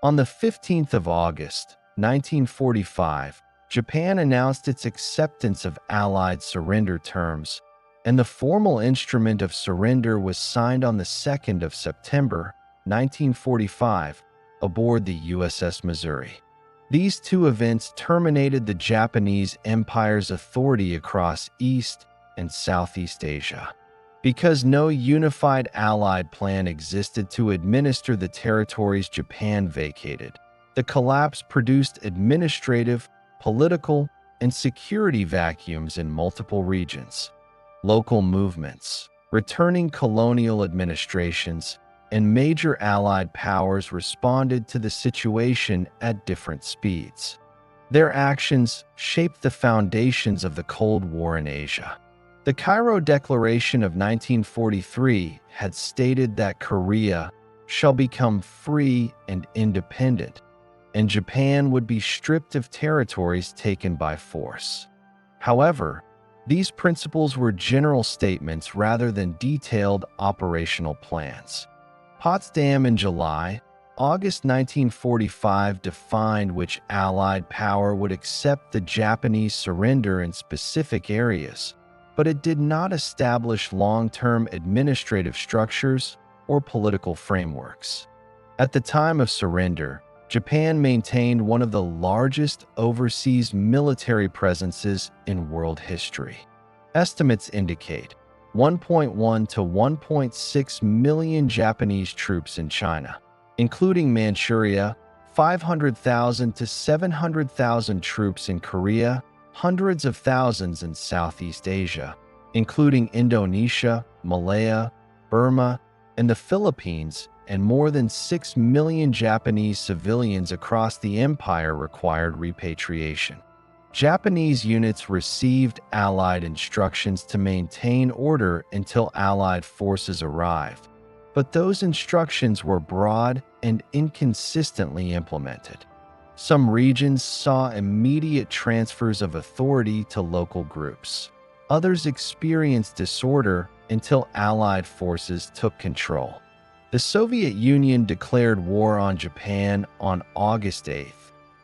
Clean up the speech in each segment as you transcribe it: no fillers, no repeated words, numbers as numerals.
On the 15th of August, 1945, Japan announced its acceptance of Allied surrender terms, and the formal instrument of surrender was signed on the 2nd of September, 1945, aboard the USS Missouri. These two events terminated the Japanese Empire's authority across East and Southeast Asia. Because no unified Allied plan existed to administer the territories Japan vacated, the collapse produced administrative, political, and security vacuums in multiple regions. Local movements, returning colonial administrations, and major Allied powers responded to the situation at different speeds. Their actions shaped the foundations of the Cold War in Asia. The Cairo Declaration of 1943 had stated that Korea shall become free and independent, and Japan would be stripped of territories taken by force. However, these principles were general statements rather than detailed operational plans. Potsdam in July, August 1945 defined which Allied power would accept the Japanese surrender in specific areas, but it did not establish long-term administrative structures or political frameworks. At the time of surrender, Japan maintained one of the largest overseas military presences in world history. Estimates indicate 1.1 to 1.6 million Japanese troops in China, including Manchuria, 500,000 to 700,000 troops in Korea, hundreds of thousands in Southeast Asia, including Indonesia, Malaya, Burma, and the Philippines, and more than 6 million Japanese civilians across the empire required repatriation. Japanese units received Allied instructions to maintain order until Allied forces arrived, but those instructions were broad and inconsistently implemented. Some regions saw immediate transfers of authority to local groups. Others experienced disorder until Allied forces took control. The Soviet Union declared war on Japan on August 8,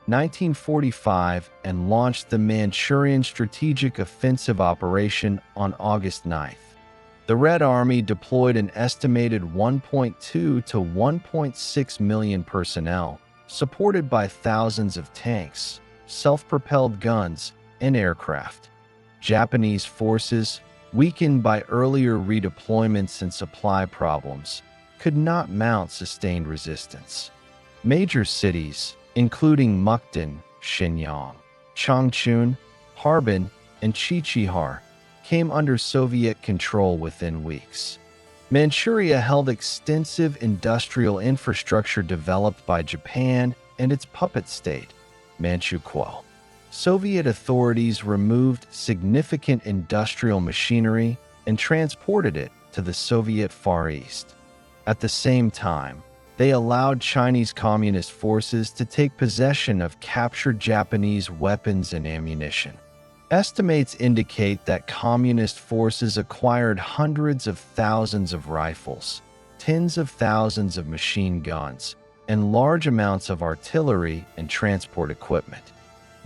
1945, and launched the Manchurian Strategic Offensive Operation on August 9. The Red Army deployed an estimated 1.2 to 1.6 million personnel, supported by thousands of tanks, self-propelled guns, and aircraft. Japanese forces, weakened by earlier redeployments and supply problems, could not mount sustained resistance. Major cities, including Mukden, Shenyang, Changchun, Harbin, and Qiqihar, came under Soviet control within weeks. Manchuria held extensive industrial infrastructure developed by Japan and its puppet state, Manchukuo. Soviet authorities removed significant industrial machinery and transported it to the Soviet Far East. At the same time, they allowed Chinese Communist forces to take possession of captured Japanese weapons and ammunition. Estimates indicate that Communist forces acquired hundreds of thousands of rifles, tens of thousands of machine guns, and large amounts of artillery and transport equipment.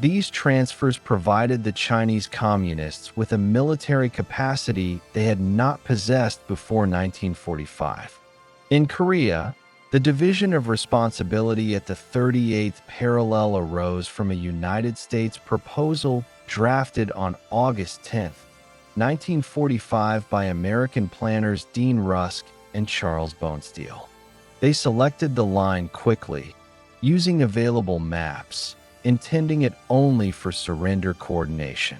These transfers provided the Chinese Communists with a military capacity they had not possessed before 1945. In Korea, the division of responsibility at the 38th parallel arose from a United States proposal drafted on August 10, 1945 by American planners Dean Rusk and Charles Bonesteel. They selected the line quickly, using available maps, intending it only for surrender coordination.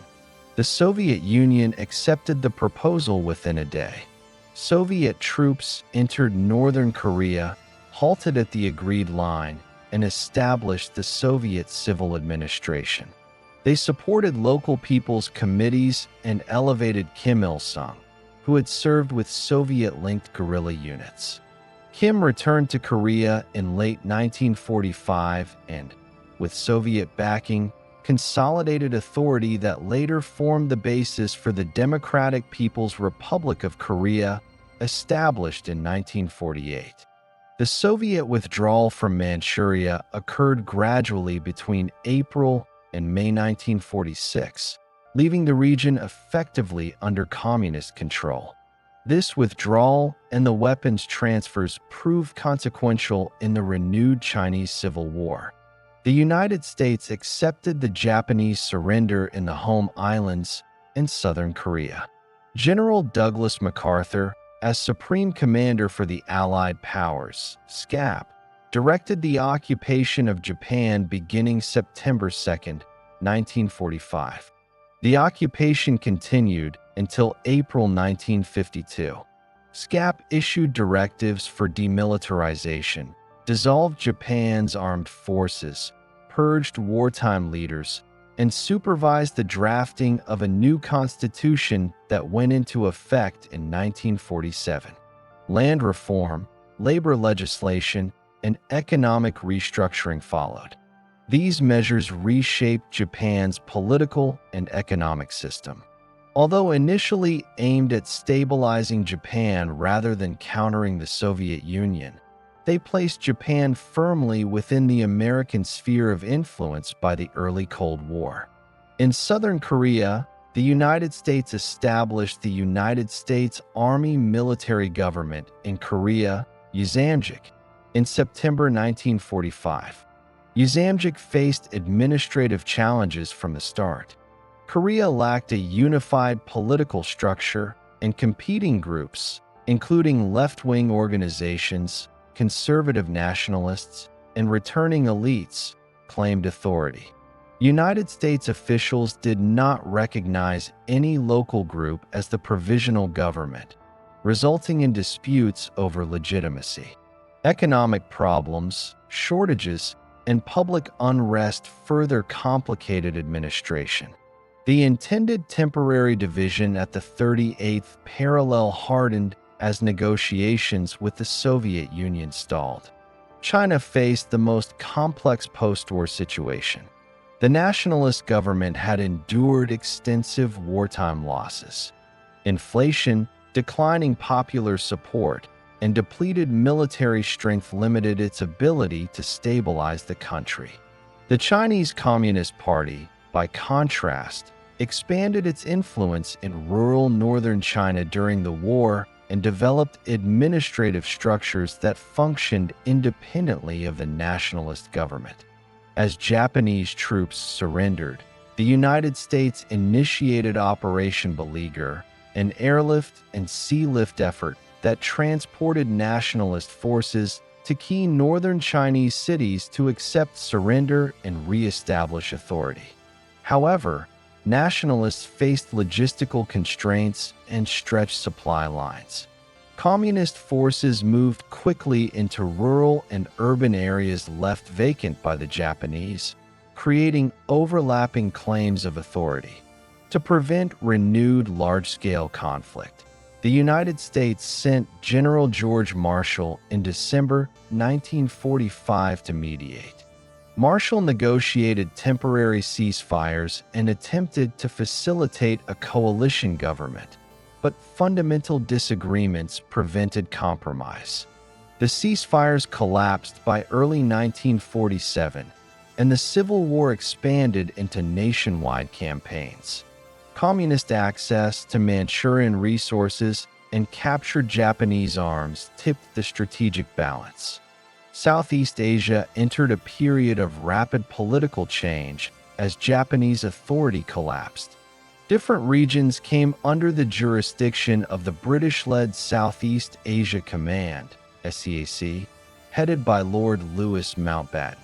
The Soviet Union accepted the proposal within a day. Soviet troops entered northern Korea, halted at the agreed line, and established the Soviet Civil Administration. They supported local people's committees and elevated Kim Il-sung, who had served with Soviet-linked guerrilla units. Kim returned to Korea in late 1945 and, with Soviet backing, consolidated authority that later formed the basis for the Democratic People's Republic of Korea, established in 1948. The Soviet withdrawal from Manchuria occurred gradually between April and May 1946, leaving the region effectively under communist control. This withdrawal and the weapons transfers proved consequential in the renewed Chinese Civil War. The United States accepted the Japanese surrender in the home islands in southern Korea. General Douglas MacArthur, as Supreme Commander for the Allied Powers, SCAP, directed the occupation of Japan beginning September 2, 1945. The occupation continued until April 1952. SCAP issued directives for demilitarization, dissolved Japan's armed forces, purged wartime leaders, and supervised the drafting of a new constitution that went into effect in 1947. Land reform, labor legislation, and economic restructuring followed. These measures reshaped Japan's political and economic system. Although initially aimed at stabilizing Japan rather than countering the Soviet Union, they placed Japan firmly within the American sphere of influence by the early Cold War. In southern Korea, the United States established the United States Army Military Government in Korea, USAMJIK, in September 1945. USAMJIK faced administrative challenges from the start. Korea lacked a unified political structure, and competing groups, including left-wing organizations, conservative nationalists, and returning elites, claimed authority. United States officials did not recognize any local group as the provisional government, resulting in disputes over legitimacy. Economic problems, shortages, and public unrest further complicated administration. The intended temporary division at the 38th parallel hardened as negotiations with the Soviet Union stalled. China faced the most complex post-war situation. The nationalist government had endured extensive wartime losses. Inflation, declining popular support, and depleted military strength limited its ability to stabilize the country. The Chinese Communist Party, by contrast, expanded its influence in rural northern China during the war and developed administrative structures that functioned independently of the nationalist government. As Japanese troops surrendered, the United States initiated Operation Beleaguer, an airlift and sea lift effort that transported nationalist forces to key northern Chinese cities to accept surrender and re-establish authority. However, nationalists faced logistical constraints and stretched supply lines. Communist forces moved quickly into rural and urban areas left vacant by the Japanese, creating overlapping claims of authority. To prevent renewed large-scale conflict, the United States sent General George Marshall in December 1945 to mediate. Marshall negotiated temporary ceasefires and attempted to facilitate a coalition government, but fundamental disagreements prevented compromise. The ceasefires collapsed by early 1947, and the Civil War expanded into nationwide campaigns. Communist access to Manchurian resources and captured Japanese arms tipped the strategic balance. Southeast Asia entered a period of rapid political change as Japanese authority collapsed. Different regions came under the jurisdiction of the British-led Southeast Asia Command, SEAC, headed by Lord Louis Mountbatten.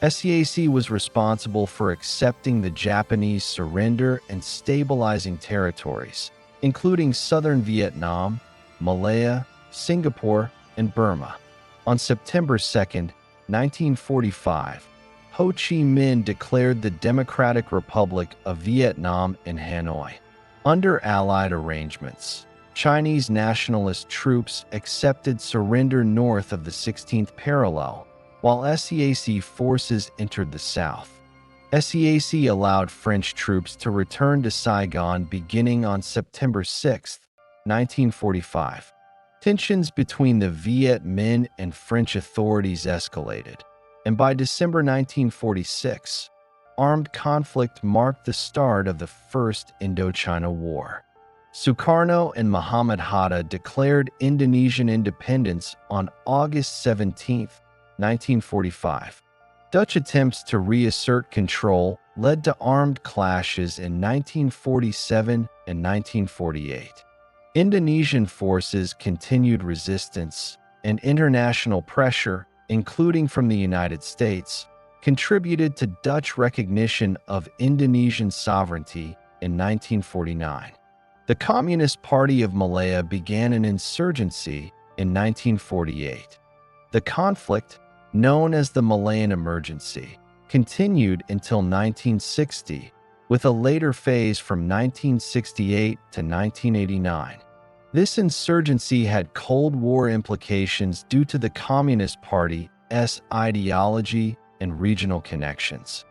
SEAC was responsible for accepting the Japanese surrender and stabilizing territories, including southern Vietnam, Malaya, Singapore, and Burma. On September 2, 1945, Ho Chi Minh declared the Democratic Republic of Vietnam in Hanoi. Under Allied arrangements, Chinese nationalist troops accepted surrender north of the 16th parallel, while SEAC forces entered the south. SEAC allowed French troops to return to Saigon beginning on September 6, 1945. Tensions between the Viet Minh and French authorities escalated, and by December 1946, armed conflict marked the start of the First Indochina War. Sukarno and Muhammad Hatta declared Indonesian independence on August 17, 1945. Dutch attempts to reassert control led to armed clashes in 1947 and 1948. Indonesian forces continued resistance, and international pressure, including from the United States, contributed to Dutch recognition of Indonesian sovereignty in 1949. The Communist Party of Malaya began an insurgency in 1948. The conflict, known as the Malayan Emergency, continued until 1960, with a later phase from 1968 to 1989. This insurgency had Cold War implications due to the Communist Party's ideology and regional connections.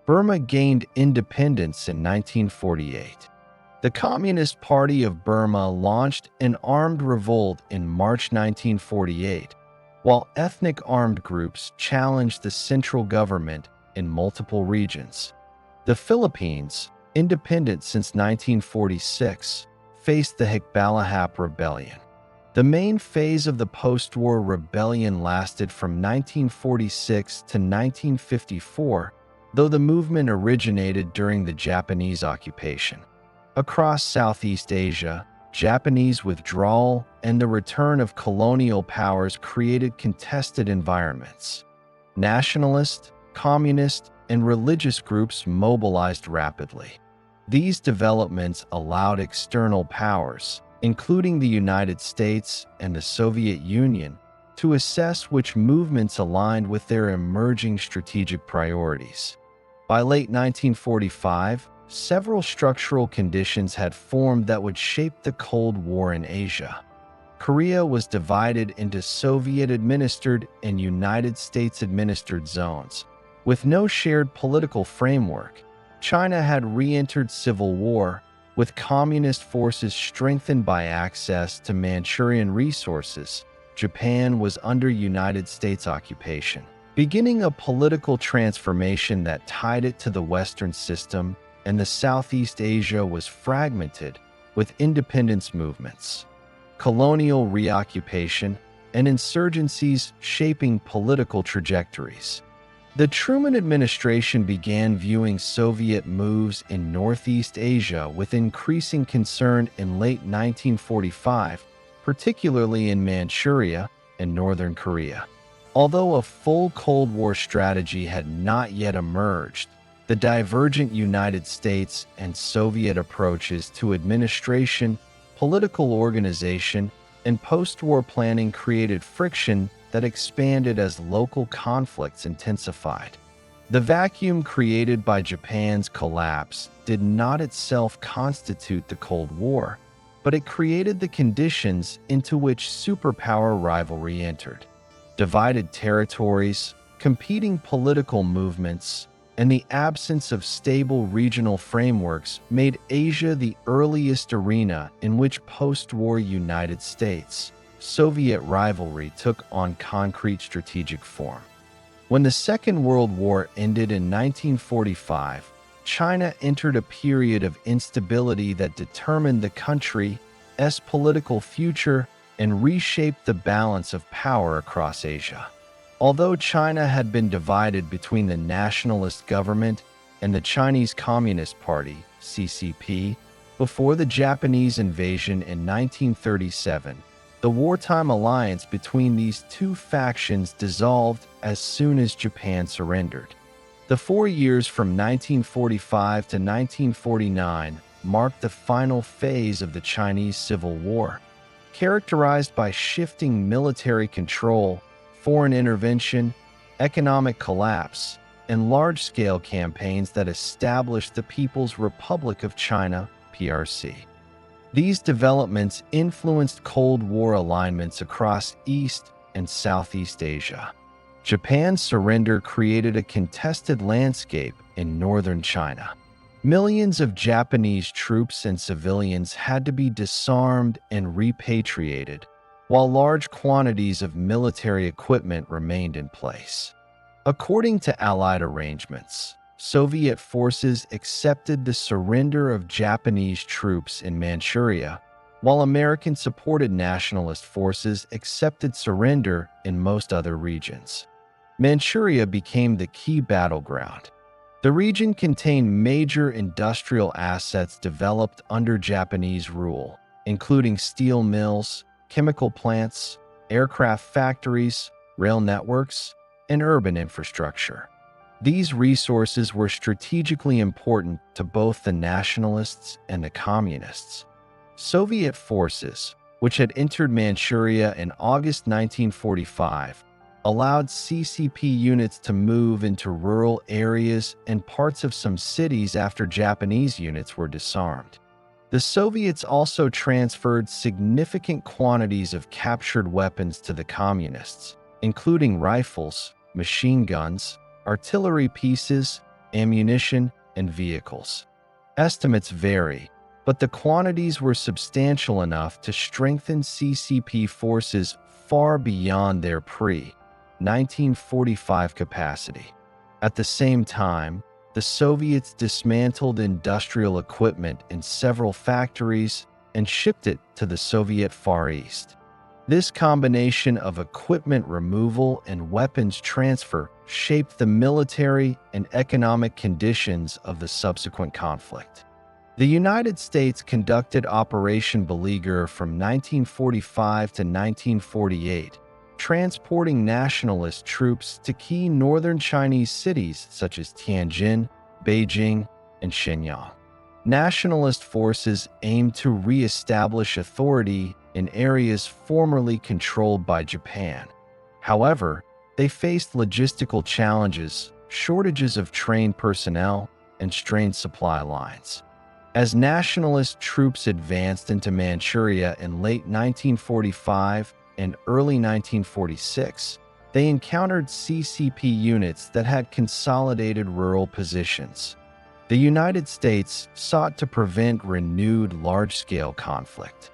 Burma gained independence in 1948. The Communist Party of Burma launched an armed revolt in March 1948, while ethnic armed groups challenged the central government in multiple regions. The Philippines, independent since 1946, faced the Hikbalahap Rebellion. The main phase of the post-war rebellion lasted from 1946 to 1954, though the movement originated during the Japanese occupation. Across Southeast Asia, Japanese withdrawal and the return of colonial powers created contested environments. Nationalist, communist, and religious groups mobilized rapidly. These developments allowed external powers, including the United States and the Soviet Union, to assess which movements aligned with their emerging strategic priorities. By late 1945, several structural conditions had formed that would shape the Cold War in Asia. Korea was divided into Soviet-administered and United States-administered zones. With no shared political framework, China had re-entered civil war, with communist forces strengthened by access to Manchurian resources. Japan was under United States occupation, beginning a political transformation that tied it to the Western system, and the Southeast Asia was fragmented with independence movements, colonial reoccupation, and insurgencies shaping political trajectories. The Truman administration began viewing Soviet moves in Northeast Asia with increasing concern in late 1945, particularly in Manchuria and Northern Korea. Although a full Cold War strategy had not yet emerged, the divergent United States and Soviet approaches to administration, political organization, and post-war planning created friction that expanded as local conflicts intensified. The vacuum created by Japan's collapse did not itself constitute the Cold War, but it created the conditions into which superpower rivalry entered. Divided territories, competing political movements, and the absence of stable regional frameworks made Asia the earliest arena in which post-war United States Soviet rivalry took on concrete strategic form. When the Second World War ended in 1945, China entered a period of instability that determined the country's political future and reshaped the balance of power across Asia. Although China had been divided between the nationalist government and the Chinese Communist Party, CCP, before the Japanese invasion in 1937, the wartime alliance between these two factions dissolved as soon as Japan surrendered. The 4 years from 1945 to 1949 marked the final phase of the Chinese Civil War, characterized by shifting military control, foreign intervention, economic collapse, and large-scale campaigns that established the People's Republic of China, PRC. These developments influenced Cold War alignments across East and Southeast Asia. Japan's surrender created a contested landscape in northern China. Millions of Japanese troops and civilians had to be disarmed and repatriated, while large quantities of military equipment remained in place. According to Allied arrangements, Soviet forces accepted the surrender of Japanese troops in Manchuria, while American-supported nationalist forces accepted surrender in most other regions. Manchuria became the key battleground. The region contained major industrial assets developed under Japanese rule, including steel mills, chemical plants, aircraft factories, rail networks, and urban infrastructure. These resources were strategically important to both the nationalists and the communists. Soviet forces, which had entered Manchuria in August 1945, allowed CCP units to move into rural areas and parts of some cities after Japanese units were disarmed. The Soviets also transferred significant quantities of captured weapons to the communists, including rifles, machine guns, artillery pieces, ammunition, and vehicles. Estimates vary, but the quantities were substantial enough to strengthen CCP forces far beyond their pre-1945 capacity. At the same time, the Soviets dismantled industrial equipment in several factories and shipped it to the Soviet Far East. This combination of equipment removal and weapons transfer shaped the military and economic conditions of the subsequent conflict. The United States conducted Operation Beleaguer from 1945 to 1948, transporting nationalist troops to key northern Chinese cities such as Tianjin, Beijing, and Shenyang. Nationalist forces aimed to re-establish authority in areas formerly controlled by Japan. However, they faced logistical challenges, shortages of trained personnel, and strained supply lines. As nationalist troops advanced into Manchuria in late 1945 and early 1946, they encountered CCP units that had consolidated rural positions. The United States sought to prevent renewed large-scale conflict.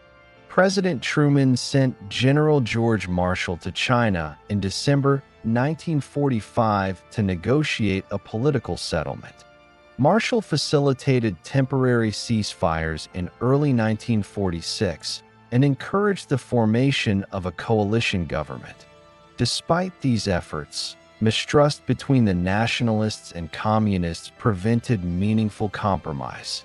President Truman sent General George Marshall to China in December 1945 to negotiate a political settlement. Marshall facilitated temporary ceasefires in early 1946 and encouraged the formation of a coalition government. Despite these efforts, mistrust between the nationalists and communists prevented meaningful compromise.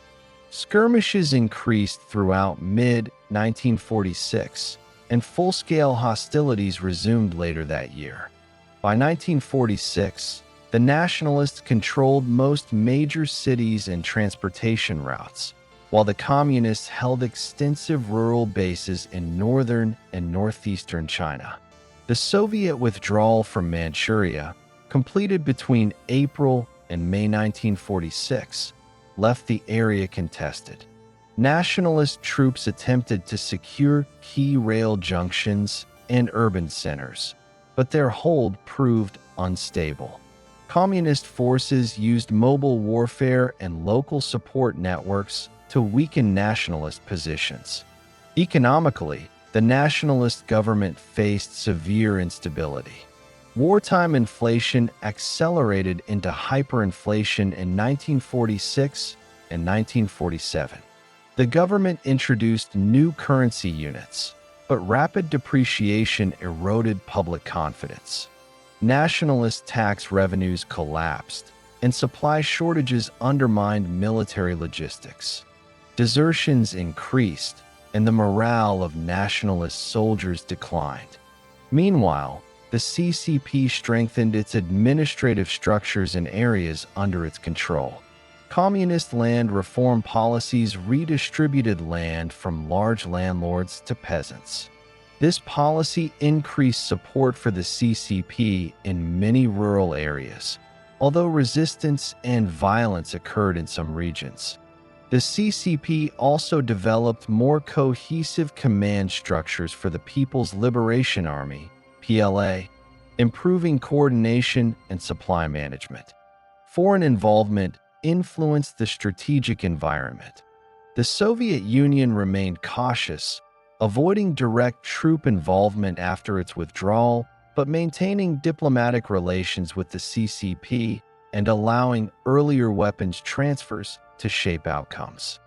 Skirmishes increased throughout mid-1946, and full-scale hostilities resumed later that year. By 1946, the nationalists controlled most major cities and transportation routes, while the communists held extensive rural bases in northern and northeastern China. The Soviet withdrawal from Manchuria, completed between April and May 1946, left the area contested. Nationalist troops attempted to secure key rail junctions and urban centers, but their hold proved unstable. Communist forces used mobile warfare and local support networks to weaken nationalist positions. Economically, the nationalist government faced severe instability. Wartime inflation accelerated into hyperinflation in 1946 and 1947. The government introduced new currency units, but rapid depreciation eroded public confidence. Nationalist tax revenues collapsed, and supply shortages undermined military logistics. Desertions increased, and the morale of nationalist soldiers declined. Meanwhile, the CCP strengthened its administrative structures in areas under its control. Communist land reform policies redistributed land from large landlords to peasants. This policy increased support for the CCP in many rural areas, although resistance and violence occurred in some regions. The CCP also developed more cohesive command structures for the People's Liberation Army, PLA, improving coordination and supply management. Foreign involvement influenced the strategic environment. The Soviet Union remained cautious, avoiding direct troop involvement after its withdrawal, but maintaining diplomatic relations with the CCP and allowing earlier weapons transfers to shape outcomes.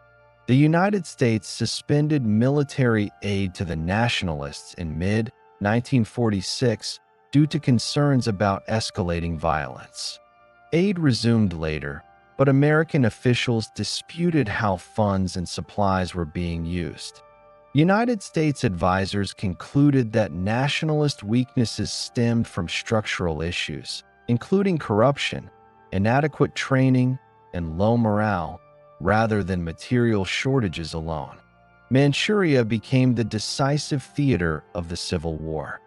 The United States suspended military aid to the nationalists in mid-1946 due to concerns about escalating violence. Aid resumed later, but American officials disputed how funds and supplies were being used. United States advisors concluded that nationalist weaknesses stemmed from structural issues, including corruption, inadequate training, and low morale, rather than material shortages alone. Manchuria became the decisive theater of the Civil War.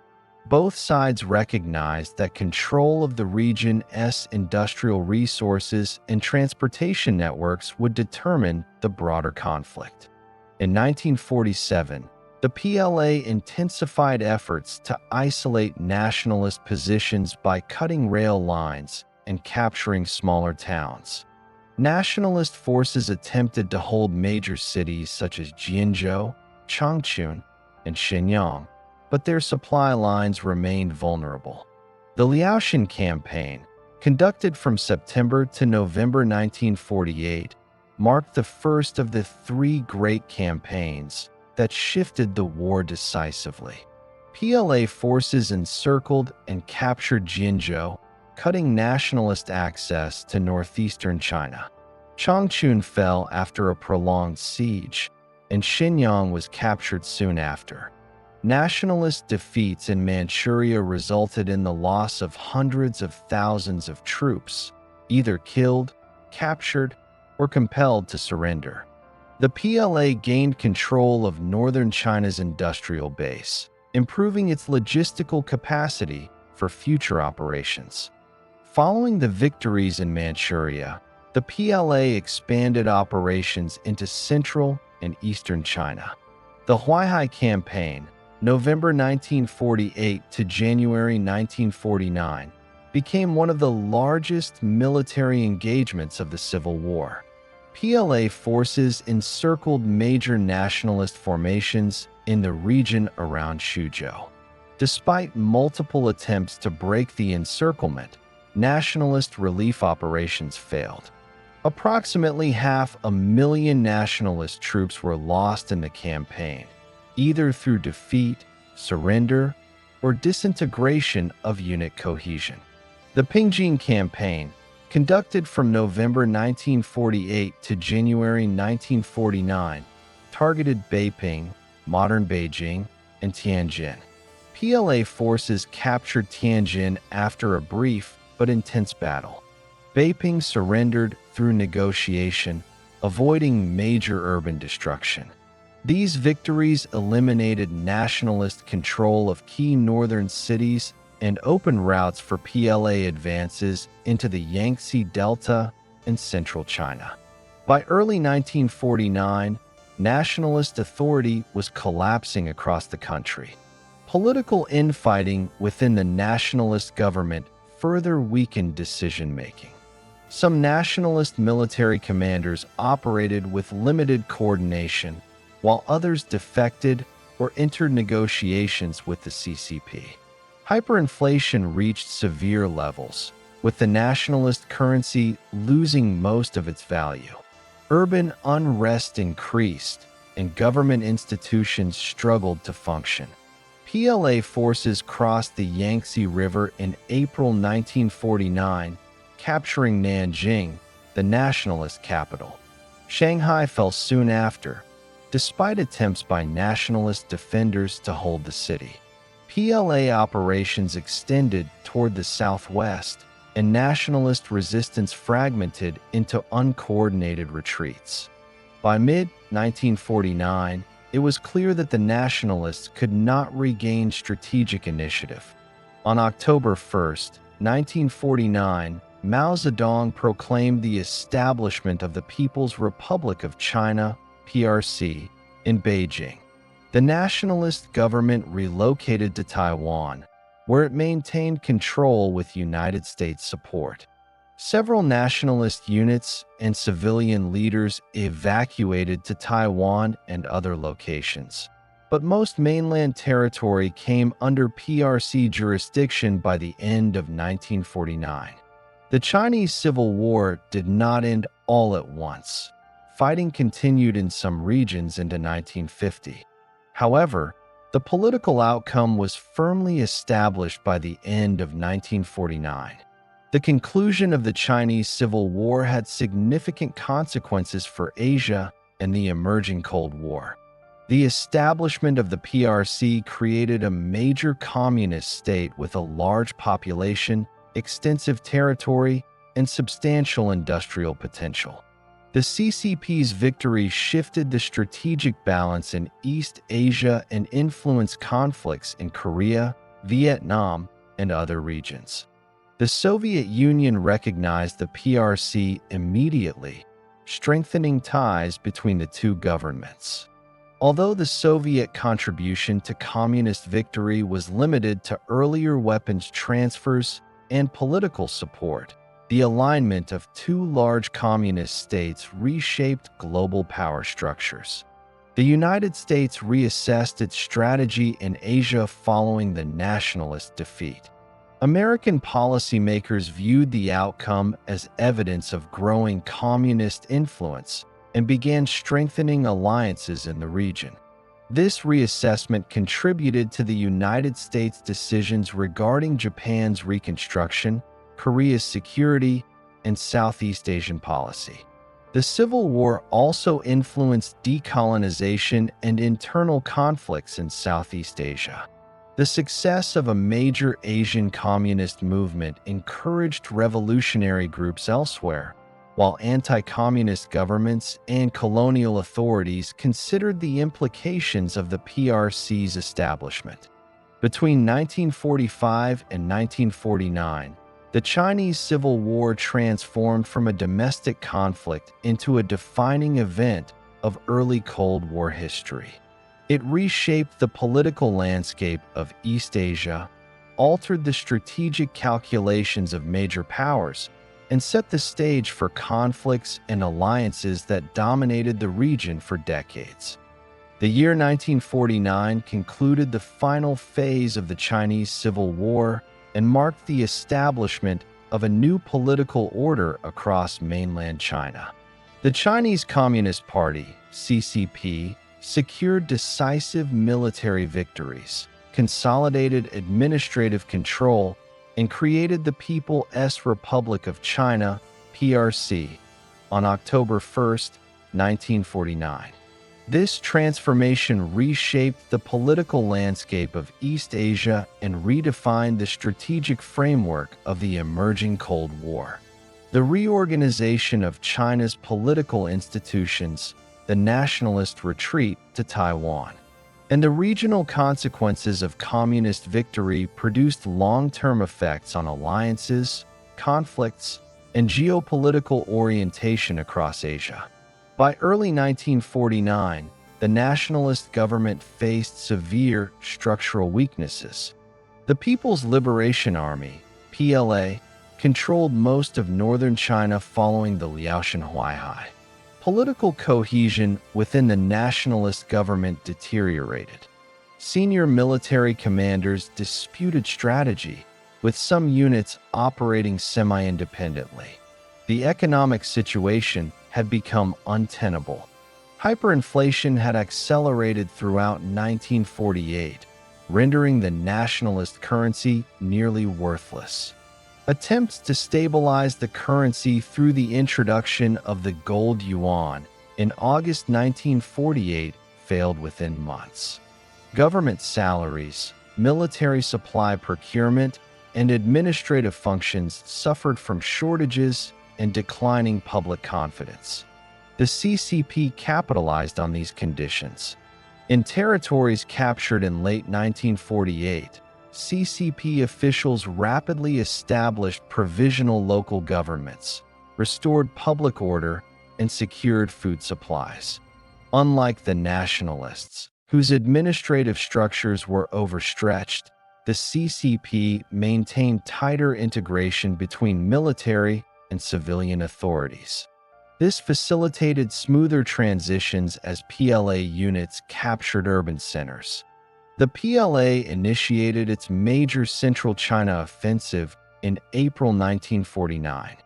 Both sides recognized that control of the region's industrial resources and transportation networks would determine the broader conflict. In 1947, the PLA intensified efforts to isolate nationalist positions by cutting rail lines and capturing smaller towns. Nationalist forces attempted to hold major cities such as Jianzhou, Changchun, and Shenyang, but their supply lines remained vulnerable. The Laotian campaign, conducted from September to November 1948, marked the first of the three great campaigns that shifted the war decisively. PLA forces encircled and captured Jianzhou, cutting nationalist access to northeastern China. Changchun fell after a prolonged siege, and Shenyang was captured soon after. Nationalist defeats in Manchuria resulted in the loss of hundreds of thousands of troops, either killed, captured, or compelled to surrender. The PLA gained control of northern China's industrial base, improving its logistical capacity for future operations. Following the victories in Manchuria, the PLA expanded operations into central and eastern China. The Huaihai Campaign, November 1948 to January 1949, became one of the largest military engagements of the Civil War. PLA forces encircled major nationalist formations in the region around Suzhou. Despite multiple attempts to break the encirclement, nationalist relief operations failed. Approximately 500,000 nationalist troops were lost in the campaign, either through defeat, surrender, or disintegration of unit cohesion. The Pingjin Campaign, conducted from November 1948 to January 1949, targeted Beiping, modern Beijing, and Tianjin. PLA forces captured Tianjin after a brief but intense battle. Beiping surrendered through negotiation, avoiding major urban destruction. These victories eliminated nationalist control of key northern cities and opened routes for PLA advances into the Yangtze Delta and central China. By early 1949, nationalist authority was collapsing across the country. Political infighting within the nationalist government further weakened decision-making. Some nationalist military commanders operated with limited coordination, while others defected or entered negotiations with the CCP. Hyperinflation reached severe levels, with the nationalist currency losing most of its value. Urban unrest increased, and government institutions struggled to function. PLA forces crossed the Yangtze River in April 1949, capturing Nanjing, the nationalist capital. Shanghai fell soon after, despite attempts by nationalist defenders to hold the city. PLA operations extended toward the southwest, and nationalist resistance fragmented into uncoordinated retreats. By mid-1949, it was clear that the nationalists could not regain strategic initiative. On October 1, 1949, Mao Zedong proclaimed the establishment of the People's Republic of China, PRC, in Beijing. The nationalist government relocated to Taiwan, where it maintained control with United States support. Several nationalist units and civilian leaders evacuated to Taiwan and other locations. but most mainland territory came under PRC jurisdiction by the end of 1949. The Chinese Civil War did not end all at once. Fighting continued in some regions into 1950. However, the political outcome was firmly established by the end of 1949. The conclusion of the Chinese Civil War had significant consequences for Asia and the emerging Cold War. The establishment of the PRC created a major communist state with a large population, extensive territory, and substantial industrial potential. The CCP's victory shifted the strategic balance in East Asia and influenced conflicts in Korea, Vietnam, and other regions. The Soviet Union recognized the PRC immediately, strengthening ties between the two governments. Although the Soviet contribution to communist victory was limited to earlier weapons transfers and political support, the alignment of two large communist states reshaped global power structures. The United States reassessed its strategy in Asia following the nationalist defeat. American policymakers viewed the outcome as evidence of growing communist influence and began strengthening alliances in the region. This reassessment contributed to the United States' decisions regarding Japan's reconstruction, Korea's security, and Southeast Asian policy. The Civil War also influenced decolonization and internal conflicts in Southeast Asia. The success of a major Asian communist movement encouraged revolutionary groups elsewhere, while anti-communist governments and colonial authorities considered the implications of the PRC's establishment. Between 1945 and 1949, the Chinese Civil War transformed from a domestic conflict into a defining event of early Cold War history. It reshaped the political landscape of East Asia, altered the strategic calculations of major powers, and set the stage for conflicts and alliances that dominated the region for decades. The year 1949 concluded the final phase of the Chinese Civil War and marked the establishment of a new political order across mainland China. The Chinese Communist Party, CCP, secured decisive military victories, consolidated administrative control, and created the People's Republic of China, PRC, on October 1, 1949. This transformation reshaped the political landscape of East Asia and redefined the strategic framework of the emerging Cold War. The reorganization of China's political institutions, the nationalist retreat to Taiwan, and the regional consequences of communist victory produced long-term effects on alliances, conflicts, and geopolitical orientation across Asia. By early 1949, the nationalist government faced severe structural weaknesses. The People's Liberation Army, PLA, controlled most of northern China following the Laotian Huaihai. Political cohesion within the nationalist government deteriorated. Senior military commanders disputed strategy, with some units operating semi-independently. The economic situation had become untenable. Hyperinflation had accelerated throughout 1948, rendering the nationalist currency nearly worthless. Attempts to stabilize the currency through the introduction of the gold yuan in August 1948 failed within months. Government salaries, military supply procurement, and administrative functions suffered from shortages and declining public confidence. The CCP capitalized on these conditions. In territories captured in late 1948, CCP officials rapidly established provisional local governments, restored public order, and secured food supplies. Unlike the nationalists, whose administrative structures were overstretched, the CCP maintained tighter integration between military and civilian authorities. This facilitated smoother transitions as PLA units captured urban centers. The PLA initiated its major Central China offensive in April 1949.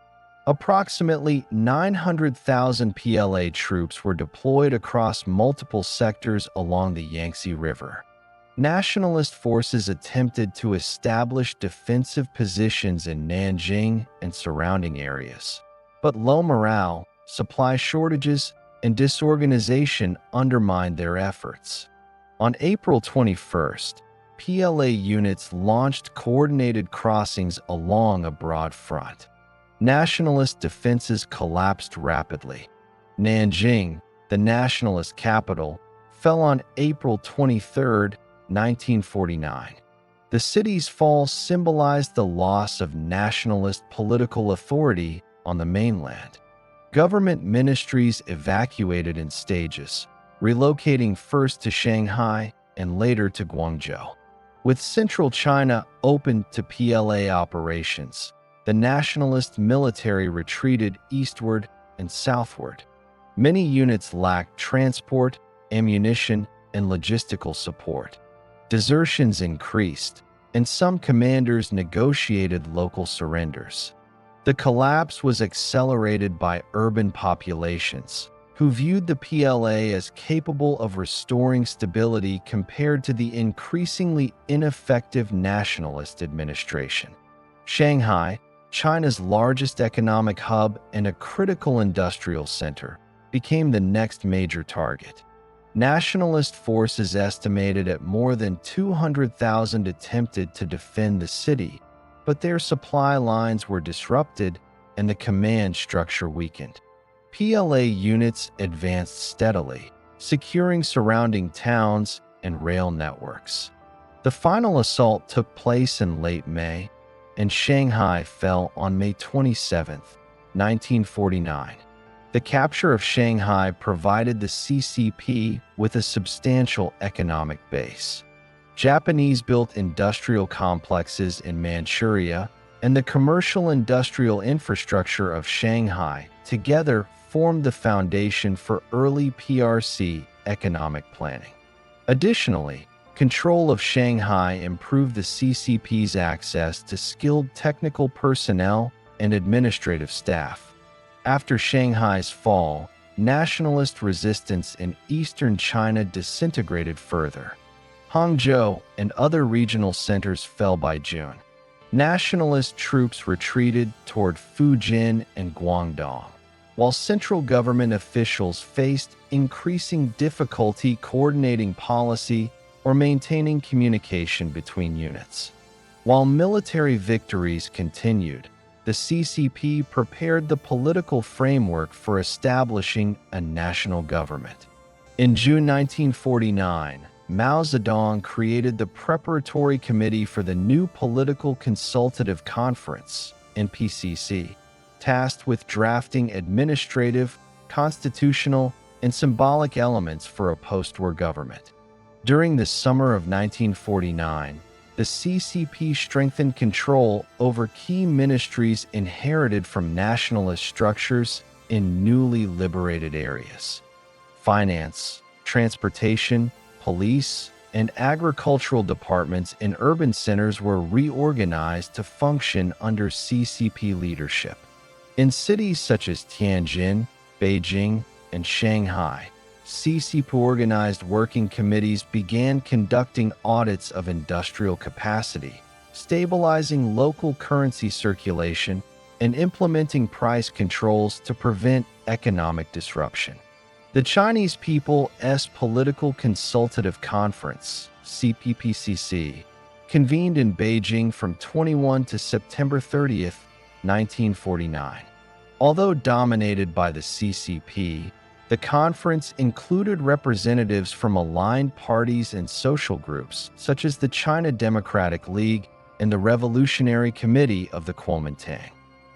Approximately 900,000 PLA troops were deployed across multiple sectors along the Yangtze River. Nationalist forces attempted to establish defensive positions in Nanjing and surrounding areas, but low morale, supply shortages, and disorganization undermined their efforts. On April 21st, PLA units launched coordinated crossings along a broad front. Nationalist defenses collapsed rapidly. Nanjing, the nationalist capital, fell on April 23, 1949. The city's fall symbolized the loss of nationalist political authority on the mainland. Government ministries evacuated in stages, relocating first to Shanghai and later to Guangzhou. With central China open to PLA operations, the nationalist military retreated eastward and southward. Many units lacked transport, ammunition, and logistical support. Desertions increased, and some commanders negotiated local surrenders. The collapse was accelerated by urban populations, who viewed the PLA as capable of restoring stability compared to the increasingly ineffective nationalist administration. Shanghai, China's largest economic hub and a critical industrial center, became the next major target. Nationalist forces estimated at more than 200,000 attempted to defend the city, but their supply lines were disrupted and the command structure weakened. PLA units advanced steadily, securing surrounding towns and rail networks. The final assault took place in late May, and Shanghai fell on May 27, 1949. The capture of Shanghai provided the CCP with a substantial economic base. Japanese-built industrial complexes in Manchuria and the commercial industrial infrastructure of Shanghai together formed the foundation for early PRC economic planning. Additionally, control of Shanghai improved the CCP's access to skilled technical personnel and administrative staff. After Shanghai's fall, nationalist resistance in eastern China disintegrated further. Hangzhou and other regional centers fell by June. Nationalist troops retreated toward Fujian and Guangdong, while central government officials faced increasing difficulty coordinating policy or maintaining communication between units. While military victories continued, the CCP prepared the political framework for establishing a national government. In June 1949, Mao Zedong created the Preparatory Committee for the New Political Consultative Conference, NPCC, tasked with drafting administrative, constitutional, and symbolic elements for a post-war government. During the summer of 1949, the CCP strengthened control over key ministries inherited from nationalist structures in newly liberated areas. Finance, transportation, police, and agricultural departments in urban centers were reorganized to function under CCP leadership. In cities such as Tianjin, Beijing, and Shanghai, CCP-organized working committees began conducting audits of industrial capacity, stabilizing local currency circulation, and implementing price controls to prevent economic disruption. The Chinese People's Political Consultative Conference, CPPCC, convened in Beijing from 21 to September 30, 1949. Although dominated by the CCP, the conference included representatives from aligned parties and social groups, such as the China Democratic League and the Revolutionary Committee of the Kuomintang.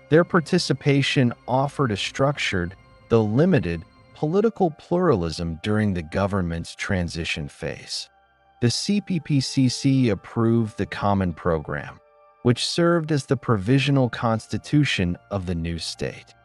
Their participation offered a structured, though limited, political pluralism during the government's transition phase. The CPPCC approved the Common Program, which served as the provisional constitution of the new state.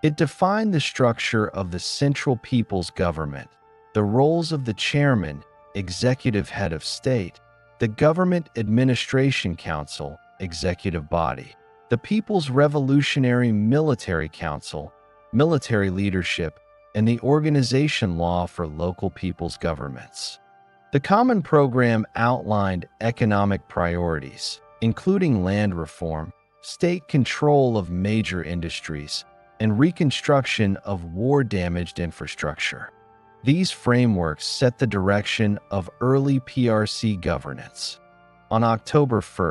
It defined the structure of the Central People's Government, the roles of the chairman, executive head of state, the Government Administration Council, executive body, the People's Revolutionary Military Council, military leadership, and the organization law for local people's governments. The Common Program outlined economic priorities, including land reform, state control of major industries, and reconstruction of war-damaged infrastructure. These frameworks set the direction of early PRC governance. On October 1,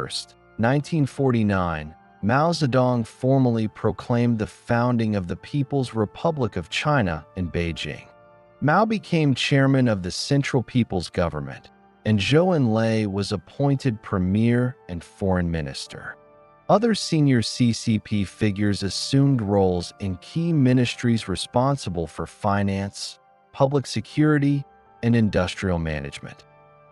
1949, Mao Zedong formally proclaimed the founding of the People's Republic of China in Beijing. Mao became chairman of the Central People's Government, and Zhou Enlai was appointed premier and foreign minister. Other senior CCP figures assumed roles in key ministries responsible for finance, public security, and industrial management.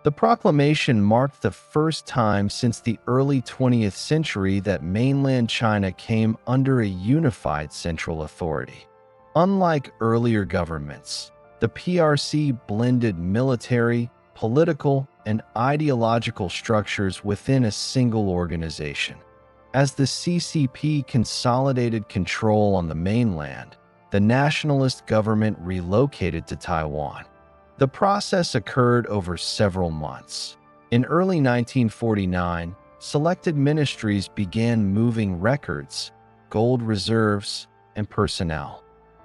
The proclamation marked the first time since the early 20th century that mainland China came under a unified central authority. Unlike earlier governments, the PRC blended military, political, and ideological structures within a single organization. As the CCP consolidated control on the mainland, the nationalist government relocated to Taiwan. The process occurred over several months. In early 1949, selected ministries began moving records, gold reserves, and personnel.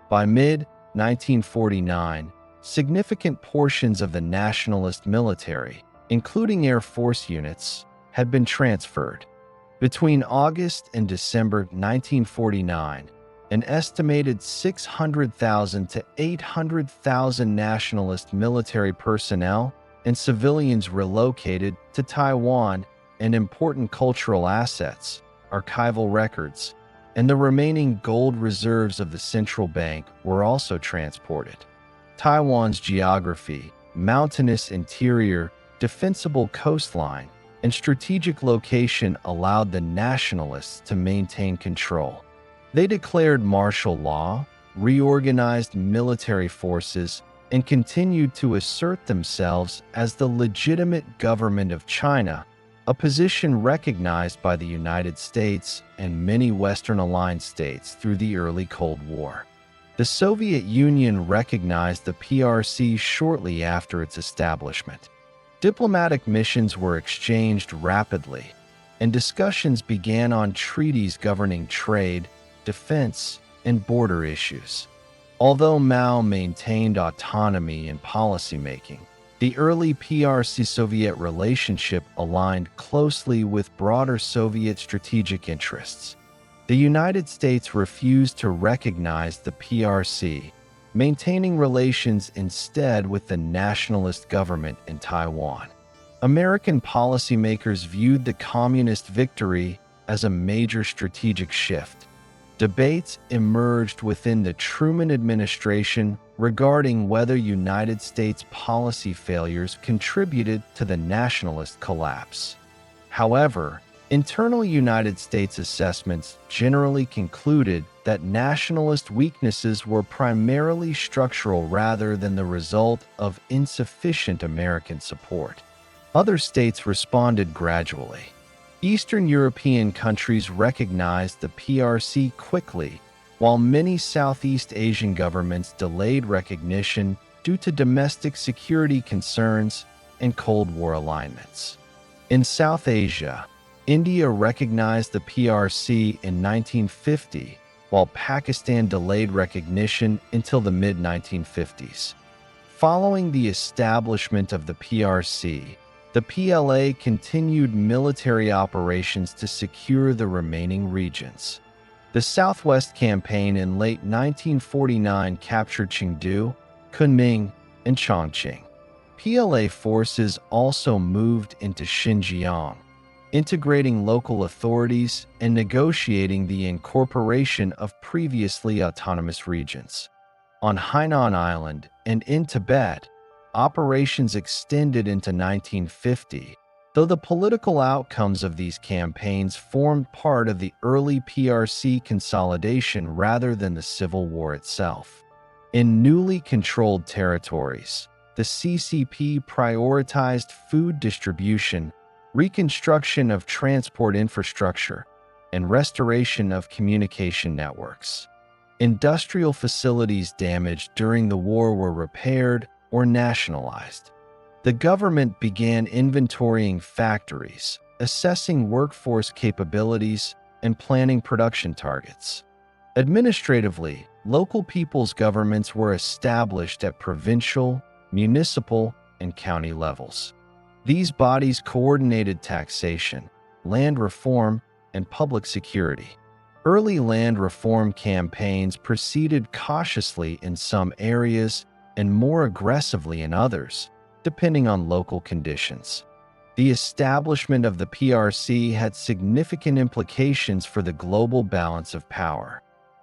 By mid-1949, significant portions of the nationalist military, including Air Force units, had been transferred. Between August and December 1949, an estimated 600,000 to 800,000 nationalist military personnel and civilians relocated to Taiwan, and important cultural assets, archival records, and the remaining gold reserves of the central bank were also transported. Taiwan's geography, mountainous interior, defensible coastline, and strategic location allowed the nationalists to maintain control. They declared martial law, reorganized military forces, and continued to assert themselves as the legitimate government of China, a position recognized by the United States and many Western-aligned states through the early Cold War. The Soviet Union recognized the PRC shortly after its establishment. Diplomatic missions were exchanged rapidly, and discussions began on treaties governing trade, defense, and border issues. Although Mao maintained autonomy in policymaking, the early PRC-Soviet relationship aligned closely with broader Soviet strategic interests. The United States refused to recognize the PRC, maintaining relations instead with the nationalist government in Taiwan. American policymakers viewed the communist victory as a major strategic shift. Debates emerged within the Truman administration regarding whether United States policy failures contributed to the nationalist collapse. However, internal United States assessments generally concluded that nationalist weaknesses were primarily structural rather than the result of insufficient American support. Other states responded gradually. Eastern European countries recognized the PRC quickly, while many Southeast Asian governments delayed recognition due to domestic security concerns and Cold War alignments. In South Asia, India recognized the PRC in 1950, while Pakistan delayed recognition until the mid-1950s. Following the establishment of the PRC, the PLA continued military operations to secure the remaining regions. The Southwest Campaign in late 1949 captured Chengdu, Kunming, and Chongqing. PLA forces also moved into Xinjiang, integrating local authorities and negotiating the incorporation of previously autonomous regions. On Hainan Island and in Tibet, operations extended into 1950, though the political outcomes of these campaigns formed part of the early PRC consolidation rather than the civil war itself. In newly controlled territories, the CCP prioritized food distribution, reconstruction of transport infrastructure, and restoration of communication networks. Industrial facilities damaged during the war were repaired or nationalized. The government began inventorying factories, assessing workforce capabilities, and planning production targets. Administratively, local people's governments were established at provincial, municipal, and county levels. These bodies coordinated taxation, land reform, and public security. Early land reform campaigns proceeded cautiously in some areas and more aggressively in others, depending on local conditions. The establishment of the PRC had significant implications for the global balance of power.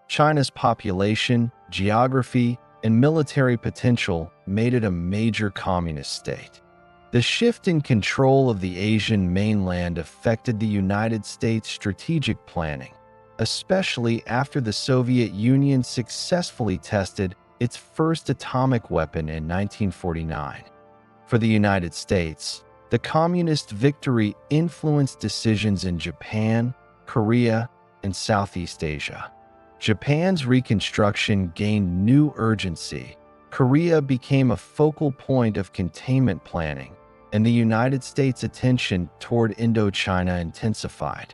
China's population, geography, and military potential made it a major communist state. The shift in control of the Asian mainland affected the United States' strategic planning, especially after the Soviet Union successfully tested its first atomic weapon in 1949. For the United States, the communist victory influenced decisions in Japan, Korea, and Southeast Asia. Japan's reconstruction gained new urgency, Korea became a focal point of containment planning, and the United States' attention toward Indochina intensified.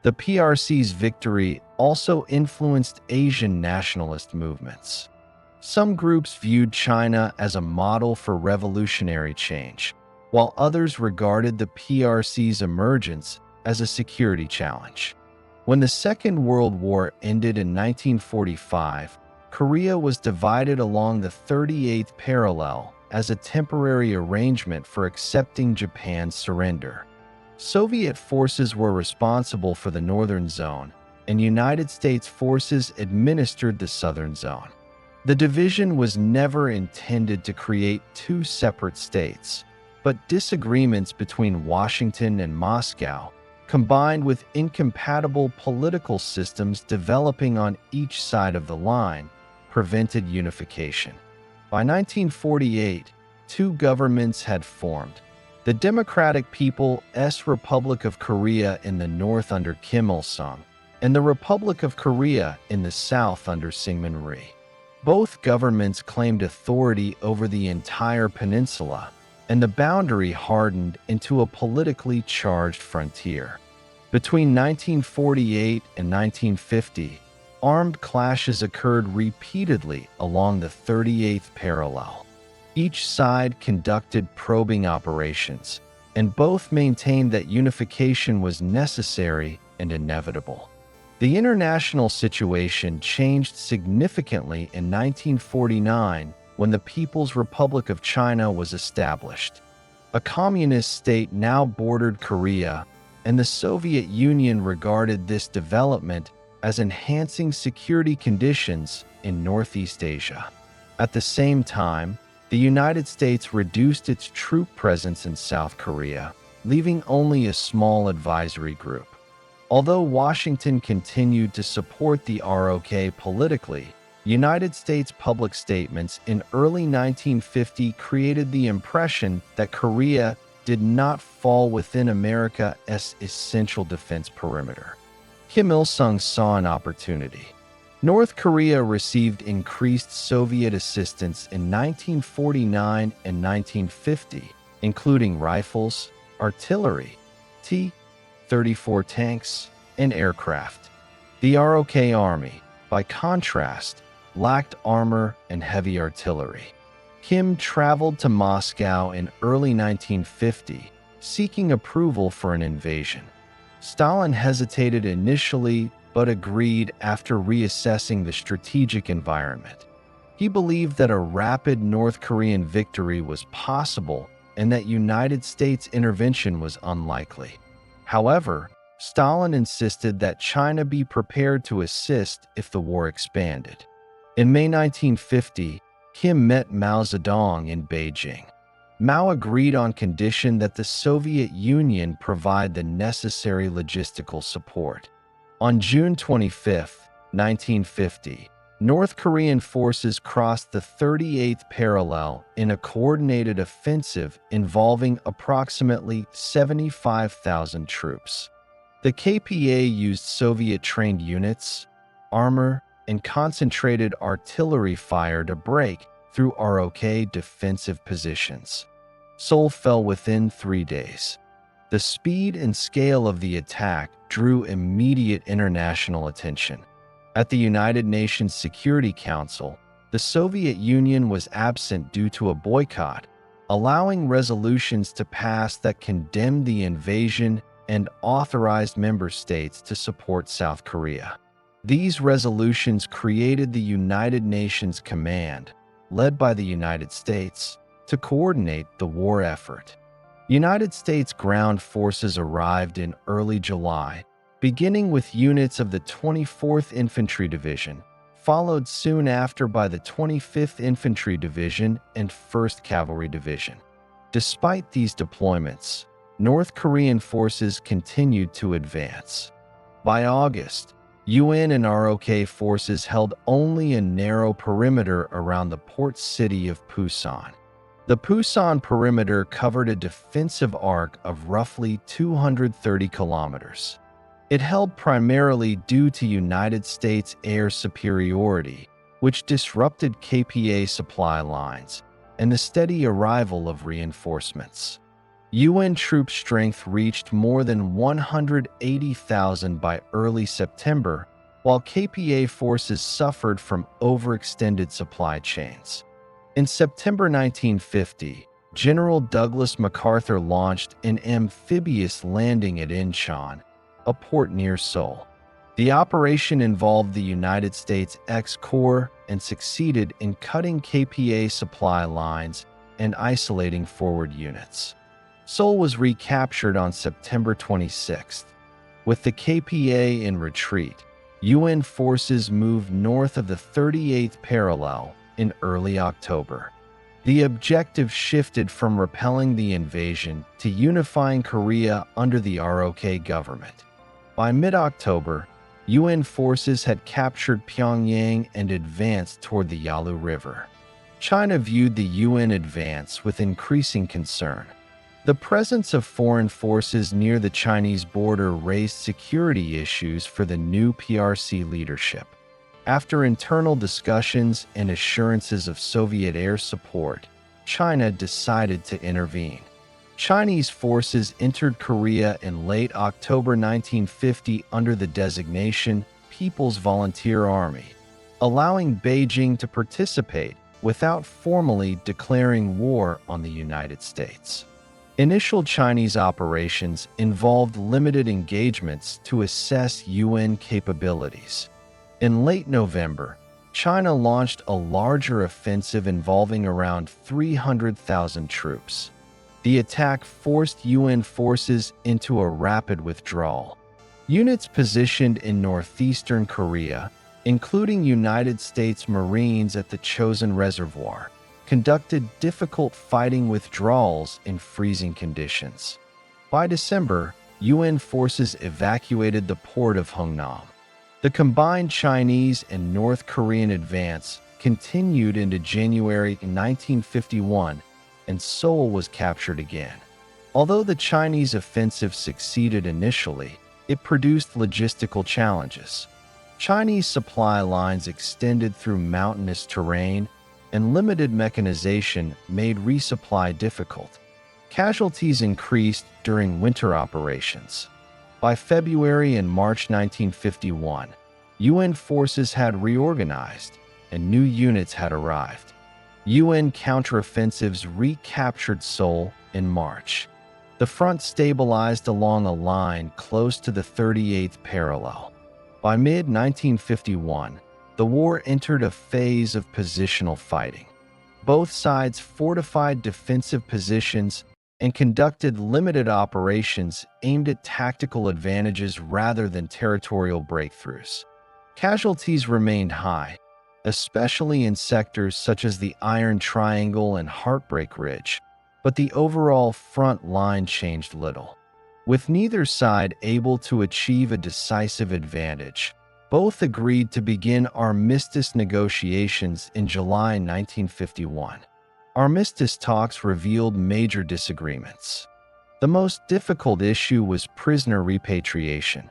The PRC's victory also influenced Asian nationalist movements. Some groups viewed China as a model for revolutionary change, while others regarded the PRC's emergence as a security challenge. When the Second World War ended in 1945, Korea was divided along the 38th parallel as a temporary arrangement for accepting Japan's surrender. Soviet forces were responsible for the northern zone, and United States forces administered the southern zone. The division was never intended to create two separate states, but disagreements between Washington and Moscow, combined with incompatible political systems developing on each side of the line, prevented unification. By 1948, two governments had formed: the Democratic People's Republic of Korea in the north under Kim Il-sung, and the Republic of Korea in the south under Syngman Rhee. Both governments claimed authority over the entire peninsula, and the boundary hardened into a politically charged frontier. Between 1948 and 1950, armed clashes occurred repeatedly along the 38th parallel. Each side conducted probing operations, and both maintained that unification was necessary and inevitable. The international situation changed significantly in 1949 when the People's Republic of China was established. A communist state now bordered Korea, and the Soviet Union regarded this development as enhancing security conditions in Northeast Asia. At the same time, the United States reduced its troop presence in South Korea, leaving only a small advisory group. Although Washington continued to support the ROK politically, United States public statements in early 1950 created the impression that Korea did not fall within America's essential defense perimeter. Kim Il-sung saw an opportunity. North Korea received increased Soviet assistance in 1949 and 1950, including rifles, artillery, T-34 tanks, and aircraft. The ROK Army, by contrast, lacked armor and heavy artillery. Kim traveled to Moscow in early 1950, seeking approval for an invasion. Stalin hesitated initially, but agreed after reassessing the strategic environment. He believed that a rapid North Korean victory was possible and that United States intervention was unlikely. However, Stalin insisted that China be prepared to assist if the war expanded. In May 1950, Kim met Mao Zedong in Beijing. Mao agreed on condition that the Soviet Union provide the necessary logistical support. On June 25, 1950, North Korean forces crossed the 38th parallel in a coordinated offensive involving approximately 75,000 troops. The KPA used Soviet-trained units, armor, and concentrated artillery fire to break through ROK defensive positions. Seoul fell within 3 days. The speed and scale of the attack drew immediate international attention. At the United Nations Security Council, the Soviet Union was absent due to a boycott, allowing resolutions to pass that condemned the invasion and authorized member states to support South Korea. These resolutions created the United Nations Command, led by the United States, to coordinate the war effort. United States ground forces arrived in early July, beginning with units of the 24th Infantry Division, followed soon after by the 25th Infantry Division and 1st Cavalry Division. Despite these deployments, North Korean forces continued to advance. By August, UN and ROK forces held only a narrow perimeter around the port city of Pusan. The Pusan perimeter covered a defensive arc of roughly 230 kilometers. It held primarily due to United States air superiority, which disrupted KPA supply lines, and the steady arrival of reinforcements. UN troop strength reached more than 180,000 by early September, while KPA forces suffered from overextended supply chains. In September 1950, General Douglas MacArthur launched an amphibious landing at Incheon, a port near Seoul. The operation involved the United States X-Corps and succeeded in cutting KPA supply lines and isolating forward units. Seoul was recaptured on September 26th. With the KPA in retreat, UN forces moved north of the 38th parallel in early October. The objective shifted from repelling the invasion to unifying Korea under the ROK government. By mid-October, UN forces had captured Pyongyang and advanced toward the Yalu River. China viewed the UN advance with increasing concern. The presence of foreign forces near the Chinese border raised security issues for the new PRC leadership. After internal discussions and assurances of Soviet air support, China decided to intervene. Chinese forces entered Korea in late October 1950 under the designation People's Volunteer Army, allowing Beijing to participate without formally declaring war on the United States. Initial Chinese operations involved limited engagements to assess UN capabilities. In late November, China launched a larger offensive involving around 300,000 troops. The attack forced UN forces into a rapid withdrawal. Units positioned in northeastern Korea, including United States Marines at the Chosin Reservoir, conducted difficult fighting withdrawals in freezing conditions. By December, UN forces evacuated the port of Hungnam. The combined Chinese and North Korean advance continued into January 1951, and Seoul was captured again. Although the Chinese offensive succeeded initially, it produced logistical challenges. Chinese supply lines extended through mountainous terrain, and limited mechanization made resupply difficult. Casualties increased during winter operations. By February and March 1951, UN forces had reorganized, and new units had arrived. UN counteroffensives recaptured Seoul in March. The front stabilized along a line close to the 38th parallel. By mid-1951, the war entered a phase of positional fighting. Both sides fortified defensive positions and conducted limited operations aimed at tactical advantages rather than territorial breakthroughs. Casualties remained high, especially in sectors such as the Iron Triangle and Heartbreak Ridge. but the overall front line changed little. With neither side able to achieve a decisive advantage, both agreed to begin armistice negotiations in July 1951. Armistice talks revealed major disagreements. The most difficult issue was prisoner repatriation.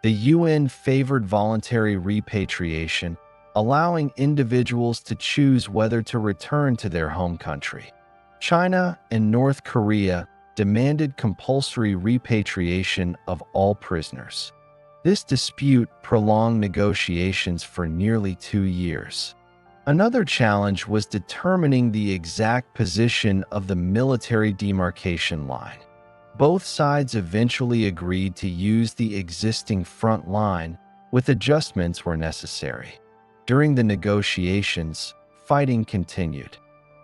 The UN favored voluntary repatriation, allowing individuals to choose whether to return to their home country. China and North Korea demanded compulsory repatriation of all prisoners. This dispute prolonged negotiations for nearly 2 years. Another challenge was determining the exact position of the military demarcation line. Both sides eventually agreed to use the existing front line, with adjustments where necessary. During the negotiations, fighting continued.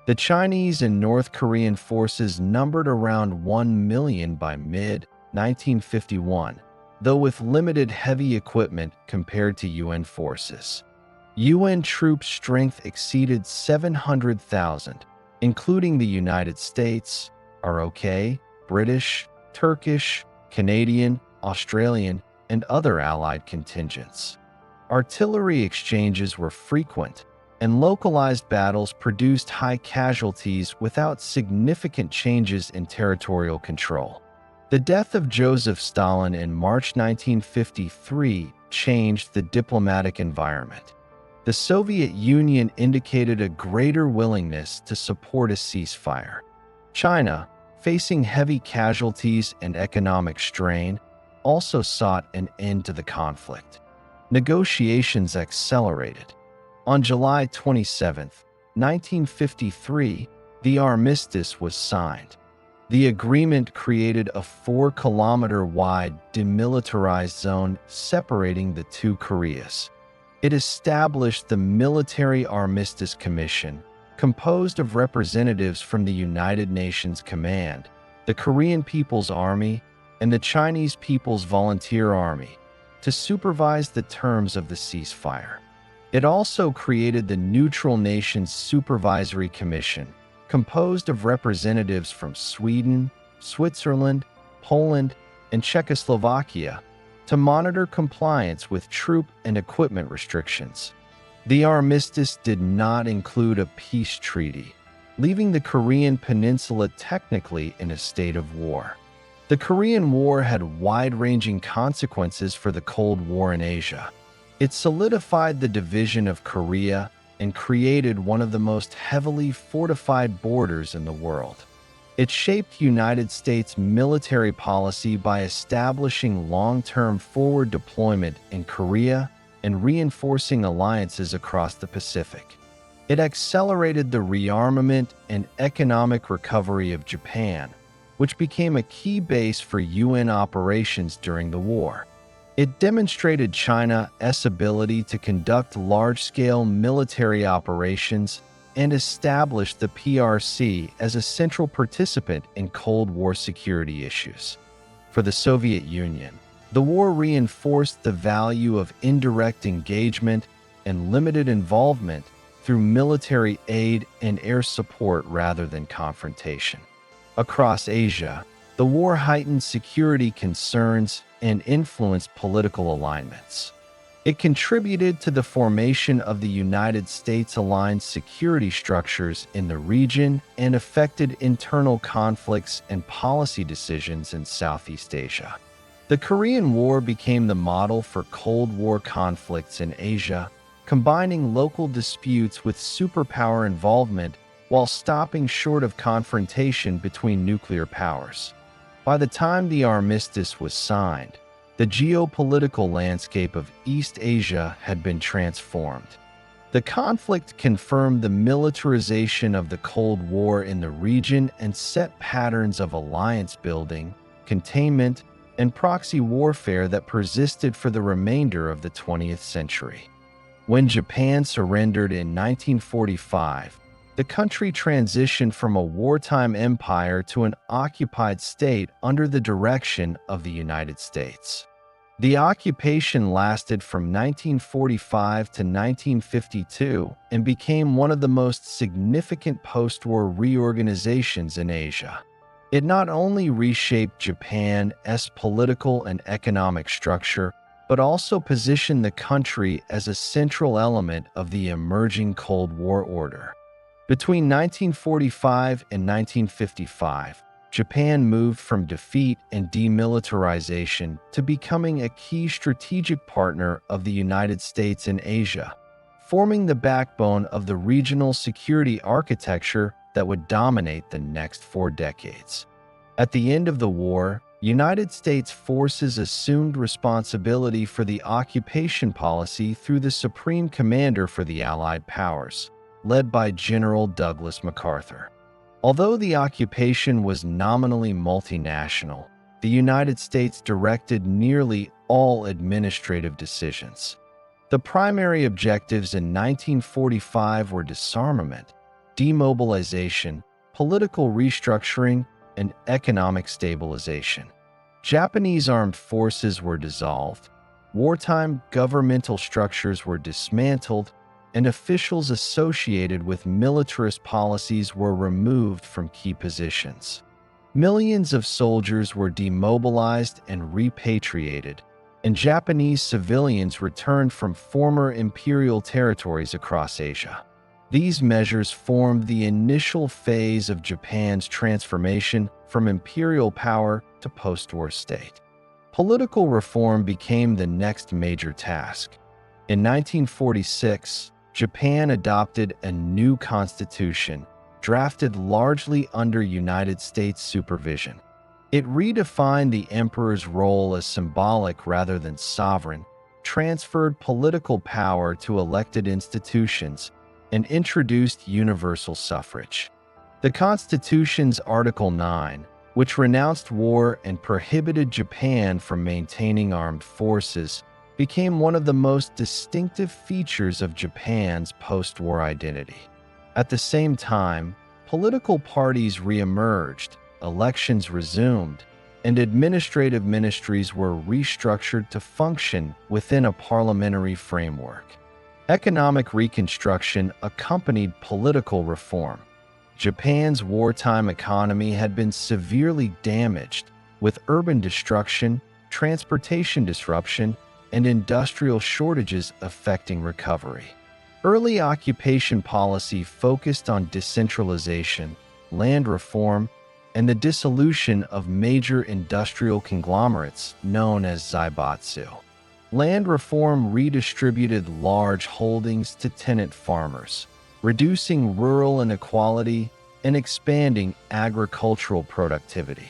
The Chinese and North Korean forces numbered around 1 million by mid-1951, though with limited heavy equipment compared to UN forces. UN troop strength exceeded 700,000, including the United States, ROK, British, Turkish, Canadian, Australian, and other allied contingents. Artillery exchanges were frequent, and localized battles produced high casualties without significant changes in territorial control. The death of Joseph Stalin in March 1953 changed the diplomatic environment. The Soviet Union indicated a greater willingness to support a ceasefire. China, facing heavy casualties and economic strain, also sought an end to the conflict. Negotiations accelerated. On July 27, 1953, the armistice was signed. The agreement created a 4-kilometer-wide demilitarized zone separating the two Koreas. It established the Military Armistice Commission, composed of representatives from the United Nations Command, the Korean People's Army, and the Chinese People's Volunteer Army, to supervise the terms of the ceasefire. It also created the Neutral Nations Supervisory Commission, composed of representatives from Sweden, Switzerland, Poland, and Czechoslovakia, to monitor compliance with troop and equipment restrictions. The armistice did not include a peace treaty, leaving the Korean peninsula technically in a state of war. The Korean War had wide-ranging consequences for the Cold War in Asia. It solidified the division of Korea and created one of the most heavily fortified borders in the world. It shaped United States military policy by establishing long-term forward deployment in Korea and reinforcing alliances across the Pacific. It accelerated the rearmament and economic recovery of Japan, which became a key base for UN operations during the war. It demonstrated China's ability to conduct large-scale military operations and established the PRC as a central participant in Cold War security issues. For the Soviet Union, the war reinforced the value of indirect engagement and limited involvement through military aid and air support rather than confrontation. Across Asia, the war heightened security concerns and influenced political alignments. It contributed to the formation of the United States-aligned security structures in the region and affected internal conflicts and policy decisions in Southeast Asia. The Korean War became the model for Cold War conflicts in Asia, combining local disputes with superpower involvement while stopping short of confrontation between nuclear powers. By the time the armistice was signed, the geopolitical landscape of East Asia had been transformed. The conflict confirmed the militarization of the Cold War in the region and set patterns of alliance building, containment, and proxy warfare that persisted for the remainder of the 20th century. When Japan surrendered in 1945, the country transitioned from a wartime empire to an occupied state under the direction of the United States. The occupation lasted from 1945 to 1952 and became one of the most significant post-war reorganizations in Asia. It not only reshaped Japan's political and economic structure, but also positioned the country as a central element of the emerging Cold War order. Between 1945 and 1955, Japan moved from defeat and demilitarization to becoming a key strategic partner of the United States in Asia, forming the backbone of the regional security architecture that would dominate the next 4 decades. At the end of the war, United States forces assumed responsibility for the occupation policy through the Supreme Commander for the Allied Powers, led by General Douglas MacArthur. Although the occupation was nominally multinational, the United States directed nearly all administrative decisions. The primary objectives in 1945 were disarmament, demobilization, political restructuring, and economic stabilization. Japanese armed forces were dissolved, wartime governmental structures were dismantled, and officials associated with militarist policies were removed from key positions. Millions of soldiers were demobilized and repatriated, and Japanese civilians returned from former imperial territories across Asia. These measures formed the initial phase of Japan's transformation from imperial power to post-war state. Political reform became the next major task. In 1946, Japan adopted a new constitution, drafted largely under United States supervision. It redefined the emperor's role as symbolic rather than sovereign, transferred political power to elected institutions, and introduced universal suffrage. The Constitution's Article 9, which renounced war and prohibited Japan from maintaining armed forces, became one of the most distinctive features of Japan's post-war identity. At the same time, political parties re-emerged, elections resumed, and administrative ministries were restructured to function within a parliamentary framework. Economic reconstruction accompanied political reform. Japan's wartime economy had been severely damaged, with urban destruction, transportation disruption, and industrial shortages affecting recovery. Early occupation policy focused on decentralization, land reform, and the dissolution of major industrial conglomerates known as zaibatsu. Land reform redistributed large holdings to tenant farmers, reducing rural inequality and expanding agricultural productivity.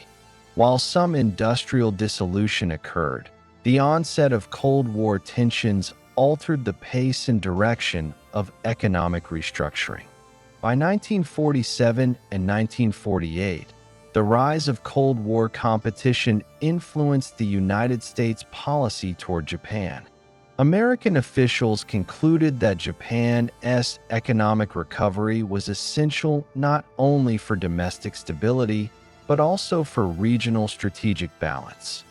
While some industrial dissolution occurred, the onset of Cold War tensions altered the pace and direction of economic restructuring. By 1947 and 1948, the rise of Cold War competition influenced the United States' policy toward Japan. American officials concluded that Japan's economic recovery was essential not only for domestic stability, but also for regional strategic balance.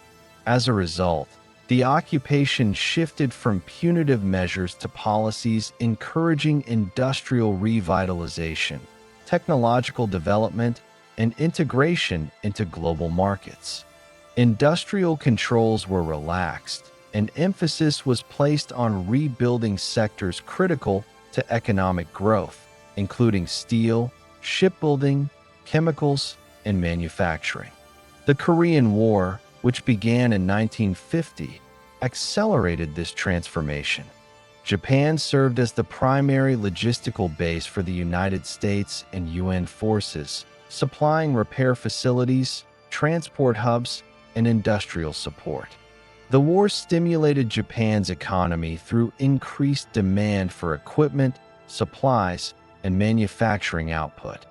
As a result, the occupation shifted from punitive measures to policies encouraging industrial revitalization, technological development, and integration into global markets. Industrial controls were relaxed, and emphasis was placed on rebuilding sectors critical to economic growth, including steel, shipbuilding, chemicals, and manufacturing. The Korean War, which began in 1950, accelerated this transformation. Japan served as the primary logistical base for the United States and UN forces, supplying repair facilities, transport hubs, and industrial support. The war stimulated Japan's economy through increased demand for equipment, supplies, and manufacturing output.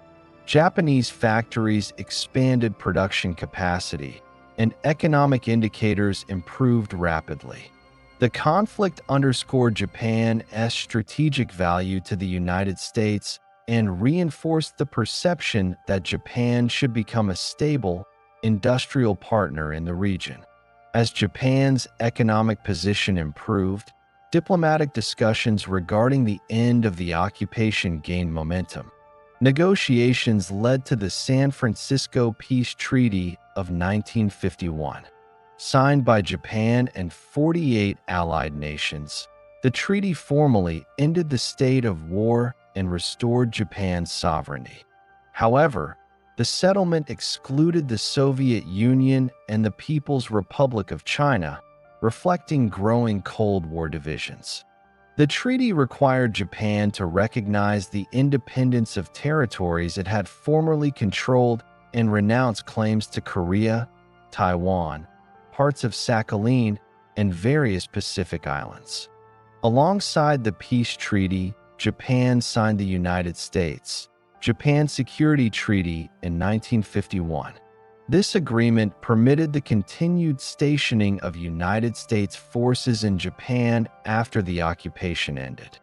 Japanese factories expanded production capacity, and economic indicators improved rapidly. The conflict underscored Japan's strategic value to the United States and reinforced the perception that Japan should become a stable, industrial partner in the region. As Japan's economic position improved, diplomatic discussions regarding the end of the occupation gained momentum. Negotiations led to the San Francisco Peace Treaty of 1951. Signed by Japan and 48 allied nations, the treaty formally ended the state of war and restored Japan's sovereignty. However, the settlement excluded the Soviet Union and the People's Republic of China, reflecting growing Cold War divisions. The treaty required Japan to recognize the independence of territories it had formerly controlled and renounce claims to Korea, Taiwan, parts of Sakhalin, and various Pacific islands. Alongside the peace treaty, Japan signed the United States Japan Security Treaty in 1951. This agreement permitted the continued stationing of United States forces in Japan after the occupation ended.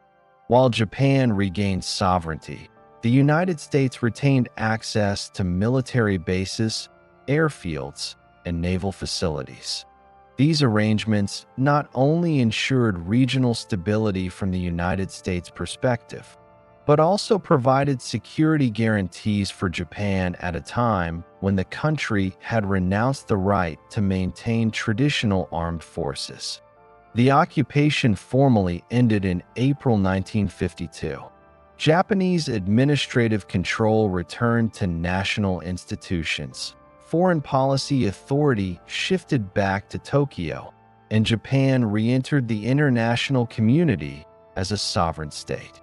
While Japan regained sovereignty, the United States retained access to military bases, airfields, and naval facilities. These arrangements not only ensured regional stability from the United States perspective, but also provided security guarantees for Japan at a time when the country had renounced the right to maintain traditional armed forces. The occupation formally ended in April 1952. Japanese administrative control returned to national institutions. Foreign policy authority shifted back to Tokyo, and Japan re-entered the international community as a sovereign state.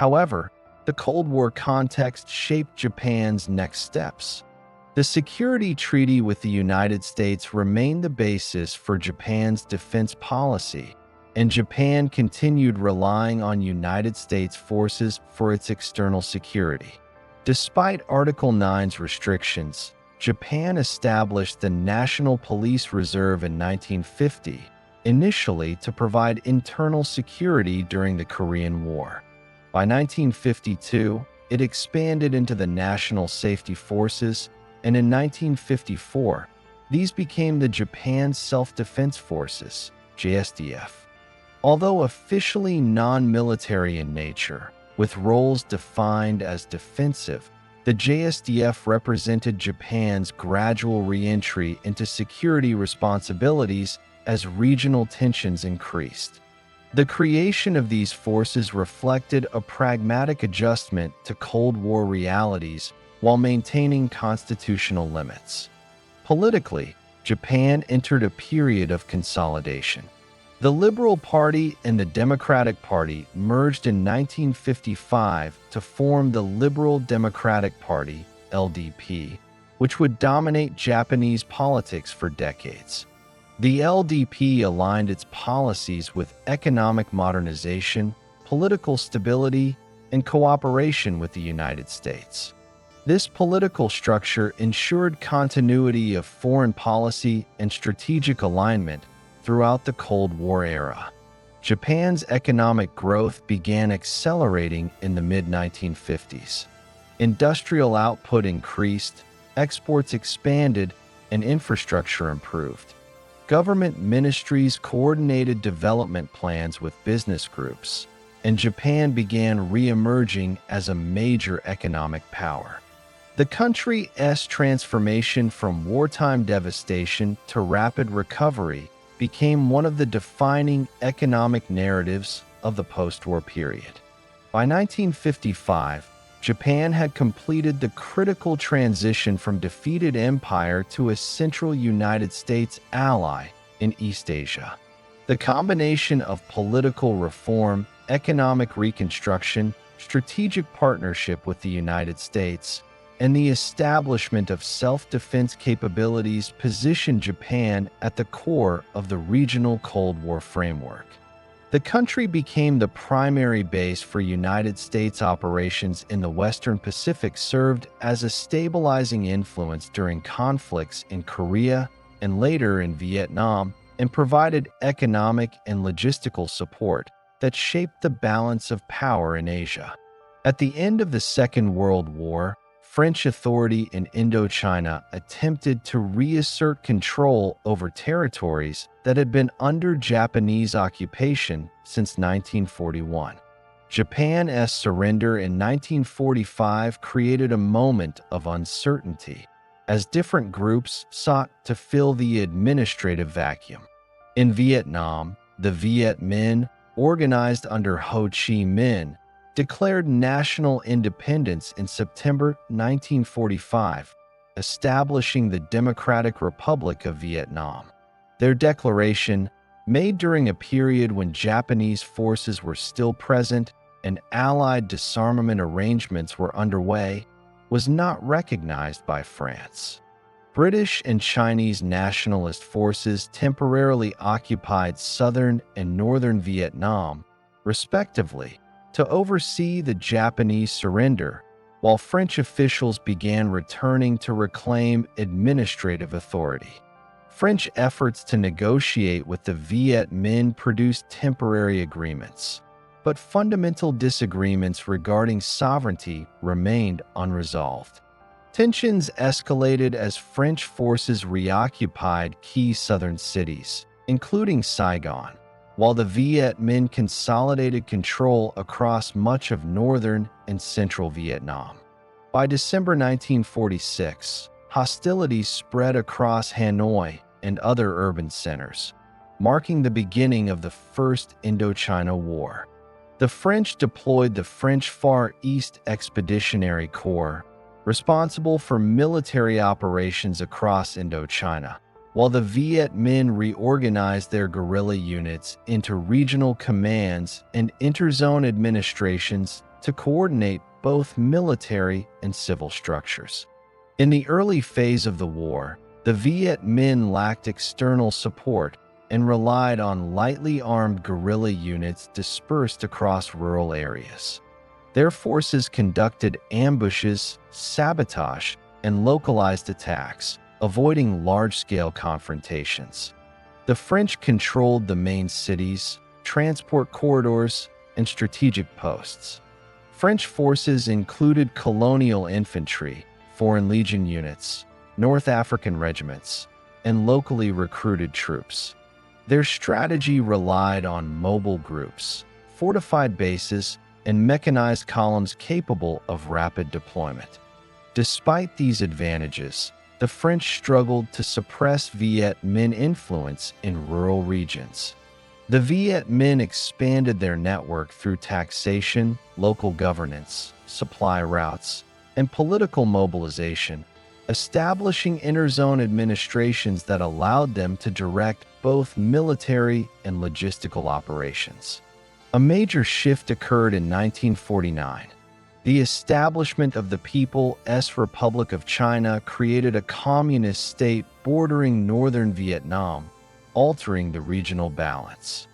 However, the Cold War context shaped Japan's next steps. The security treaty with the United States remained the basis for Japan's defense policy, and Japan continued relying on United States forces for its external security. Despite Article 9's restrictions, Japan established the National Police Reserve in 1950, initially to provide internal security during the Korean War. By 1952, it expanded into the National Safety Forces, and in 1954, these became the Japan Self-Defense Forces, JSDF. Although officially non-military in nature, with roles defined as defensive, the JSDF represented Japan's gradual re-entry into security responsibilities as regional tensions increased. The creation of these forces reflected a pragmatic adjustment to Cold War realities while maintaining constitutional limits. Politically, Japan entered a period of consolidation. The Liberal Party and the Democratic Party merged in 1955 to form the Liberal Democratic Party, LDP, which would dominate Japanese politics for decades. The LDP aligned its policies with economic modernization, political stability, and cooperation with the United States. This political structure ensured continuity of foreign policy and strategic alignment throughout the Cold War era. Japan's economic growth began accelerating in the mid-1950s. Industrial output increased, exports expanded, and infrastructure improved. Government ministries coordinated development plans with business groups, and Japan began re-emerging as a major economic power. The country's transformation from wartime devastation to rapid recovery became one of the defining economic narratives of the post-war period. By 1955, Japan had completed the critical transition from defeated empire to a central United States ally in East Asia. The combination of political reform, economic reconstruction, strategic partnership with the United States, and the establishment of self-defense capabilities positioned Japan at the core of the regional Cold War framework. The country became the primary base for United States operations in the Western Pacific, served as a stabilizing influence during conflicts in Korea and later in Vietnam, and provided economic and logistical support that shaped the balance of power in Asia. At the end of the Second World War, French authority in Indochina attempted to reassert control over territories that had been under Japanese occupation since 1941. Japan's surrender in 1945 created a moment of uncertainty as different groups sought to fill the administrative vacuum. In Vietnam, the Viet Minh, organized under Ho Chi Minh, declared national independence in September 1945, establishing the Democratic Republic of Vietnam. Their declaration, made during a period when Japanese forces were still present and Allied disarmament arrangements were underway, was not recognized by France. British and Chinese nationalist forces temporarily occupied southern and northern Vietnam, respectively, to oversee the Japanese surrender, while French officials began returning to reclaim administrative authority. French efforts to negotiate with the Viet Minh produced temporary agreements, but fundamental disagreements regarding sovereignty remained unresolved. Tensions escalated as French forces reoccupied key southern cities, including Saigon, while the Viet Minh consolidated control across much of northern and central Vietnam. By December 1946, hostilities spread across Hanoi and other urban centers, marking the beginning of the First Indochina War. The French deployed the French Far East Expeditionary Corps, responsible for military operations across Indochina, while the Viet Minh reorganized their guerrilla units into regional commands and interzone administrations to coordinate both military and civil structures. In the early phase of the war, the Viet Minh lacked external support and relied on lightly armed guerrilla units dispersed across rural areas. Their forces conducted ambushes, sabotage, and localized attacks, avoiding large-scale confrontations. The French controlled the main cities, transport corridors, and strategic posts. French forces included colonial infantry, Foreign Legion units, North African regiments, and locally recruited troops. Their strategy relied on mobile groups, fortified bases, and mechanized columns capable of rapid deployment. Despite these advantages, the French struggled to suppress Viet Minh influence in rural regions. The Viet Minh expanded their network through taxation, local governance, supply routes, and political mobilization, establishing interzone administrations that allowed them to direct both military and logistical operations. A major shift occurred in 1949. The establishment of the People's Republic of China created a communist state bordering northern Vietnam, altering the regional balance.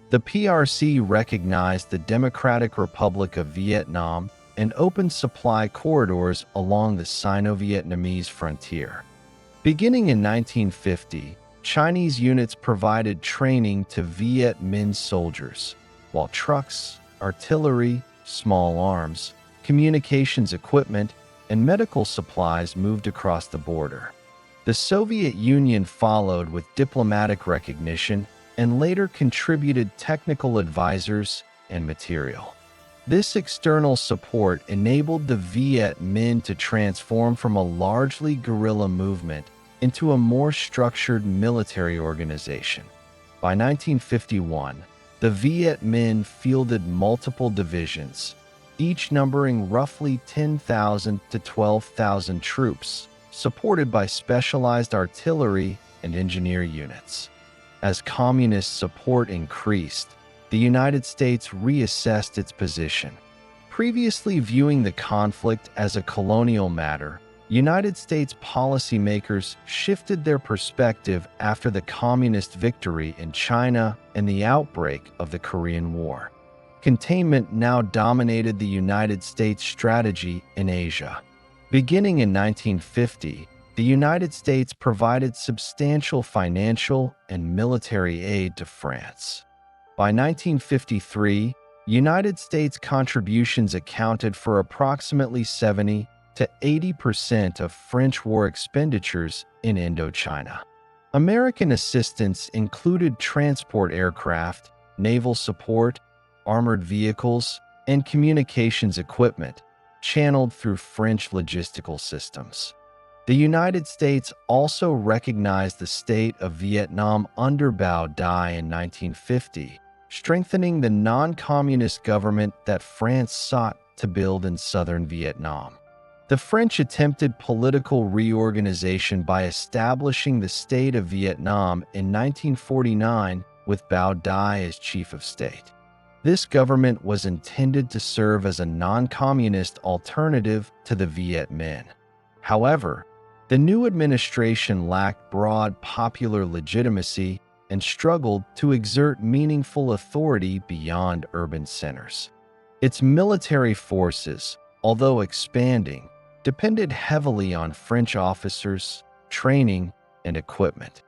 The PRC recognized the Democratic Republic of Vietnam and opened supply corridors along the Sino-Vietnamese frontier. Beginning in 1950, Chinese units provided training to Viet Minh soldiers, while trucks, artillery, small arms, communications equipment, and medical supplies moved across the border. The Soviet Union followed with diplomatic recognition and later contributed technical advisors and material. This external support enabled the Viet Minh to transform from a largely guerrilla movement into a more structured military organization. By 1951, the Viet Minh fielded multiple divisions, each numbering roughly 10,000 to 12,000 troops, supported by specialized artillery and engineer units. As communist support increased, the United States reassessed its position. Previously viewing the conflict as a colonial matter, United States policymakers shifted their perspective after the communist victory in China and the outbreak of the Korean War. Containment now dominated the United States strategy in Asia. Beginning in 1950, the United States provided substantial financial and military aid to France. By 1953, United States contributions accounted for approximately 70 to 80% of French war expenditures in Indochina. American assistance included transport aircraft, naval support, armored vehicles, and communications equipment, channeled through French logistical systems. The United States also recognized the state of Vietnam under Bao Dai in 1950, strengthening the non-communist government that France sought to build in southern Vietnam. The French attempted political reorganization by establishing the State of Vietnam in 1949 with Bao Dai as chief of state. This government was intended to serve as a non-communist alternative to the Viet Minh. However, the new administration lacked broad popular legitimacy and struggled to exert meaningful authority beyond urban centers. Its military forces, although expanding, depended heavily on French officers, training, and equipment.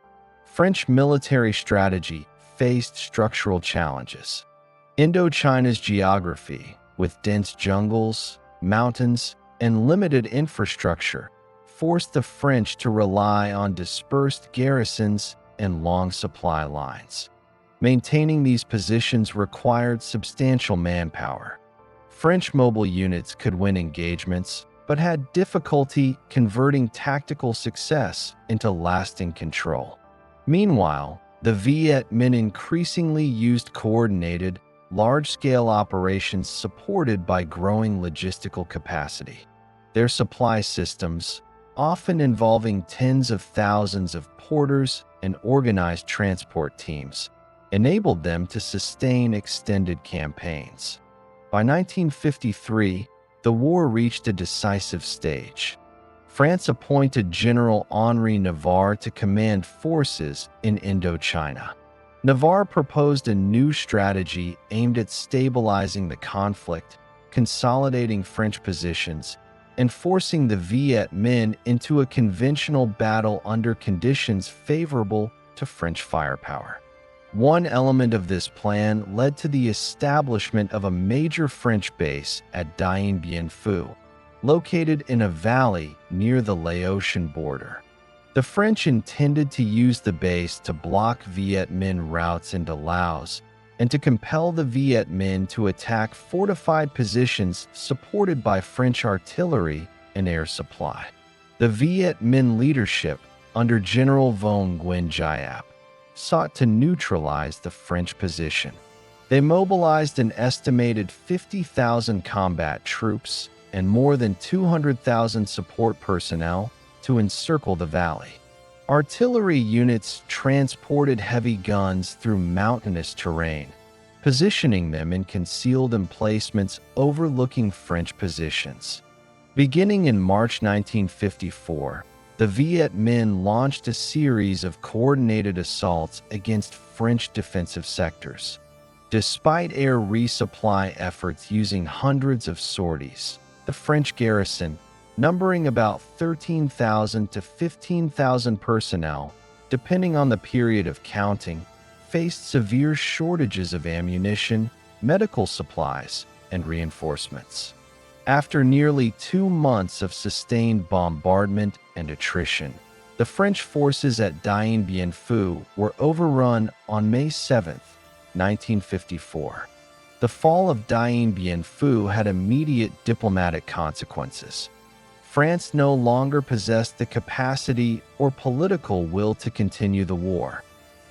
French military strategy faced structural challenges. Indochina's geography, with dense jungles, mountains, and limited infrastructure, forced the French to rely on dispersed garrisons and long supply lines. Maintaining these positions required substantial manpower. French mobile units could win engagements, but had difficulty converting tactical success into lasting control. Meanwhile, the Viet Minh increasingly used coordinated, large-scale operations supported by growing logistical capacity. Their supply systems, often involving tens of thousands of porters and organized transport teams, enabled them to sustain extended campaigns. By 1953, the war reached a decisive stage. France appointed General Henri Navarre to command forces in Indochina. Navarre proposed a new strategy aimed at stabilizing the conflict, consolidating French positions, and forcing the Viet Minh into a conventional battle under conditions favorable to French firepower. One element of this plan led to the establishment of a major French base at Dien Bien Phu, located in a valley near the Laotian border. The French intended to use the base to block Viet Minh routes into Laos and to compel the Viet Minh to attack fortified positions supported by French artillery and air supply. The Viet Minh leadership, under General von Nguyen Giap, sought to neutralize the French position. They mobilized an estimated 50,000 combat troops and more than 200,000 support personnel to encircle the valley. Artillery units transported heavy guns through mountainous terrain, positioning them in concealed emplacements overlooking French positions. Beginning in March 1954, the Viet Minh launched a series of coordinated assaults against French defensive sectors. Despite air resupply efforts using hundreds of sorties, the French garrison, numbering about 13,000 to 15,000 personnel, depending on the period of counting, faced severe shortages of ammunition, medical supplies, and reinforcements. After nearly 2 months of sustained bombardment and attrition, the French forces at Dien Bien Phu were overrun on May 7, 1954. The fall of Dien Bien Phu had immediate diplomatic consequences. France no longer possessed the capacity or political will to continue the war.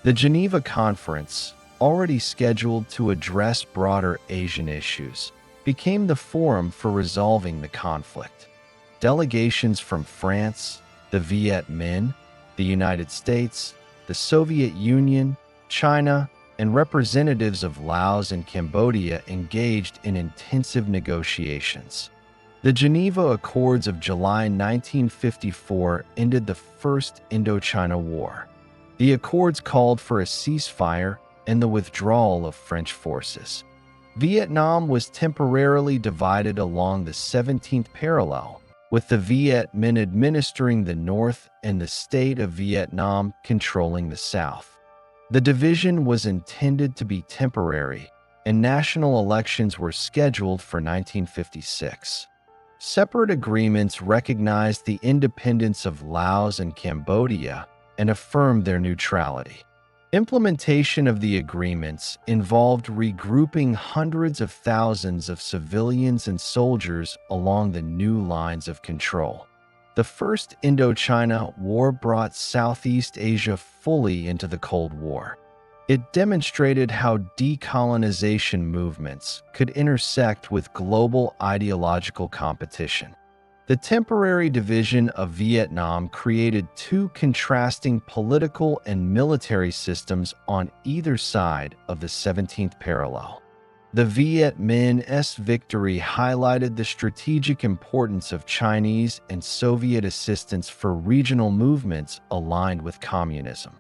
The Geneva Conference, already scheduled to address broader Asian issues, became the forum for resolving the conflict. Delegations from France, the Viet Minh, the United States, the Soviet Union, China, and representatives of Laos and Cambodia engaged in intensive negotiations. The Geneva Accords of July 1954 ended the First Indochina War. The accords called for a ceasefire and the withdrawal of French forces. Vietnam was temporarily divided along the 17th parallel, with the Viet Minh administering the north and the state of Vietnam controlling the south. The division was intended to be temporary, and national elections were scheduled for 1956. Separate agreements recognized the independence of Laos and Cambodia and affirmed their neutrality. Implementation of the agreements involved regrouping hundreds of thousands of civilians and soldiers along the new lines of control. The First Indochina War brought Southeast Asia fully into the Cold War. It demonstrated how decolonization movements could intersect with global ideological competition. The temporary division of Vietnam created two contrasting political and military systems on either side of the 17th parallel. The Viet Minh's victory highlighted the strategic importance of Chinese and Soviet assistance for regional movements aligned with communism.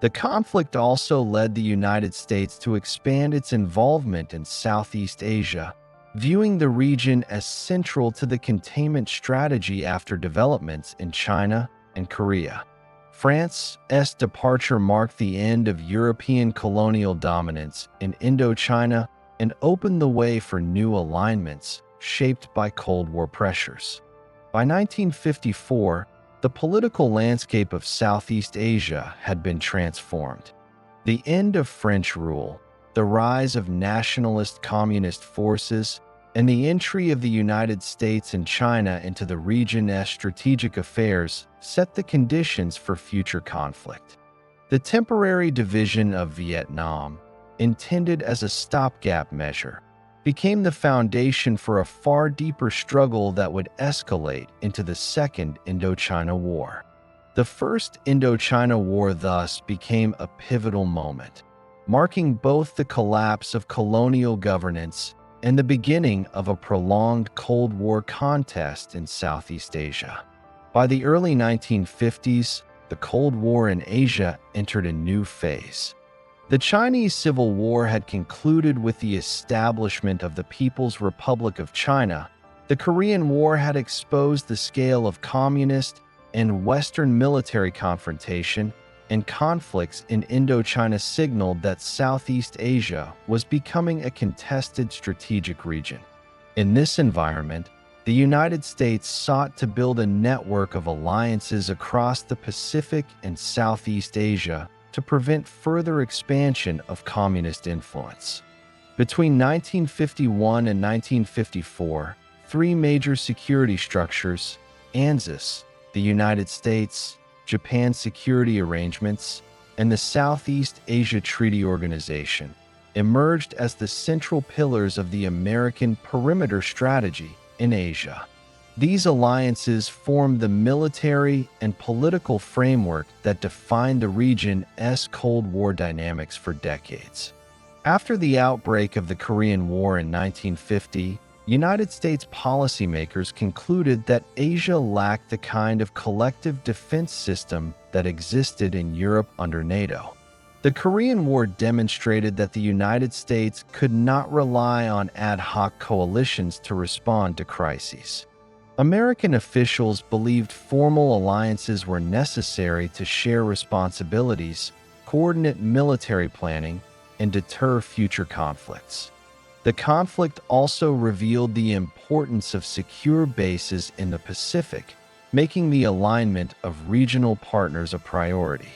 The conflict also led the United States to expand its involvement in Southeast Asia, viewing the region as central to the containment strategy after developments in China and Korea. France's departure marked the end of European colonial dominance in Indochina and opened the way for new alignments shaped by Cold War pressures. By 1954, the political landscape of Southeast Asia had been transformed. The end of French rule, the rise of nationalist communist forces, and the entry of the United States and China into the region's strategic affairs set the conditions for future conflict. The temporary division of Vietnam, intended as a stopgap measure, became the foundation for a far deeper struggle that would escalate into the Second Indochina War. The First Indochina War thus became a pivotal moment, marking both the collapse of colonial governance and the beginning of a prolonged Cold War contest in Southeast Asia. By the early 1950s, the Cold War in Asia entered a new phase. The Chinese Civil War had concluded with the establishment of the People's Republic of China. The Korean War had exposed the scale of communist and Western military confrontation, and conflicts in Indochina signaled that Southeast Asia was becoming a contested strategic region. In this environment, the United States sought to build a network of alliances across the Pacific and Southeast Asia to prevent further expansion of communist influence. Between 1951 and 1954, three major security structures, ANZUS, the United States, Japan Security Arrangements, and the Southeast Asia Treaty Organization, emerged as the central pillars of the American perimeter strategy in Asia. These alliances formed the military and political framework that defined the region's Cold War dynamics for decades. After the outbreak of the Korean War in 1950, United States policymakers concluded that Asia lacked the kind of collective defense system that existed in Europe under NATO. The Korean War demonstrated that the United States could not rely on ad hoc coalitions to respond to crises. American officials believed formal alliances were necessary to share responsibilities, coordinate military planning, and deter future conflicts. The conflict also revealed the importance of secure bases in the Pacific, making the alignment of regional partners a priority.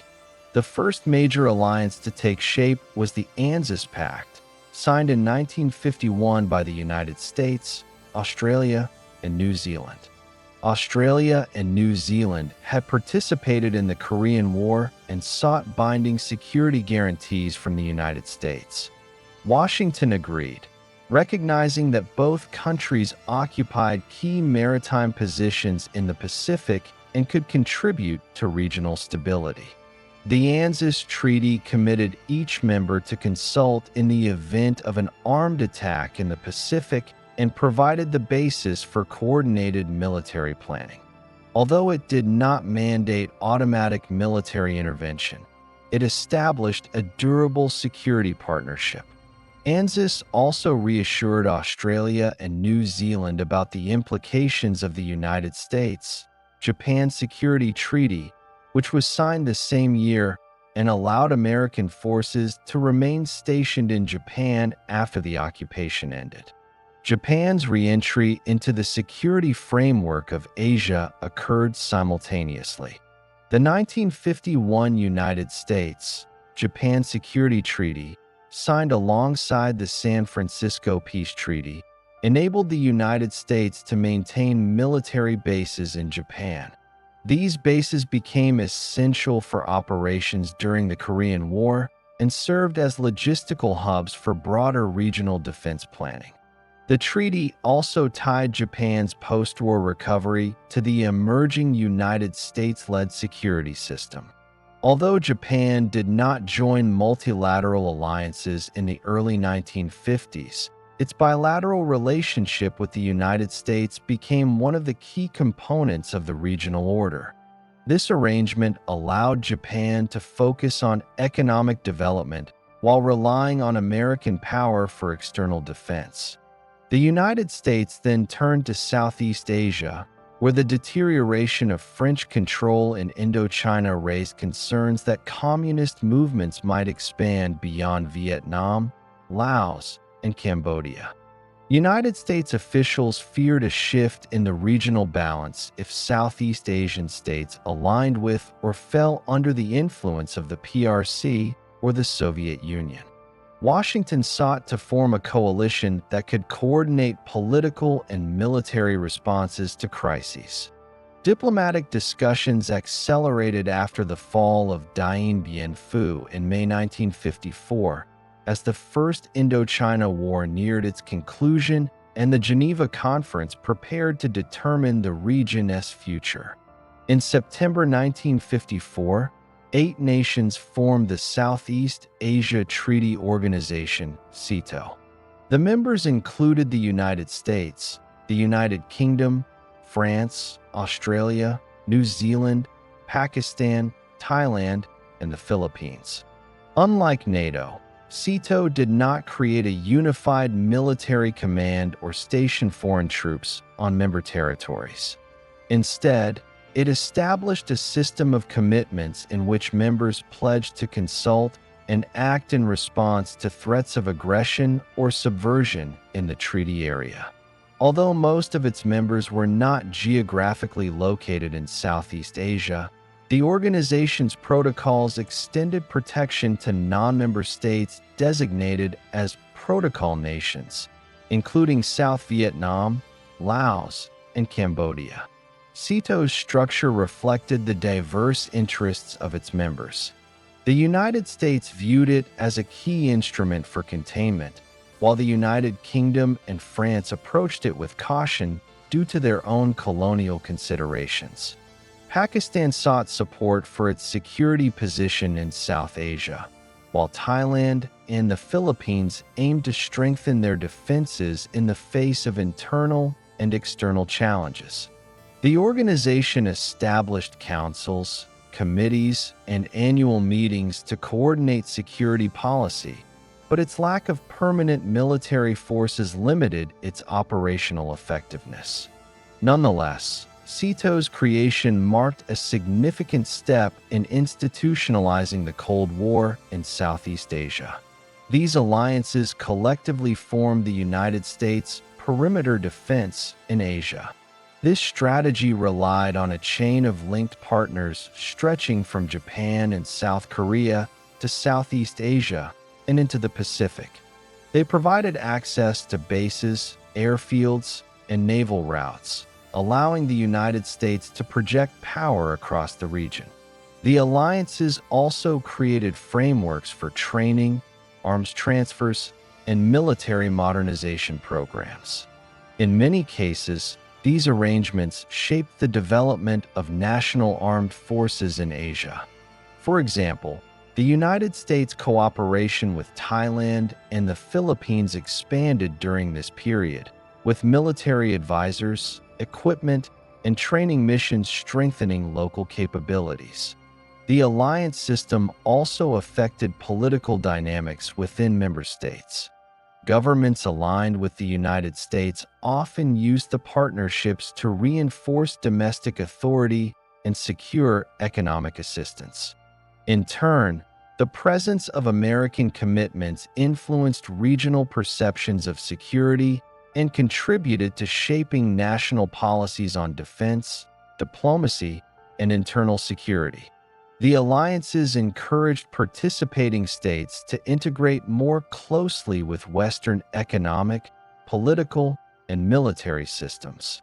The first major alliance to take shape was the ANZUS Pact, signed in 1951 by the United States, Australia, and New Zealand. Australia and New Zealand had participated in the Korean War and sought binding security guarantees from the United States. Washington agreed, recognizing that both countries occupied key maritime positions in the Pacific and could contribute to regional stability. The ANZUS Treaty committed each member to consult in the event of an armed attack in the Pacific and provided the basis for coordinated military planning. Although it did not mandate automatic military intervention, it established a durable security partnership. ANZUS also reassured Australia and New Zealand about the implications of the United States-Japan Security Treaty, which was signed the same year and allowed American forces to remain stationed in Japan after the occupation ended. Japan's re-entry into the security framework of Asia occurred simultaneously. The 1951 United States-Japan Security Treaty, signed alongside the San Francisco Peace Treaty, enabled the United States to maintain military bases in Japan. These bases became essential for operations during the Korean War and served as logistical hubs for broader regional defense planning. The treaty also tied Japan's post-war recovery to the emerging United States-led security system. Although Japan did not join multilateral alliances in the early 1950s, its bilateral relationship with the United States became one of the key components of the regional order. This arrangement allowed Japan to focus on economic development while relying on American power for external defense. The United States then turned to Southeast Asia, where the deterioration of French control in Indochina raised concerns that communist movements might expand beyond Vietnam, Laos, and Cambodia. United States officials feared a shift in the regional balance if Southeast Asian states aligned with or fell under the influence of the PRC or the Soviet Union. Washington sought to form a coalition that could coordinate political and military responses to crises. Diplomatic discussions accelerated after the fall of Dien Bien Phu in May 1954, as the First Indochina War neared its conclusion and the Geneva Conference prepared to determine the region's future. In September 1954, 8 nations formed the Southeast Asia Treaty Organization, SEATO. The members included the United States, the United Kingdom, France, Australia, New Zealand, Pakistan, Thailand, and the Philippines. Unlike NATO, SEATO did not create a unified military command or station foreign troops on member territories. Instead, it established a system of commitments in which members pledged to consult and act in response to threats of aggression or subversion in the treaty area. Although most of its members were not geographically located in Southeast Asia, the organization's protocols extended protection to non-member states designated as protocol nations, including South Vietnam, Laos, and Cambodia. SEATO's structure reflected the diverse interests of its members. The United States viewed it as a key instrument for containment, while the United Kingdom and France approached it with caution due to their own colonial considerations. Pakistan sought support for its security position in South Asia, while Thailand and the Philippines aimed to strengthen their defenses in the face of internal and external challenges. The organization established councils, committees, and annual meetings to coordinate security policy, but its lack of permanent military forces limited its operational effectiveness. Nonetheless, SEATO's creation marked a significant step in institutionalizing the Cold War in Southeast Asia. These alliances collectively formed the United States' perimeter defense in Asia. This strategy relied on a chain of linked partners stretching from Japan and South Korea to Southeast Asia and into the Pacific. They provided access to bases, airfields, and naval routes, allowing the United States to project power across the region. The alliances also created frameworks for training, arms transfers, and military modernization programs. In many cases, these arrangements shaped the development of national armed forces in Asia. For example, the United States' cooperation with Thailand and the Philippines expanded during this period, with military advisors, equipment, and training missions strengthening local capabilities. The alliance system also affected political dynamics within member states. Governments aligned with the United States often used the partnerships to reinforce domestic authority and secure economic assistance. In turn, the presence of American commitments influenced regional perceptions of security and contributed to shaping national policies on defense, diplomacy, and internal security. The alliances encouraged participating states to integrate more closely with Western economic, political, and military systems.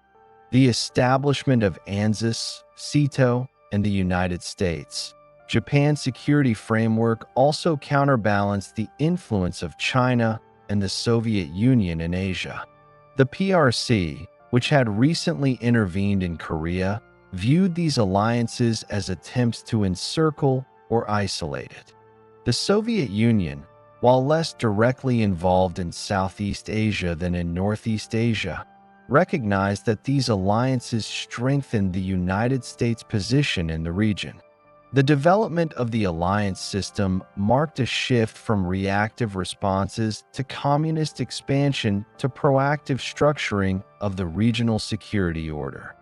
The establishment of ANZUS, SEATO, and the United States, Japan's security framework also counterbalanced the influence of China and the Soviet Union in Asia. The PRC, which had recently intervened in Korea, viewed these alliances as attempts to encircle or isolate it. The Soviet Union, while less directly involved in Southeast Asia than in Northeast Asia, recognized that these alliances strengthened the United States' position in the region. The development of the alliance system marked a shift from reactive responses to communist expansion to proactive structuring of the regional security order.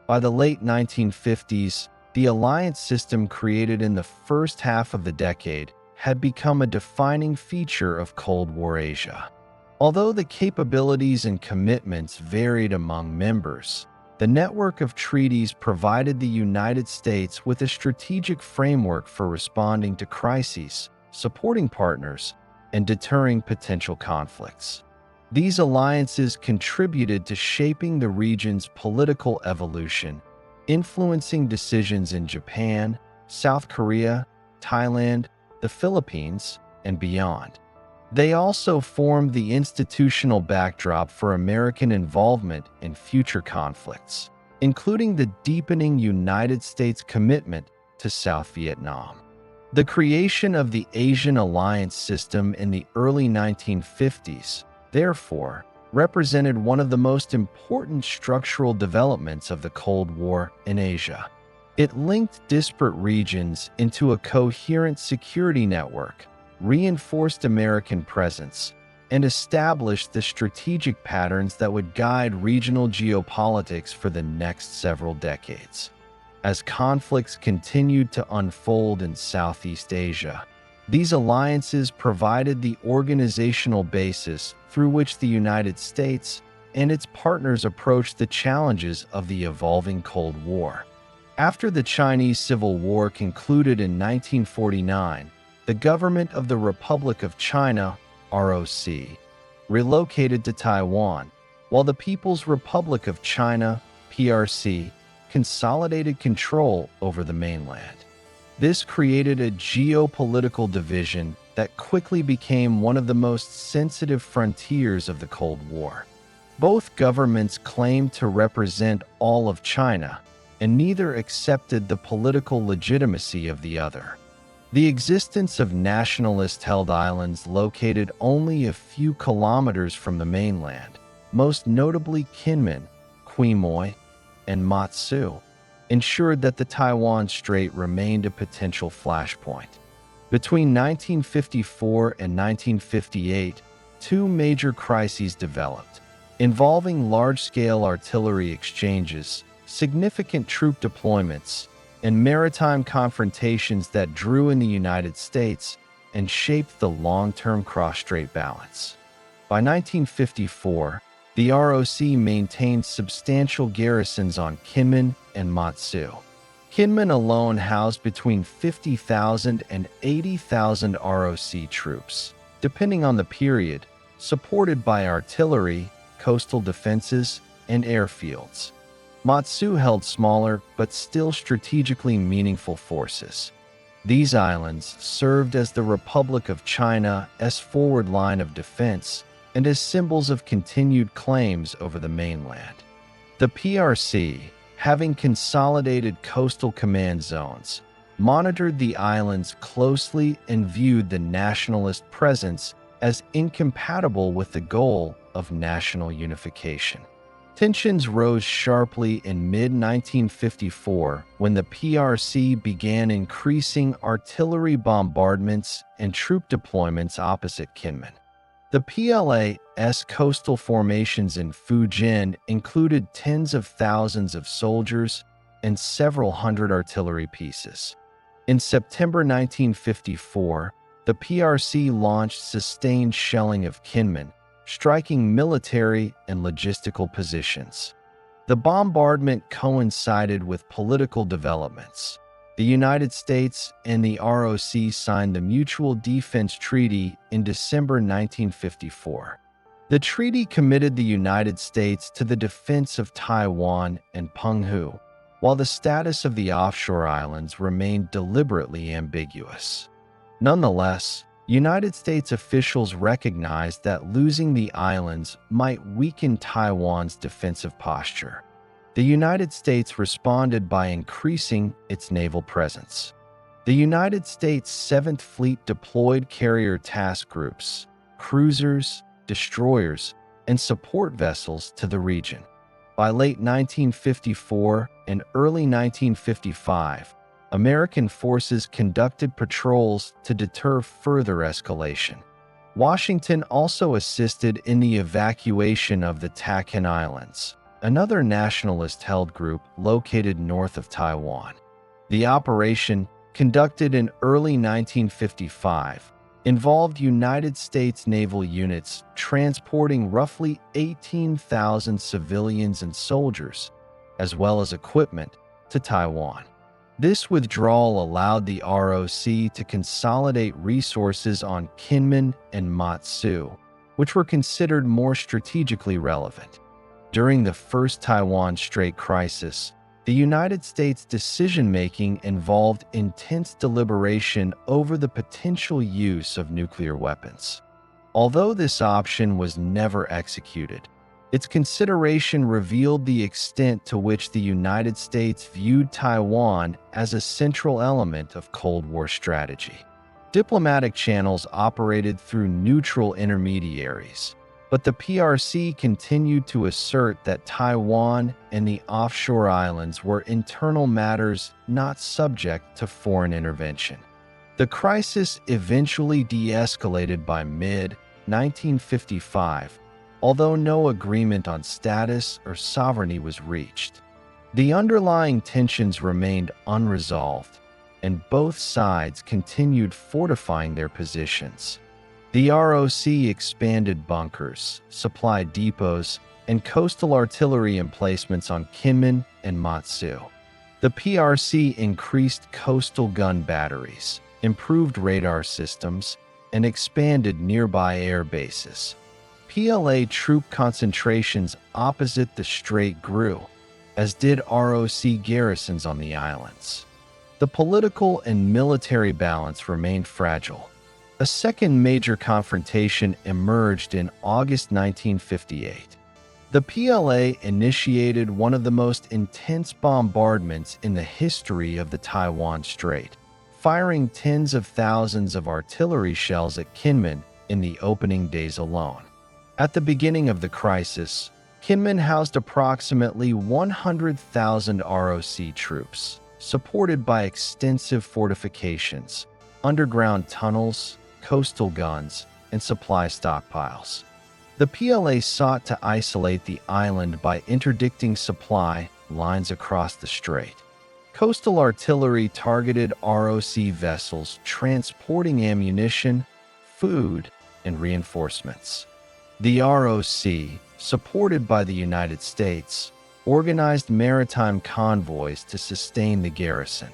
By the late 1950s, the alliance system created in the first half of the decade had become a defining feature of Cold War Asia. Although the capabilities and commitments varied among members, the network of treaties provided the United States with a strategic framework for responding to crises, supporting partners, and deterring potential conflicts. These alliances contributed to shaping the region's political evolution, influencing decisions in Japan, South Korea, Thailand, the Philippines, and beyond. They also formed the institutional backdrop for American involvement in future conflicts, including the deepening United States commitment to South Vietnam. The creation of the Asian alliance system in the early 1950s, therefore, represented one of the most important structural developments of the Cold War in Asia. It linked disparate regions into a coherent security network, reinforced American presence, and established the strategic patterns that would guide regional geopolitics for the next several decades. As conflicts continued to unfold in Southeast Asia, these alliances provided the organizational basis through which the United States and its partners approached the challenges of the evolving Cold War. After the Chinese Civil War concluded in 1949, the government of the Republic of China, ROC, relocated to Taiwan, while the People's Republic of China, PRC, consolidated control over the mainland. This created a geopolitical division that quickly became one of the most sensitive frontiers of the Cold War. Both governments claimed to represent all of China, and neither accepted the political legitimacy of the other. The existence of nationalist-held islands located only a few kilometers from the mainland, most notably Kinmen, Quemoy, and Matsu, ensured that the Taiwan Strait remained a potential flashpoint. Between 1954 and 1958, two major crises developed, involving large-scale artillery exchanges, significant troop deployments, and maritime confrontations that drew in the United States and shaped the long-term cross-strait balance. By 1954, the ROC maintained substantial garrisons on Kinmen and Matsu. Kinmen alone housed between 50,000 and 80,000 ROC troops, depending on the period, supported by artillery, coastal defenses, and airfields. Matsu held smaller but still strategically meaningful forces. These islands served as the Republic of China's forward line of defense and as symbols of continued claims over the mainland. The PRC, having consolidated coastal command zones, monitored the islands closely and viewed the nationalist presence as incompatible with the goal of national unification. Tensions rose sharply in mid-1954 when the PRC began increasing artillery bombardments and troop deployments opposite Kinmen. The PLA's coastal formations in Fujian included tens of thousands of soldiers and several hundred artillery pieces. In September 1954, the PRC launched sustained shelling of Kinmen, striking military and logistical positions. The bombardment coincided with political developments. The United States and the ROC signed the Mutual Defense Treaty in December 1954. The treaty committed the United States to the defense of Taiwan and Penghu, while the status of the offshore islands remained deliberately ambiguous. Nonetheless, United States officials recognized that losing the islands might weaken Taiwan's defensive posture. The United States responded by increasing its naval presence. The United States 7th Fleet deployed carrier task groups, cruisers, destroyers, and support vessels to the region. By late 1954 and early 1955, American forces conducted patrols to deter further escalation. Washington also assisted in the evacuation of the Takan Islands, another nationalist-held group located north of Taiwan. The operation, conducted in early 1955, involved United States naval units transporting roughly 18,000 civilians and soldiers, as well as equipment, to Taiwan. This withdrawal allowed the ROC to consolidate resources on Kinmen and Matsu, which were considered more strategically relevant. During the first Taiwan Strait crisis, the United States' decision-making involved intense deliberation over the potential use of nuclear weapons. Although this option was never executed, its consideration revealed the extent to which the United States viewed Taiwan as a central element of Cold War strategy. Diplomatic channels operated through neutral intermediaries, but the PRC continued to assert that Taiwan and the offshore islands were internal matters not subject to foreign intervention. The crisis eventually de-escalated by mid-1955, although no agreement on status or sovereignty was reached. The underlying tensions remained unresolved, and both sides continued fortifying their positions. The ROC expanded bunkers, supply depots, and coastal artillery emplacements on Kinmen and Matsu. The PRC increased coastal gun batteries, improved radar systems, and expanded nearby air bases. PLA troop concentrations opposite the strait grew, as did ROC garrisons on the islands. The political and military balance remained fragile. A second major confrontation emerged in August 1958. The PLA initiated one of the most intense bombardments in the history of the Taiwan Strait, firing tens of thousands of artillery shells at Kinmen in the opening days alone. At the beginning of the crisis, Kinmen housed approximately 100,000 ROC troops, supported by extensive fortifications, underground tunnels, coastal guns, and supply stockpiles. The PLA sought to isolate the island by interdicting supply lines across the strait. Coastal artillery targeted ROC vessels transporting ammunition, food, and reinforcements. The ROC, supported by the United States, organized maritime convoys to sustain the garrison.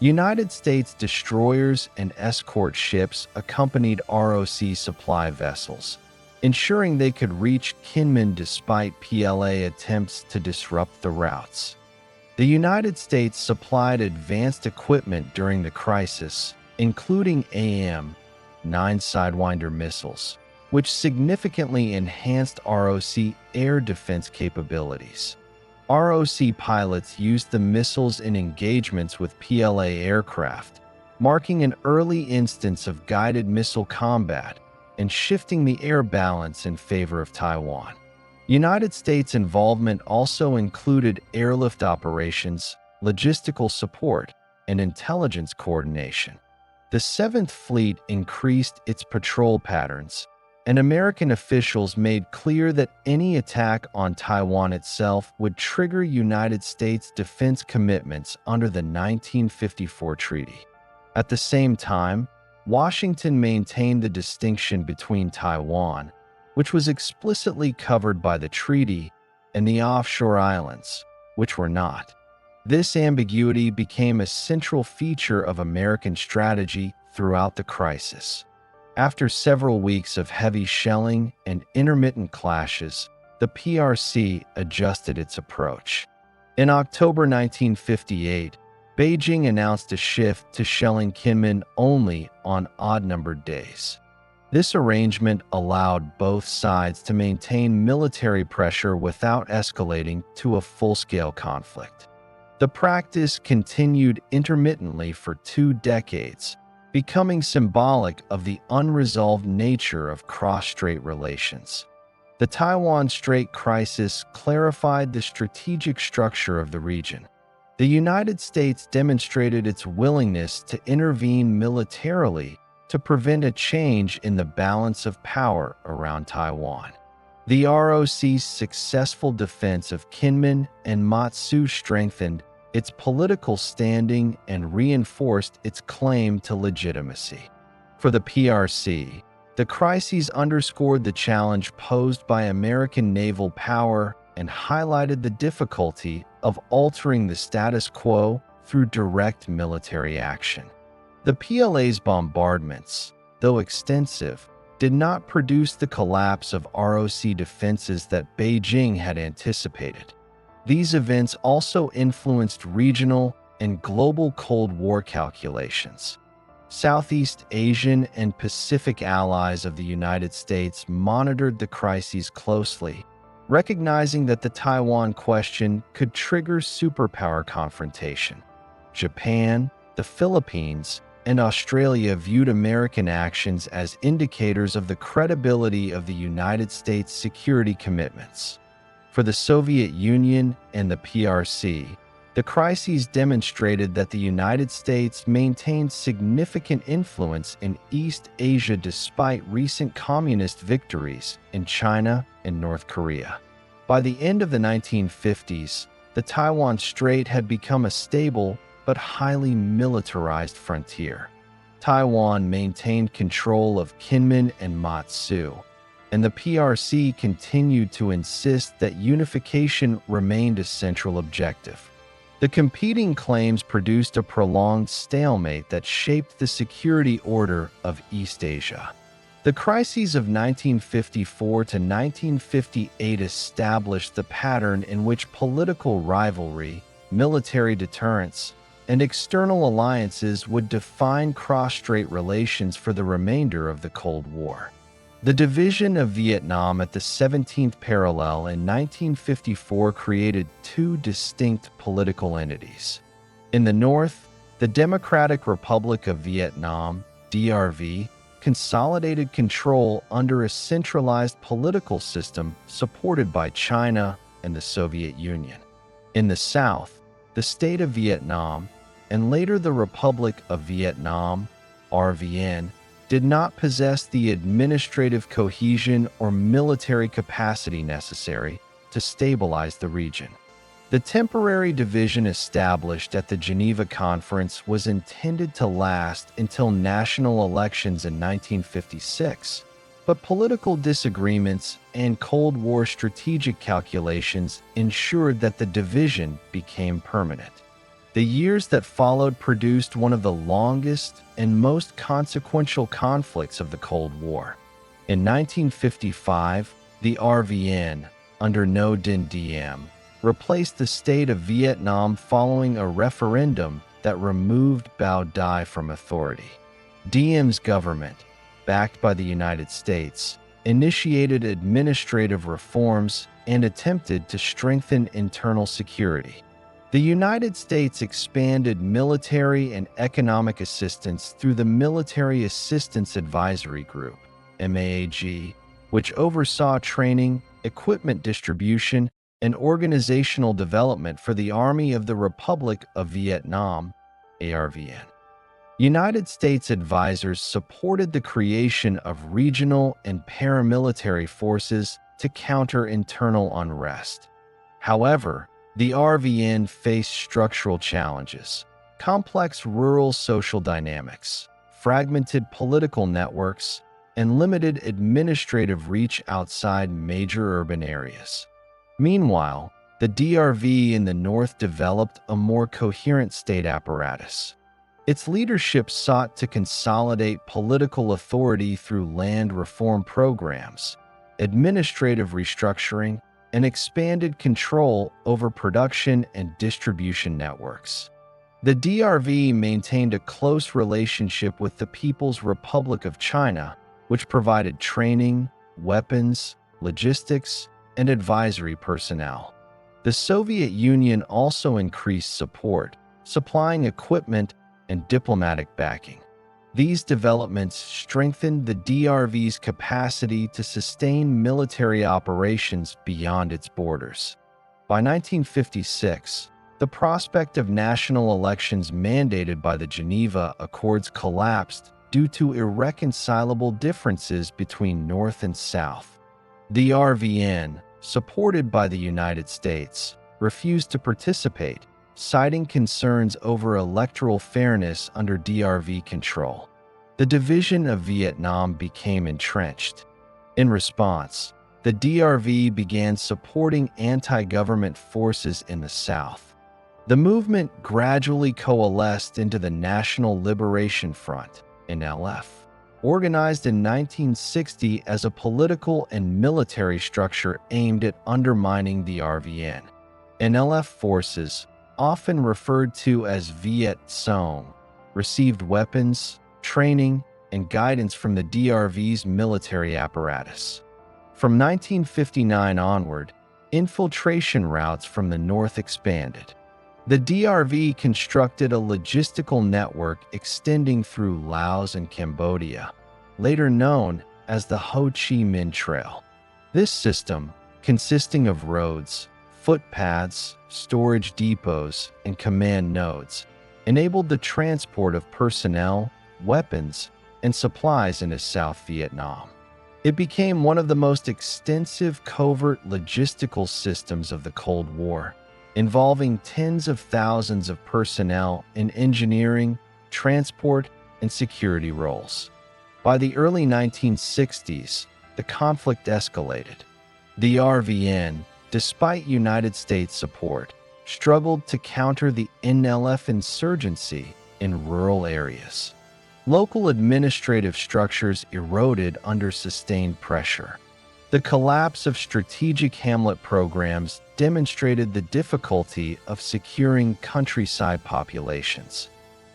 United States destroyers and escort ships accompanied ROC supply vessels, ensuring they could reach Kinmen despite PLA attempts to disrupt the routes. The United States supplied advanced equipment during the crisis, including AM-9 Sidewinder missiles, which significantly enhanced ROC air defense capabilities. ROC pilots used the missiles in engagements with PLA aircraft, marking an early instance of guided missile combat and shifting the air balance in favor of Taiwan. United States involvement also included airlift operations, logistical support, and intelligence coordination. The 7th Fleet increased its patrol patterns, and American officials made clear that any attack on Taiwan itself would trigger United States defense commitments under the 1954 treaty. At the same time, Washington maintained the distinction between Taiwan, which was explicitly covered by the treaty, and the offshore islands, which were not. This ambiguity became a central feature of American strategy throughout the crisis. After several weeks of heavy shelling and intermittent clashes, the PRC adjusted its approach. In October 1958, Beijing announced a shift to shelling Kinmen only on odd-numbered days. This arrangement allowed both sides to maintain military pressure without escalating to a full-scale conflict. The practice continued intermittently for 2 decades, becoming symbolic of the unresolved nature of cross-strait relations. The Taiwan Strait crisis clarified the strategic structure of the region. The United States demonstrated its willingness to intervene militarily to prevent a change in the balance of power around Taiwan. The ROC's successful defense of Kinmen and Matsu strengthened its political standing and reinforced its claim to legitimacy. For the PRC, the crises underscored the challenge posed by American naval power and highlighted the difficulty of altering the status quo through direct military action. The PLA's bombardments, though extensive, did not produce the collapse of ROC defenses that Beijing had anticipated. These events also influenced regional and global Cold War calculations. Southeast Asian and Pacific allies of the United States monitored the crises closely, recognizing that the Taiwan question could trigger superpower confrontation. Japan, the Philippines, and Australia viewed American actions as indicators of the credibility of the United States' security commitments. For the Soviet Union and the PRC, the crises demonstrated that the United States maintained significant influence in East Asia despite recent communist victories in China and North Korea. By the end of the 1950s, the Taiwan Strait had become a stable but highly militarized frontier. Taiwan maintained control of Kinmen and Matsu, and the PRC continued to insist that unification remained a central objective. The competing claims produced a prolonged stalemate that shaped the security order of East Asia. The crises of 1954 to 1958 established the pattern in which political rivalry, military deterrence, and external alliances would define cross-strait relations for the remainder of the Cold War. The division of Vietnam at the 17th parallel in 1954 created 2 distinct political entities. In the north, the Democratic Republic of Vietnam, DRV, consolidated control under a centralized political system supported by China and the Soviet Union. In the south, the State of Vietnam, and later the Republic of Vietnam, RVN, did not possess the administrative cohesion or military capacity necessary to stabilize the region. The temporary division established at the Geneva Conference was intended to last until national elections in 1956, but political disagreements and Cold War strategic calculations ensured that the division became permanent. The years that followed produced one of the longest and most consequential conflicts of the Cold War. In 1955, the RVN, under Ngo Dinh Diem, replaced the state of Vietnam following a referendum that removed Bao Dai from authority. Diem's government, backed by the United States, initiated administrative reforms and attempted to strengthen internal security. The United States expanded military and economic assistance through the Military Assistance Advisory Group, MAAG, which oversaw training, equipment distribution, and organizational development for the Army of the Republic of Vietnam, ARVN. United States advisors supported the creation of regional and paramilitary forces to counter internal unrest. However, the RVN faced structural challenges, complex rural social dynamics, fragmented political networks, and limited administrative reach outside major urban areas. Meanwhile, the DRV in the north developed a more coherent state apparatus. Its leadership sought to consolidate political authority through land reform programs, administrative restructuring, and expanded control over production and distribution networks. The DRV maintained a close relationship with the People's Republic of China, which provided training, weapons, logistics, and advisory personnel. The Soviet Union also increased support, supplying equipment and diplomatic backing. These developments strengthened the DRV's capacity to sustain military operations beyond its borders. By 1956, the prospect of national elections mandated by the Geneva Accords collapsed due to irreconcilable differences between North and South. The RVN, supported by the United States, refused to participate, citing concerns over electoral fairness under DRV control. The division of Vietnam became entrenched. In response, the DRV began supporting anti-government forces in the South. The movement gradually coalesced into the National Liberation Front, NLF, organized in 1960 as a political and military structure aimed at undermining the RVN. NLF forces, often referred to as Viet Cong, received weapons, training, and guidance from the DRV's military apparatus. From 1959 onward, infiltration routes from the north expanded. The DRV constructed a logistical network extending through Laos and Cambodia, later known as the Ho Chi Minh Trail. This system, consisting of roads, footpaths, storage depots, and command nodes, enabled the transport of personnel, weapons, and supplies into South Vietnam. It became one of the most extensive covert logistical systems of the Cold War, involving tens of thousands of personnel in engineering, transport, and security roles. By the early 1960s, the conflict escalated. The RVN, despite United States support, struggled to counter the NLF insurgency in rural areas. Local administrative structures eroded under sustained pressure. The collapse of strategic hamlet programs demonstrated the difficulty of securing countryside populations.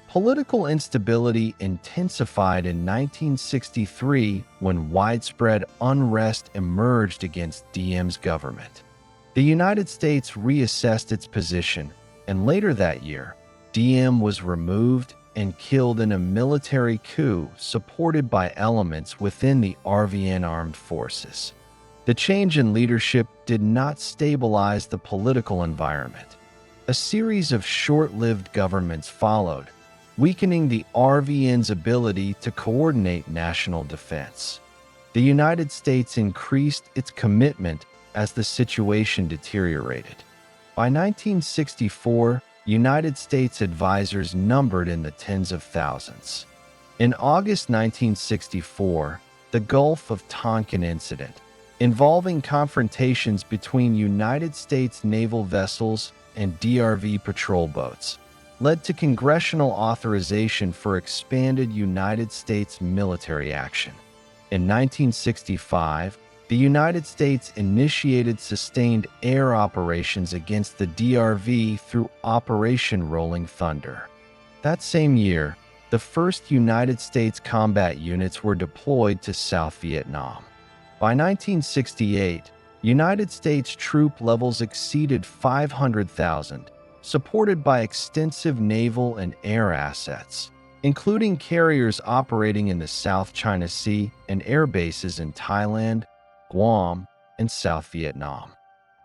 Political instability intensified in 1963 when widespread unrest emerged against Diem's government. The United States reassessed its position, and later that year, Diem was removed and killed in a military coup supported by elements within the RVN armed forces. The change in leadership did not stabilize the political environment. A series of short-lived governments followed, weakening the RVN's ability to coordinate national defense. The United States increased its commitment as the situation deteriorated. By 1964, United States advisors numbered in the tens of thousands. In August 1964, the Gulf of Tonkin incident, involving confrontations between United States naval vessels and DRV patrol boats, led to congressional authorization for expanded United States military action. In 1965, the United States initiated sustained air operations against the DRV through Operation Rolling Thunder. That same year, the first United States combat units were deployed to South Vietnam. By 1968, United States troop levels exceeded 500,000, supported by extensive naval and air assets, including carriers operating in the South China Sea and air bases in Thailand, Guam, and South Vietnam.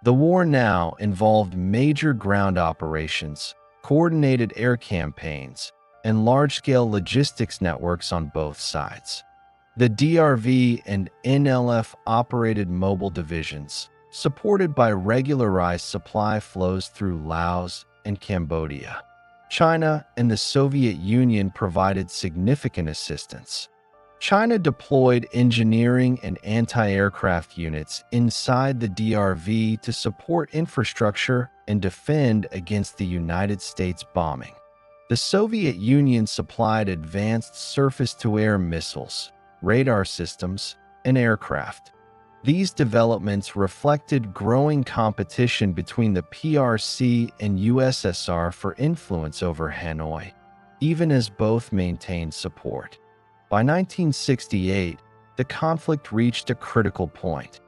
The war now involved major ground operations, coordinated air campaigns, and large-scale logistics networks on both sides. The DRV and NLF operated mobile divisions, supported by regularized supply flows through Laos and Cambodia. China and the Soviet Union provided significant assistance. China deployed engineering and anti-aircraft units inside the DRV to support infrastructure and defend against the United States bombing. The Soviet Union supplied advanced surface-to-air missiles, radar systems, and aircraft. These developments reflected growing competition between the PRC and USSR for influence over Hanoi, even as both maintained support. By 1968, the conflict reached a critical point.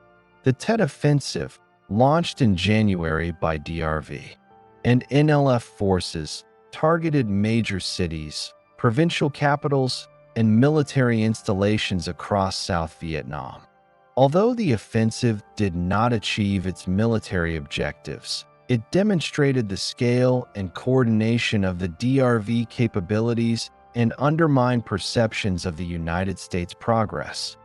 The Tet Offensive, launched in January by DRV and NLF forces, targeted major cities, provincial capitals, and military installations across South Vietnam. Although the offensive did not achieve its military objectives, it demonstrated the scale and coordination of the DRV capabilities and undermined perceptions of the United States' progress.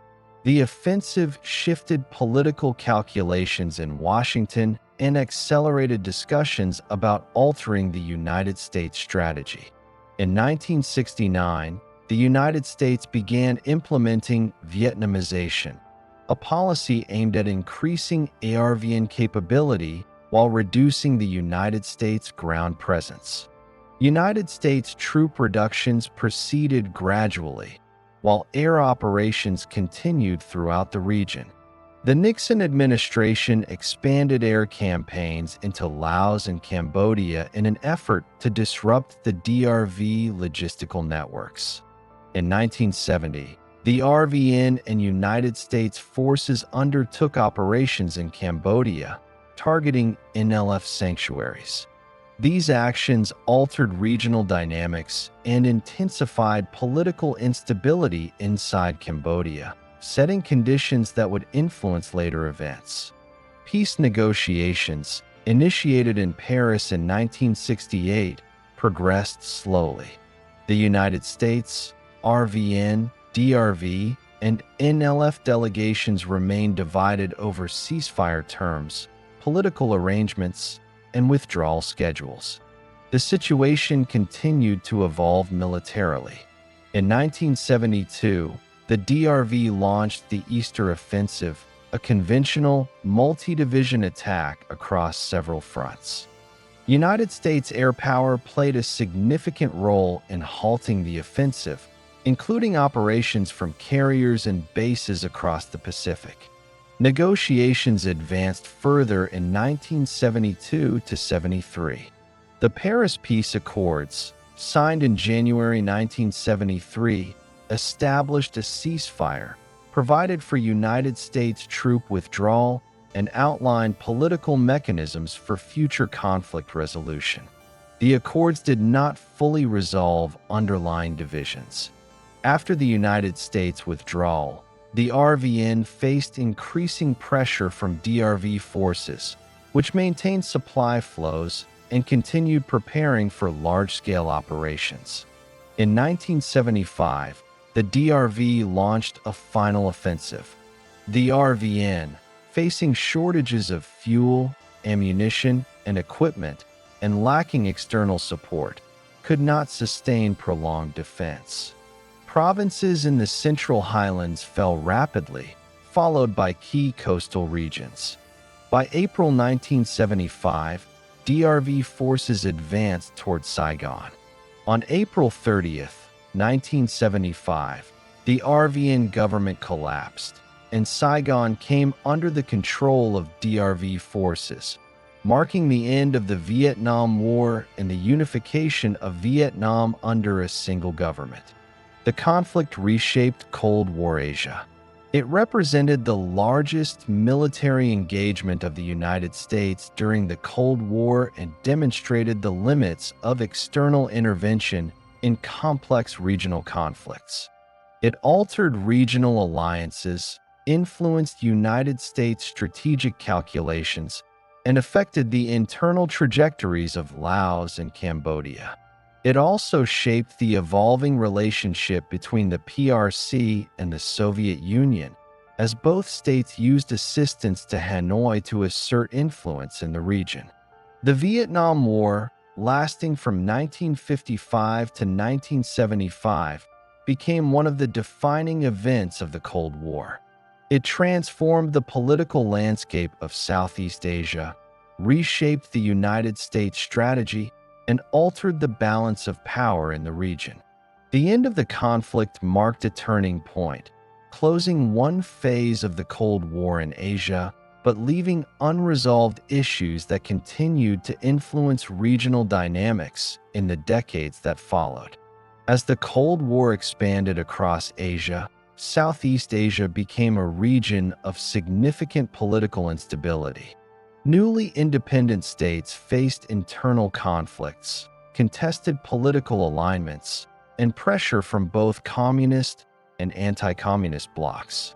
The offensive shifted political calculations in Washington and accelerated discussions about altering the United States strategy. In 1969, the United States began implementing Vietnamization, a policy aimed at increasing ARVN capability while reducing the United States' ground presence. United States troop reductions proceeded gradually, while air operations continued throughout the region. The Nixon administration expanded air campaigns into Laos and Cambodia in an effort to disrupt the DRV logistical networks. In 1970, the RVN and United States forces undertook operations in Cambodia, targeting NLF sanctuaries. These actions altered regional dynamics and intensified political instability inside Cambodia, setting conditions that would influence later events. Peace negotiations, initiated in Paris in 1968, progressed slowly. The United States, RVN, DRV, and NLF delegations remained divided over ceasefire terms, political arrangements, and withdrawal schedules. The situation continued to evolve militarily. In 1972, the DRV launched the Easter Offensive, a conventional, multi-division attack across several fronts. United States air power played a significant role in halting the offensive, including operations from carriers and bases across the Pacific. Negotiations advanced further in 1972 to 73. The Paris Peace Accords, signed in January 1973, established a ceasefire, provided for United States troop withdrawal, and outlined political mechanisms for future conflict resolution. The accords did not fully resolve underlying divisions. After the United States withdrawal, the RVN faced increasing pressure from DRV forces, which maintained supply flows and continued preparing for large-scale operations. In 1975, the DRV launched a final offensive. The RVN, facing shortages of fuel, ammunition, and equipment, and lacking external support, could not sustain prolonged defense. Provinces in the Central Highlands fell rapidly, followed by key coastal regions. By April 1975, DRV forces advanced toward Saigon. On April 30th, 1975, the RVN government collapsed, and Saigon came under the control of DRV forces, marking the end of the Vietnam War and the unification of Vietnam under a single government. The conflict reshaped Cold War Asia. It represented the largest military engagement of the United States during the Cold War and demonstrated the limits of external intervention in complex regional conflicts. It altered regional alliances, influenced United States strategic calculations, and affected the internal trajectories of Laos and Cambodia. It also shaped the evolving relationship between the PRC and the Soviet Union, as both states used assistance to Hanoi to assert influence in the region. The Vietnam War, lasting from 1955 to 1975, became one of the defining events of the Cold War. It transformed the political landscape of Southeast Asia, reshaped the United States strategy, and altered the balance of power in the region. The end of the conflict marked a turning point, closing one phase of the Cold War in Asia, but leaving unresolved issues that continued to influence regional dynamics in the decades that followed. As the Cold War expanded across Asia, Southeast Asia became a region of significant political instability. Newly independent states faced internal conflicts, contested political alignments, and pressure from both communist and anti-communist blocs.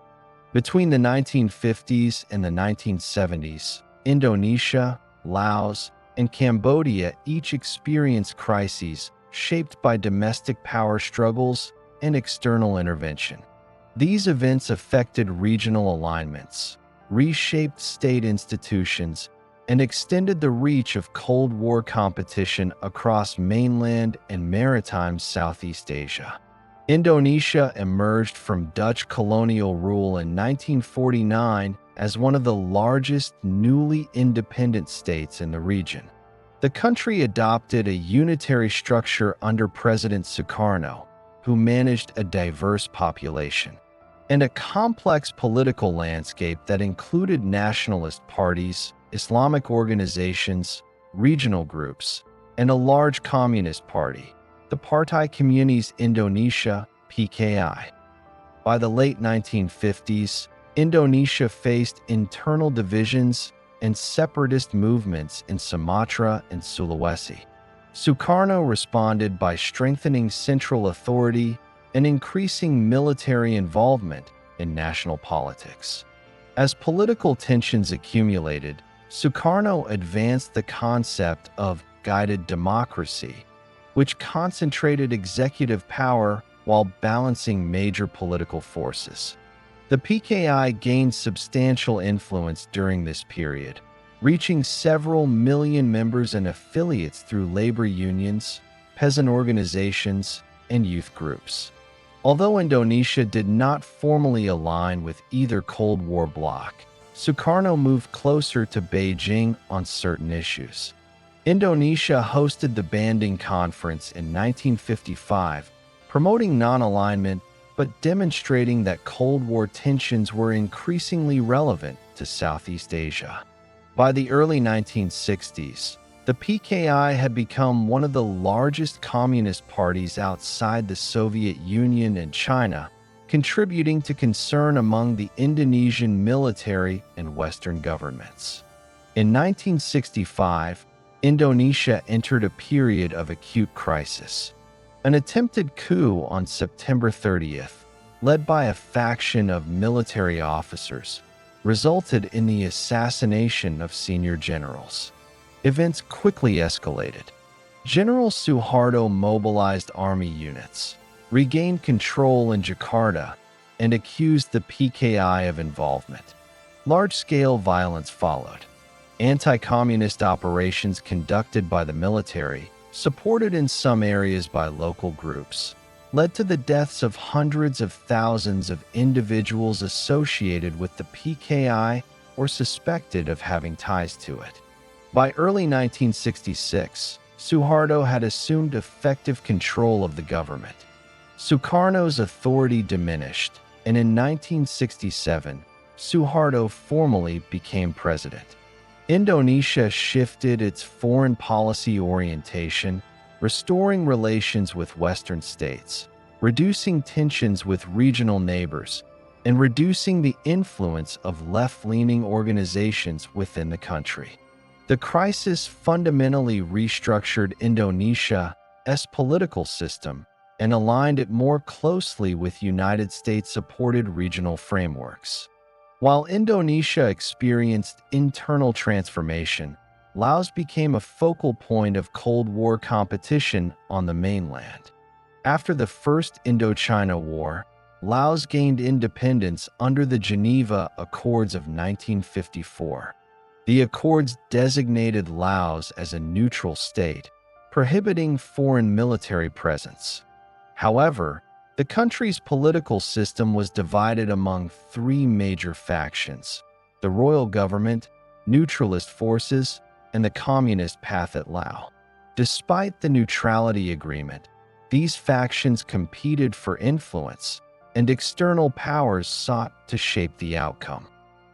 Between the 1950s and the 1970s, Indonesia, Laos, and Cambodia each experienced crises shaped by domestic power struggles and external intervention. These events affected regional alignments, reshaped state institutions, and extended the reach of Cold War competition across mainland and maritime Southeast Asia. Indonesia emerged from Dutch colonial rule in 1949 as one of the largest newly independent states in the region. The country adopted a unitary structure under President Sukarno, who managed a diverse population, and a complex political landscape that included nationalist parties, Islamic organizations, regional groups, and a large communist party, the Partai Komunis Indonesia (PKI). By the late 1950s, Indonesia faced internal divisions and separatist movements in Sumatra and Sulawesi. Sukarno responded by strengthening central authority and increasing military involvement in national politics. As political tensions accumulated, Sukarno advanced the concept of guided democracy, which concentrated executive power while balancing major political forces. The PKI gained substantial influence during this period, reaching several million members and affiliates through labor unions, peasant organizations, and youth groups. Although Indonesia did not formally align with either Cold War bloc, Sukarno moved closer to Beijing on certain issues. Indonesia hosted the Bandung Conference in 1955, promoting non-alignment but demonstrating that Cold War tensions were increasingly relevant to Southeast Asia. By the early 1960s, the PKI had become one of the largest communist parties outside the Soviet Union and China, contributing to concern among the Indonesian military and Western governments. In 1965, Indonesia entered a period of acute crisis. An attempted coup on September 30th, led by a faction of military officers, resulted in the assassination of senior generals. Events quickly escalated. General Suharto mobilized army units, regained control in Jakarta, and accused the PKI of involvement. Large-scale violence followed. Anti-communist operations conducted by the military, supported in some areas by local groups, led to the deaths of hundreds of thousands of individuals associated with the PKI or suspected of having ties to it. By early 1966, Suharto had assumed effective control of the government. Sukarno's authority diminished, and in 1967, Suharto formally became president. Indonesia shifted its foreign policy orientation, restoring relations with Western states, reducing tensions with regional neighbors, and reducing the influence of left-leaning organizations within the country. The crisis fundamentally restructured Indonesia's political system and aligned it more closely with United States-supported regional frameworks. While Indonesia experienced internal transformation, Laos became a focal point of Cold War competition on the mainland. After the First Indochina War, Laos gained independence under the Geneva Accords of 1954. The accords designated Laos as a neutral state, prohibiting foreign military presence. However, The country's political system was divided among three major factions: the royal government, neutralist forces, and the communist Pathet Lao. Despite the neutrality agreement, these factions competed for influence, and external powers sought to shape the outcome.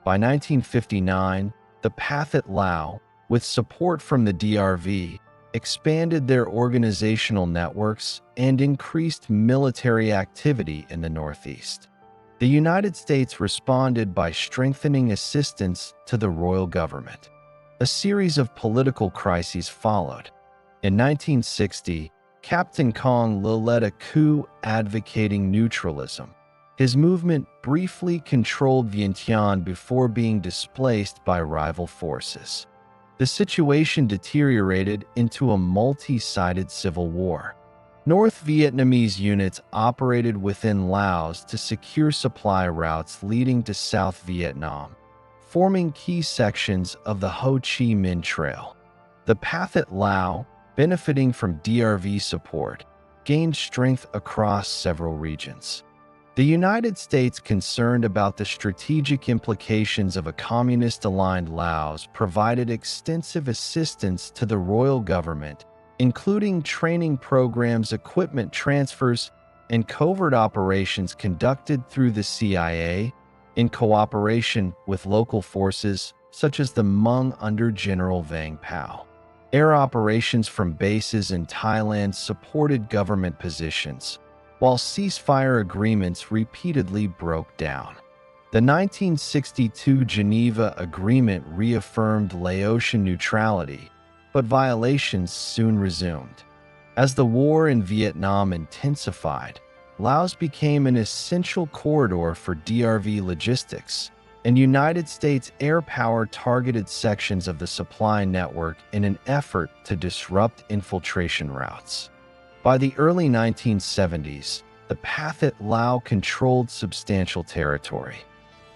By 1959, the Pathet Lao, with support from the DRV, expanded their organizational networks and increased military activity in the northeast. The United States responded by strengthening assistance to the royal government. A series of political crises followed. In 1960, Captain Kong Le led a coup advocating neutralism. His movement briefly controlled Vientiane before being displaced by rival forces. The situation deteriorated into a multi-sided civil war. North Vietnamese units operated within Laos to secure supply routes leading to South Vietnam, forming key sections of the Ho Chi Minh Trail. The Pathet Lao, benefiting from DRV support, gained strength across several regions. The United States, concerned about the strategic implications of a communist-aligned Laos, provided extensive assistance to the royal government, including training programs, equipment transfers, and covert operations conducted through the CIA in cooperation with local forces such as the Hmong under General Vang Pao. Air operations from bases in Thailand supported government positions, while ceasefire agreements repeatedly broke down. The 1962 Geneva Agreement reaffirmed Laotian neutrality, but violations soon resumed. As the war in Vietnam intensified, Laos became an essential corridor for DRV logistics, and United States air power targeted sections of the supply network in an effort to disrupt infiltration routes. By the early 1970s, the Pathet Lao controlled substantial territory.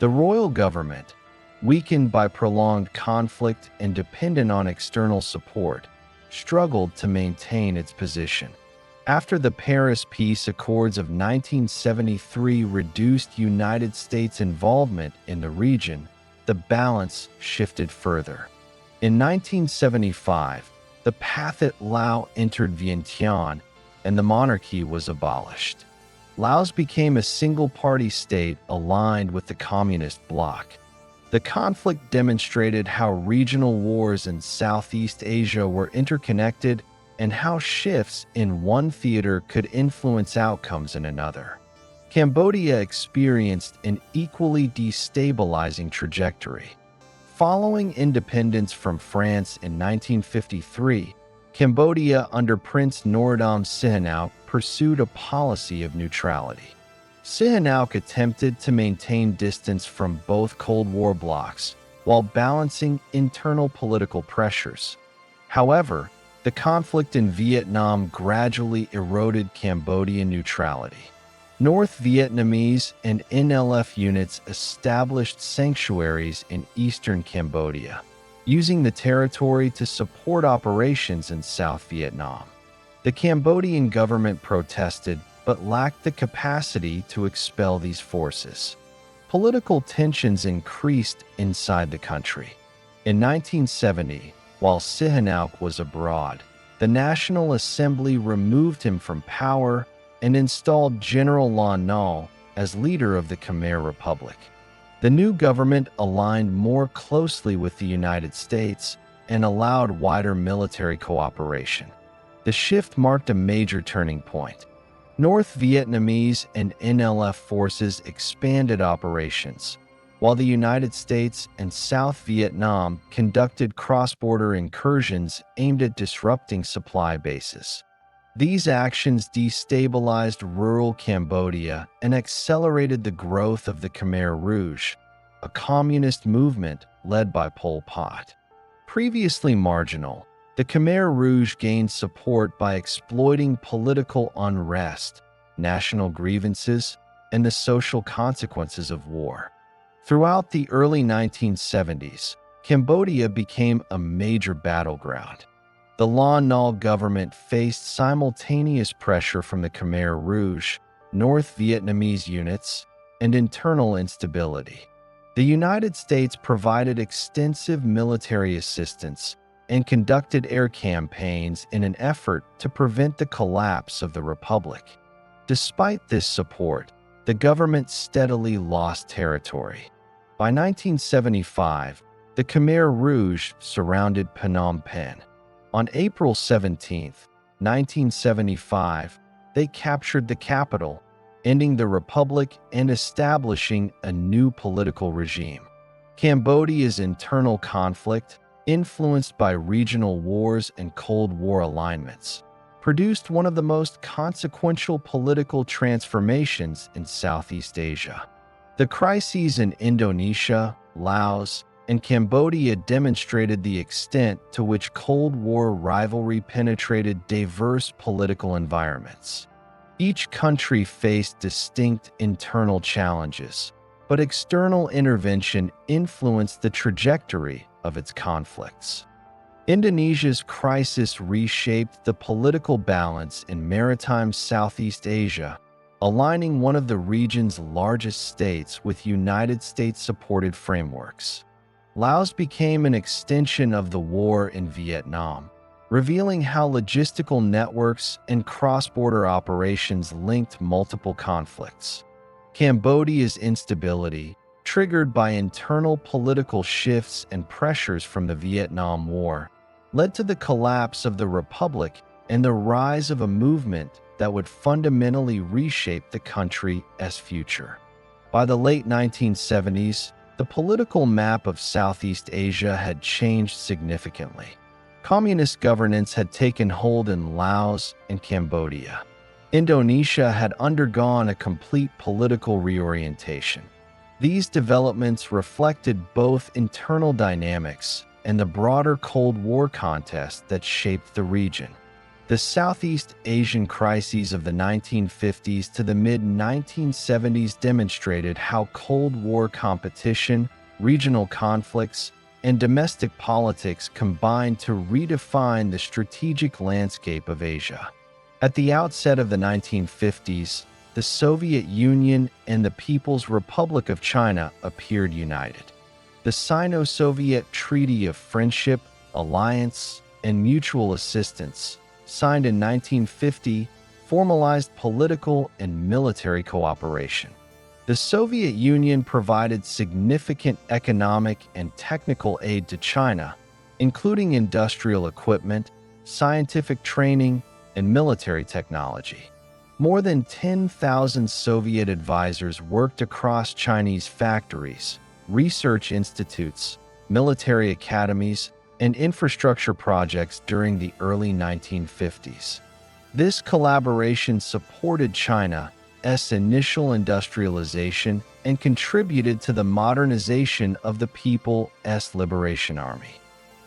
The royal government, weakened by prolonged conflict and dependent on external support, struggled to maintain its position. After the Paris Peace Accords of 1973 reduced United States involvement in the region, the balance shifted further. In 1975, the Pathet Lao entered Vientiane, and the monarchy was abolished. Laos became a single-party state aligned with the communist bloc. The conflict demonstrated how regional wars in Southeast Asia were interconnected and how shifts in one theater could influence outcomes in another. Cambodia experienced an equally destabilizing trajectory. Following independence from France in 1953, Cambodia under Prince Norodom Sihanouk pursued a policy of neutrality. Sihanouk attempted to maintain distance from both Cold War blocs while balancing internal political pressures. However, the conflict in Vietnam gradually eroded Cambodian neutrality. North Vietnamese and NLF units established sanctuaries in eastern Cambodia, using the territory to support operations in South Vietnam. The Cambodian government protested but lacked the capacity to expel these forces. Political tensions increased inside the country. In 1970, while Sihanouk was abroad, the National Assembly removed him from power and installed General Lon Nol as leader of the Khmer Republic. The new government aligned more closely with the United States and allowed wider military cooperation. The shift marked a major turning point. North Vietnamese and NLF forces expanded operations, while the United States and South Vietnam conducted cross-border incursions aimed at disrupting supply bases. These actions destabilized rural Cambodia and accelerated the growth of the Khmer Rouge, a communist movement led by Pol Pot. Previously marginal, the Khmer Rouge gained support by exploiting political unrest, national grievances, and the social consequences of war. Throughout the early 1970s, Cambodia became a major battleground. The Lon Nol government faced simultaneous pressure from the Khmer Rouge, North Vietnamese units, and internal instability. The United States provided extensive military assistance and conducted air campaigns in an effort to prevent the collapse of the Republic. Despite this support, the government steadily lost territory. By 1975, the Khmer Rouge surrounded Phnom Penh. On April 17, 1975, they captured the capital, ending the republic and establishing a new political regime. Cambodia's internal conflict, influenced by regional wars and Cold War alignments, produced one of the most consequential political transformations in Southeast Asia. The crises in Indonesia, Laos, and Cambodia demonstrated the extent to which Cold War rivalry penetrated diverse political environments. Each country faced distinct internal challenges, but external intervention influenced the trajectory of its conflicts. Indonesia's crisis reshaped the political balance in maritime Southeast Asia, aligning one of the region's largest states with United States-supported frameworks. Laos became an extension of the war in Vietnam, revealing how logistical networks and cross-border operations linked multiple conflicts. Cambodia's instability, triggered by internal political shifts and pressures from the Vietnam War, led to the collapse of the republic and the rise of a movement that would fundamentally reshape the country's future. By the late 1970s, the political map of Southeast Asia had changed significantly. Communist governance had taken hold in Laos and Cambodia. Indonesia had undergone a complete political reorientation. These developments reflected both internal dynamics and the broader Cold War contest that shaped the region. The Southeast Asian crises of the 1950s to the mid-1970s demonstrated how Cold War competition, regional conflicts, and domestic politics combined to redefine the strategic landscape of Asia. At the outset of the 1950s, the Soviet Union and the People's Republic of China appeared united. The Sino-Soviet Treaty of Friendship, Alliance, and Mutual Assistance, signed in 1950, formalized political and military cooperation. The Soviet Union provided significant economic and technical aid to China, including industrial equipment, scientific training, and military technology. More than 10,000 Soviet advisors worked across Chinese factories, research institutes, military academies, and infrastructure projects during the early 1950s. This collaboration supported China's initial industrialization and contributed to the modernization of the People's Liberation Army.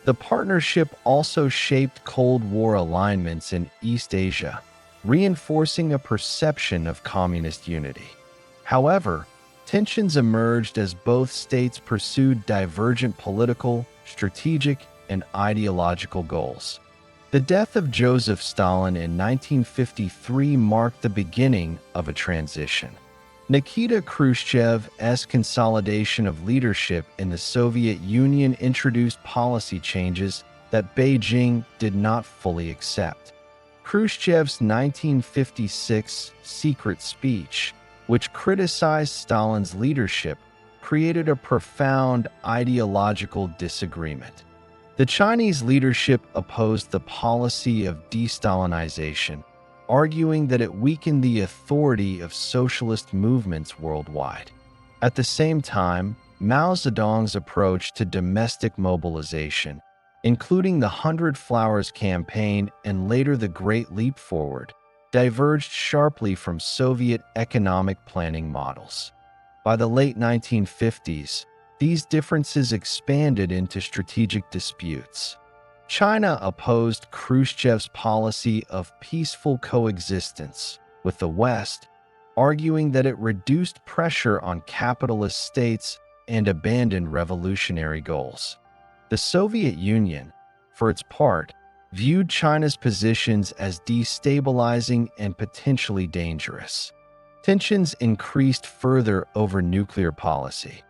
The partnership also shaped Cold War alignments in East Asia, reinforcing a perception of communist unity. However, tensions emerged as both states pursued divergent political, strategic, and ideological goals. The death of Joseph Stalin in 1953 marked the beginning of a transition. Nikita Khrushchev's consolidation of leadership in the Soviet Union introduced policy changes that Beijing did not fully accept. Khrushchev's 1956 secret speech, which criticized Stalin's leadership, created a profound ideological disagreement. The Chinese leadership opposed the policy of de-Stalinization, arguing that it weakened the authority of socialist movements worldwide. At the same time, Mao Zedong's approach to domestic mobilization, including the 100 Flowers Campaign and later the Great Leap Forward, diverged sharply from Soviet economic planning models. By the late 1950s, these differences expanded into strategic disputes. China opposed Khrushchev's policy of peaceful coexistence with the West, arguing that it reduced pressure on capitalist states and abandoned revolutionary goals. The Soviet Union, for its part, viewed China's positions as destabilizing and potentially dangerous. Tensions increased further over nuclear policy.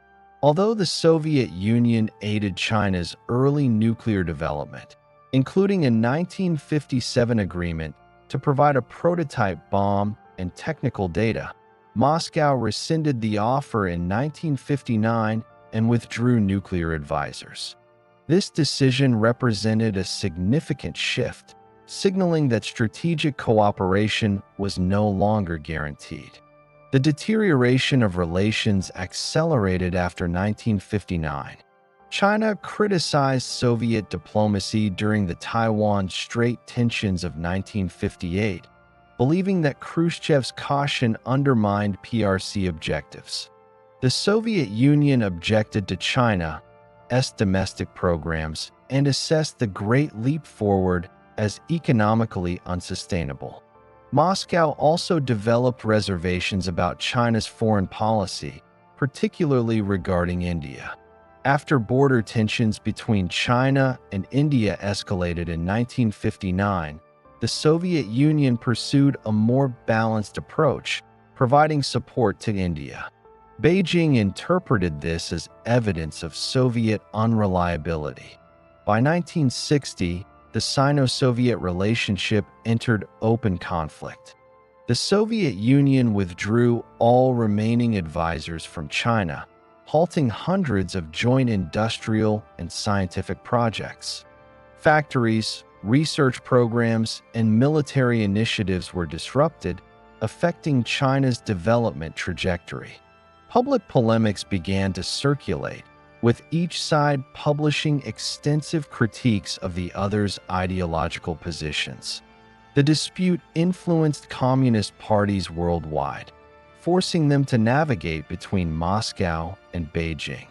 Although the Soviet Union aided China's early nuclear development, including a 1957 agreement to provide a prototype bomb and technical data, Moscow rescinded the offer in 1959 and withdrew nuclear advisors. This decision represented a significant shift, signaling that strategic cooperation was no longer guaranteed. The deterioration of relations accelerated after 1959. China criticized Soviet diplomacy during the Taiwan Strait tensions of 1958, believing that Khrushchev's caution undermined PRC objectives. The Soviet Union objected to China's domestic programs and assessed the Great Leap Forward as economically unsustainable. Moscow also developed reservations about China's foreign policy, particularly regarding India. After border tensions between China and India escalated in 1959, the Soviet Union pursued a more balanced approach, providing support to India. Beijing interpreted this as evidence of Soviet unreliability. By 1960, the Sino-Soviet relationship entered open conflict. The Soviet Union withdrew all remaining advisors from China, halting hundreds of joint industrial and scientific projects. Factories, research programs, and military initiatives were disrupted, affecting China's development trajectory. Public polemics began to circulate, with each side publishing extensive critiques of the other's ideological positions. The dispute influenced communist parties worldwide, forcing them to navigate between Moscow and Beijing.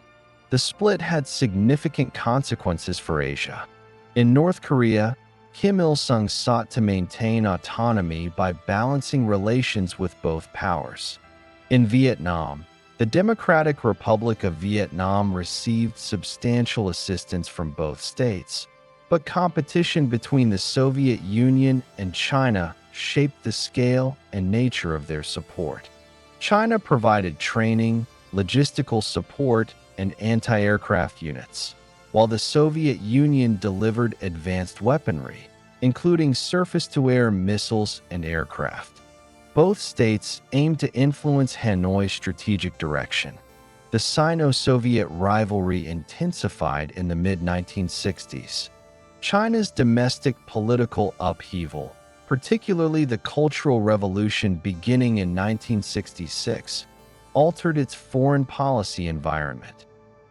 The split had significant consequences for Asia. In North Korea, Kim Il-sung sought to maintain autonomy by balancing relations with both powers. In Vietnam, the Democratic Republic of Vietnam received substantial assistance from both states, but competition between the Soviet Union and China shaped the scale and nature of their support. China provided training, logistical support, and anti-aircraft units, while the Soviet Union delivered advanced weaponry, including surface-to-air missiles and aircraft. Both states aimed to influence Hanoi's strategic direction. The Sino-Soviet rivalry intensified in the mid-1960s. China's domestic political upheaval, particularly the Cultural Revolution beginning in 1966, altered its foreign policy environment.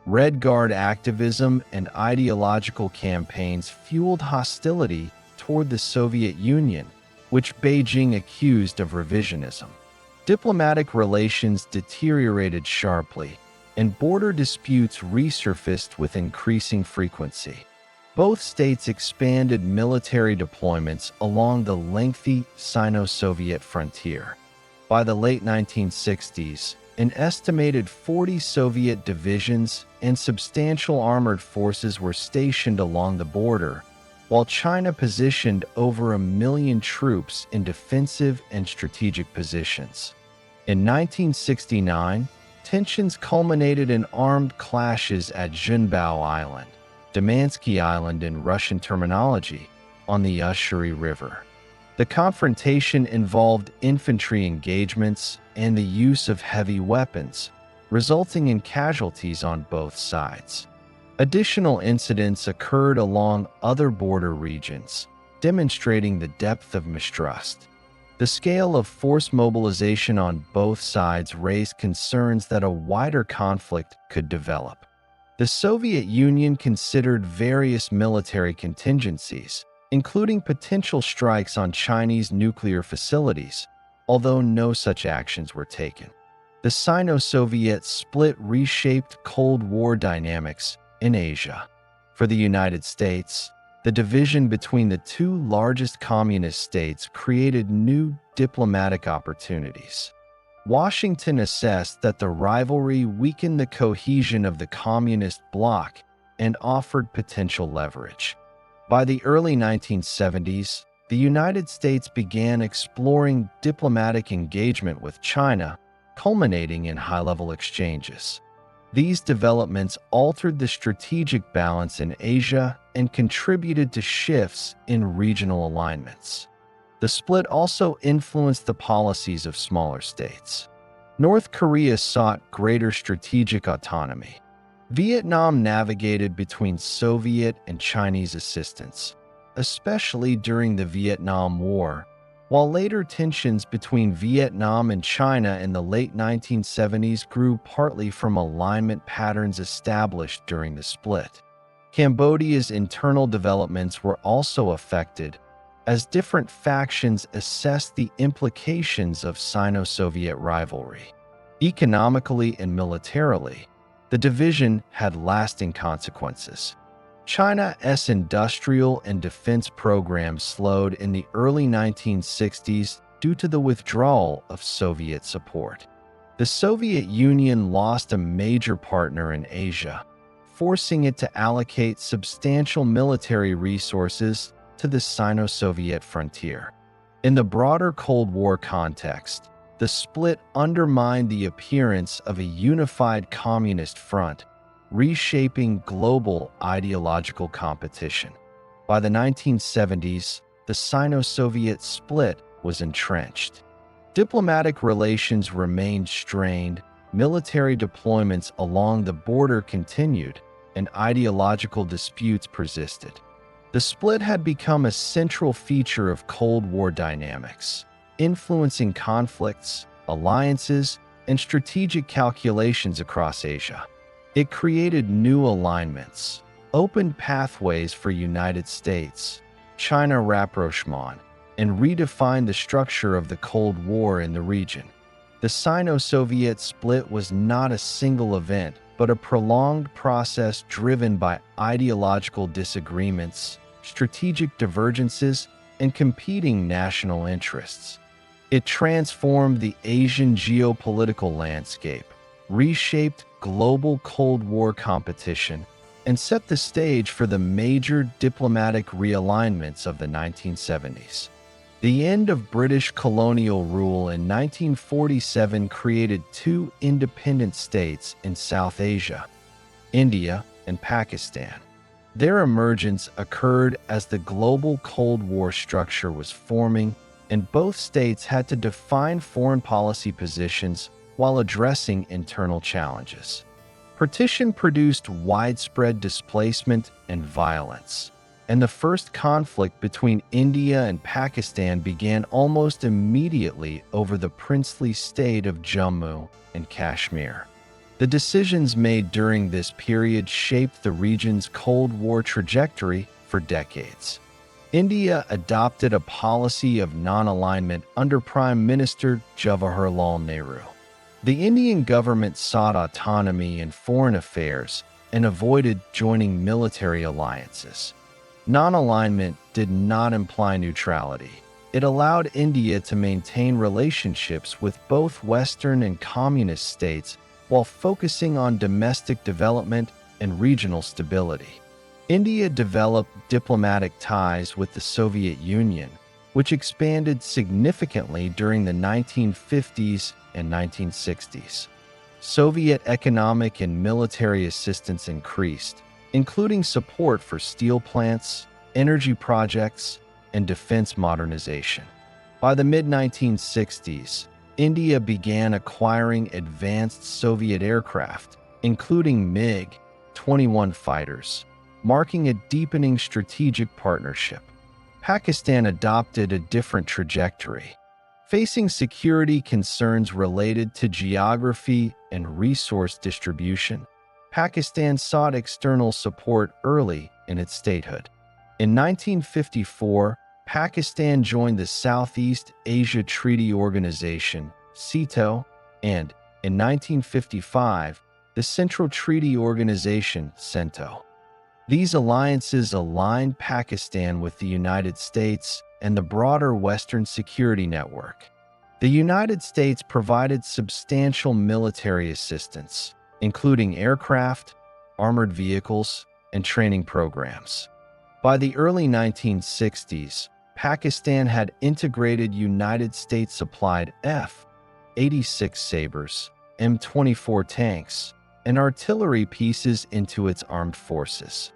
Red Guard activism and ideological campaigns fueled hostility toward the Soviet Union, which Beijing accused of revisionism. Diplomatic relations deteriorated sharply, and border disputes resurfaced with increasing frequency. Both states expanded military deployments along the lengthy Sino-Soviet frontier. By the late 1960s, an estimated 40 Soviet divisions and substantial armored forces were stationed along the border, while China positioned over 1 million troops in defensive and strategic positions. In 1969, tensions culminated in armed clashes at Junbao Island, Damansky Island in Russian terminology, on the Ushuri River. The confrontation involved infantry engagements and the use of heavy weapons, resulting in casualties on both sides. Additional incidents occurred along other border regions, demonstrating the depth of mistrust. The scale of force mobilization on both sides raised concerns that a wider conflict could develop. The Soviet Union considered various military contingencies, including potential strikes on Chinese nuclear facilities, although no such actions were taken. The Sino-Soviet split reshaped Cold War dynamics in Asia. For the United States, the division between the two largest communist states created new diplomatic opportunities. Washington assessed that the rivalry weakened the cohesion of the communist bloc and offered potential leverage. By the early 1970s, the United States began exploring diplomatic engagement with China, culminating in high-level exchanges. These developments altered the strategic balance in Asia and contributed to shifts in regional alignments. The split also influenced the policies of smaller states. North Korea sought greater strategic autonomy. Vietnam navigated between Soviet and Chinese assistance, especially during the Vietnam War, while later tensions between Vietnam and China in the late 1970s grew partly from alignment patterns established during the split. Cambodia's internal developments were also affected, as different factions assessed the implications of Sino-Soviet rivalry. Economically and militarily, the division had lasting consequences. China's industrial and defense programs slowed in the early 1960s due to the withdrawal of Soviet support. The Soviet Union lost a major partner in Asia, forcing it to allocate substantial military resources to the Sino-Soviet frontier. In the broader Cold War context, the split undermined the appearance of a unified communist front, reshaping global ideological competition. By the 1970s, the Sino-Soviet split was entrenched. Diplomatic relations remained strained, military deployments along the border continued, and ideological disputes persisted. The split had become a central feature of Cold War dynamics, influencing conflicts, alliances, and strategic calculations across Asia. It created new alignments, opened pathways for United States, China rapprochement, and redefined the structure of the Cold War in the region. The Sino-Soviet split was not a single event, but a prolonged process driven by ideological disagreements, strategic divergences, and competing national interests. It transformed the Asian geopolitical landscape, reshaped global Cold War competition, and set the stage for the major diplomatic realignments of the 1970s. The end of British colonial rule in 1947 created two independent states in South Asia, India and Pakistan. Their emergence occurred as the global Cold War structure was forming, and both states had to define foreign policy positions while addressing internal challenges. Partition produced widespread displacement and violence, and the first conflict between India and Pakistan began almost immediately over the princely state of Jammu and Kashmir. The decisions made during this period shaped the region's Cold War trajectory for decades. India adopted a policy of non-alignment under Prime Minister Jawaharlal Nehru. The Indian government sought autonomy in foreign affairs and avoided joining military alliances. Non-alignment did not imply neutrality. It allowed India to maintain relationships with both Western and communist states while focusing on domestic development and regional stability. India developed diplomatic ties with the Soviet Union, which expanded significantly during the 1950s and 1960s. Soviet economic and military assistance increased, including support for steel plants, energy projects, and defense modernization. By the mid-1960s, India began acquiring advanced Soviet aircraft, including MiG-21 fighters, marking a deepening strategic partnership. Pakistan adopted a different trajectory. Facing security concerns related to geography and resource distribution, Pakistan sought external support early in its statehood. In 1954, Pakistan joined the Southeast Asia Treaty Organization, SEATO, and, in 1955, the Central Treaty Organization, CENTO. These alliances aligned Pakistan with the United States and the broader Western security network. The United States provided substantial military assistance, including aircraft, armored vehicles, and training programs. By the early 1960s, Pakistan had integrated United States-supplied F-86 Sabres, M24 tanks, and artillery pieces into its armed forces.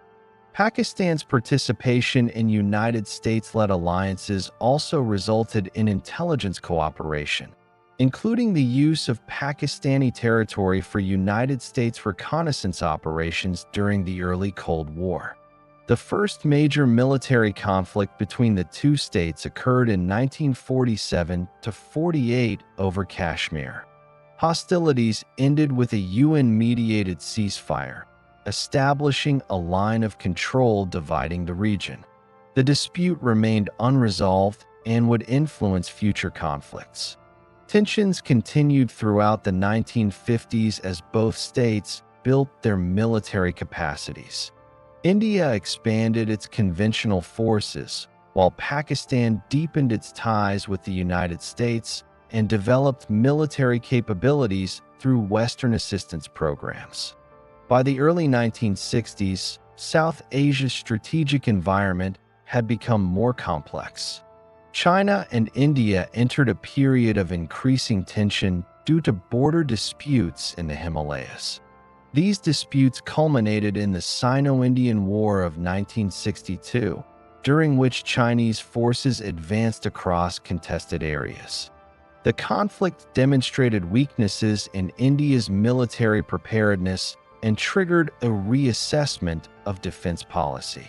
Pakistan's participation in United States-led alliances also resulted in intelligence cooperation, including the use of Pakistani territory for United States reconnaissance operations during the early Cold War. The first major military conflict between the two states occurred in 1947–48 over Kashmir. Hostilities ended with a UN-mediated ceasefire, establishing a line of control dividing the region. The dispute remained unresolved and would influence future conflicts. Tensions continued throughout the 1950s as both states built their military capacities. India expanded its conventional forces, while Pakistan deepened its ties with the United States and developed military capabilities through Western assistance programs. By the early 1960s, South Asia's strategic environment had become more complex. China and India entered a period of increasing tension due to border disputes in the Himalayas. These disputes culminated in the Sino-Indian War of 1962, during which Chinese forces advanced across contested areas. The conflict demonstrated weaknesses in India's military preparedness and triggered a reassessment of defense policy.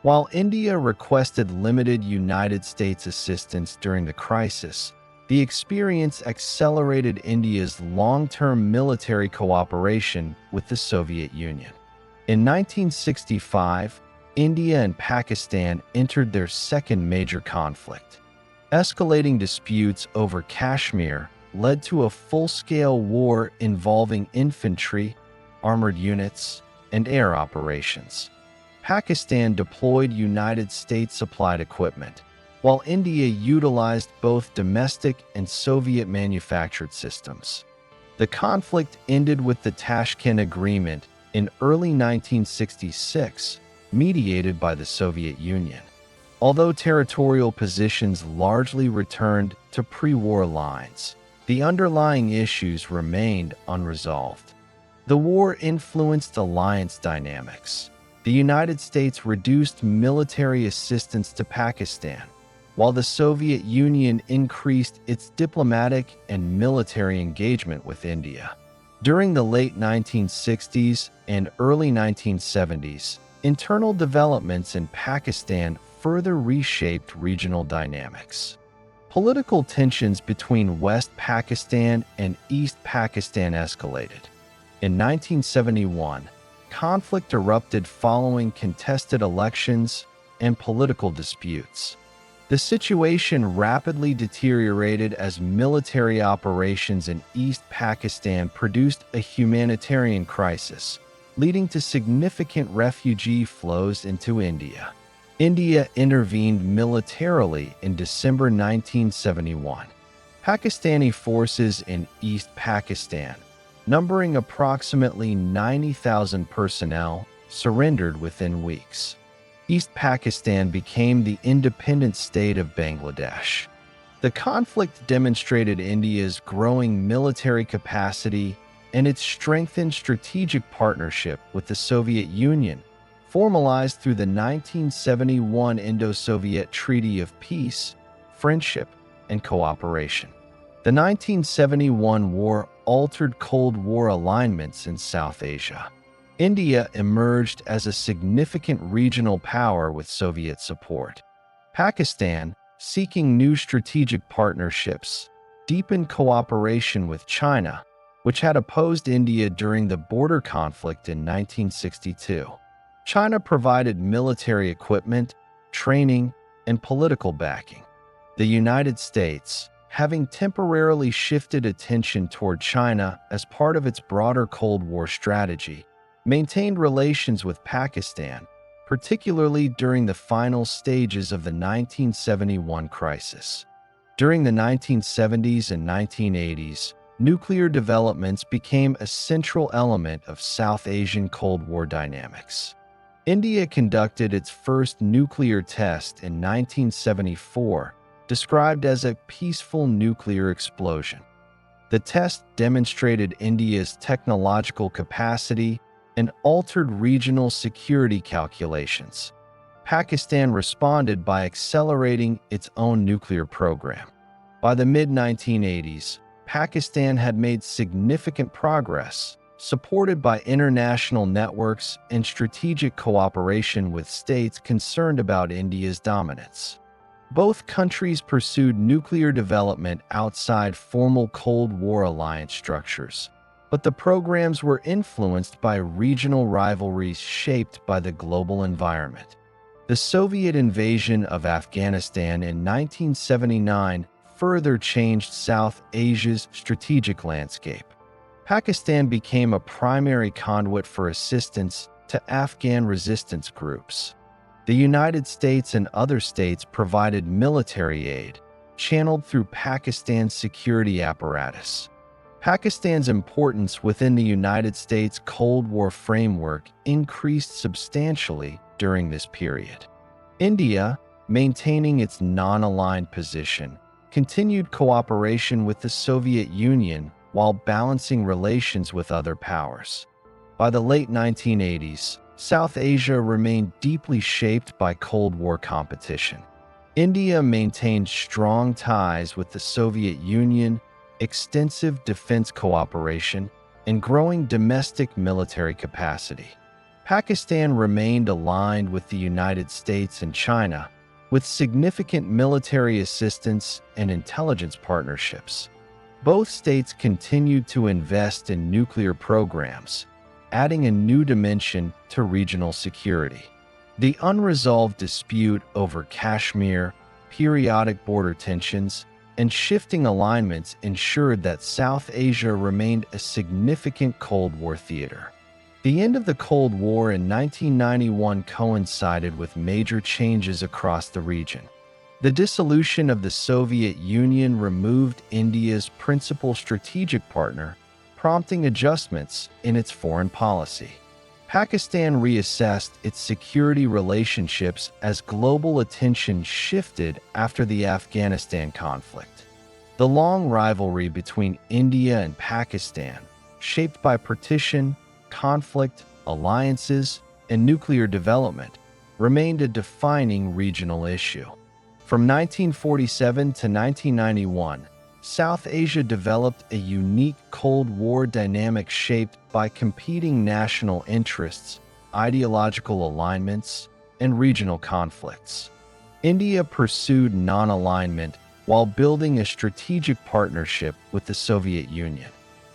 While India requested limited United States assistance during the crisis, the experience accelerated India's long-term military cooperation with the Soviet Union. In 1965, India and Pakistan entered their second major conflict. Escalating disputes over Kashmir led to a full-scale war involving infantry, armored units, and air operations. Pakistan deployed United States-supplied equipment, while India utilized both domestic and Soviet-manufactured systems. The conflict ended with the Tashkent Agreement in early 1966, mediated by the Soviet Union. Although territorial positions largely returned to pre-war lines, the underlying issues remained unresolved. The war influenced alliance dynamics. The United States reduced military assistance to Pakistan, while the Soviet Union increased its diplomatic and military engagement with India. During the late 1960s and early 1970s, internal developments in Pakistan further reshaped regional dynamics. Political tensions between West Pakistan and East Pakistan escalated. In 1971, conflict erupted following contested elections and political disputes. The situation rapidly deteriorated as military operations in East Pakistan produced a humanitarian crisis, leading to significant refugee flows into India. India intervened militarily in December 1971. Pakistani forces in East Pakistan, numbering approximately 90,000 personnel, surrendered within weeks. East Pakistan became the independent state of Bangladesh. The conflict demonstrated India's growing military capacity and its strengthened strategic partnership with the Soviet Union, formalized through the 1971 Indo-Soviet Treaty of Peace, Friendship, and Cooperation. The 1971 war altered Cold War alignments in South Asia. India emerged as a significant regional power with Soviet support. Pakistan, seeking new strategic partnerships, deepened cooperation with China, which had opposed India during the border conflict in 1962. China provided military equipment, training, and political backing. The United States, having temporarily shifted attention toward China as part of its broader Cold War strategy, maintained relations with Pakistan, particularly during the final stages of the 1971 crisis. During the 1970s and 1980s, nuclear developments became a central element of South Asian Cold War dynamics. India conducted its first nuclear test in 1974, described as a peaceful nuclear explosion. The test demonstrated India's technological capacity and altered regional security calculations. Pakistan responded by accelerating its own nuclear program. By the mid-1980s, Pakistan had made significant progress, supported by international networks and strategic cooperation with states concerned about India's dominance. Both countries pursued nuclear development outside formal Cold War alliance structures, but the programs were influenced by regional rivalries shaped by the global environment. The Soviet invasion of Afghanistan in 1979 further changed South Asia's strategic landscape. Pakistan became a primary conduit for assistance to Afghan resistance groups. The United States and other states provided military aid, channeled through Pakistan's security apparatus. Pakistan's importance within the United States Cold War framework increased substantially during this period. India, maintaining its non-aligned position, continued cooperation with the Soviet Union while balancing relations with other powers. By the late 1980s, South Asia remained deeply shaped by Cold War competition. India maintained strong ties with the Soviet Union, extensive defense cooperation, and growing domestic military capacity. Pakistan remained aligned with the United States and China, with significant military assistance and intelligence partnerships. Both states continued to invest in nuclear programs, adding a new dimension to regional security. The unresolved dispute over Kashmir, periodic border tensions, and shifting alignments ensured that South Asia remained a significant Cold War theater. The end of the Cold War in 1991 coincided with major changes across the region. The dissolution of the Soviet Union removed India's principal strategic partner, prompting adjustments in its foreign policy. Pakistan reassessed its security relationships as global attention shifted after the Afghanistan conflict. The long rivalry between India and Pakistan, shaped by partition, conflict, alliances, and nuclear development, remained a defining regional issue. From 1947 to 1991, South Asia developed a unique Cold War dynamic shaped by competing national interests, ideological alignments, and regional conflicts. India pursued non-alignment while building a strategic partnership with the Soviet Union.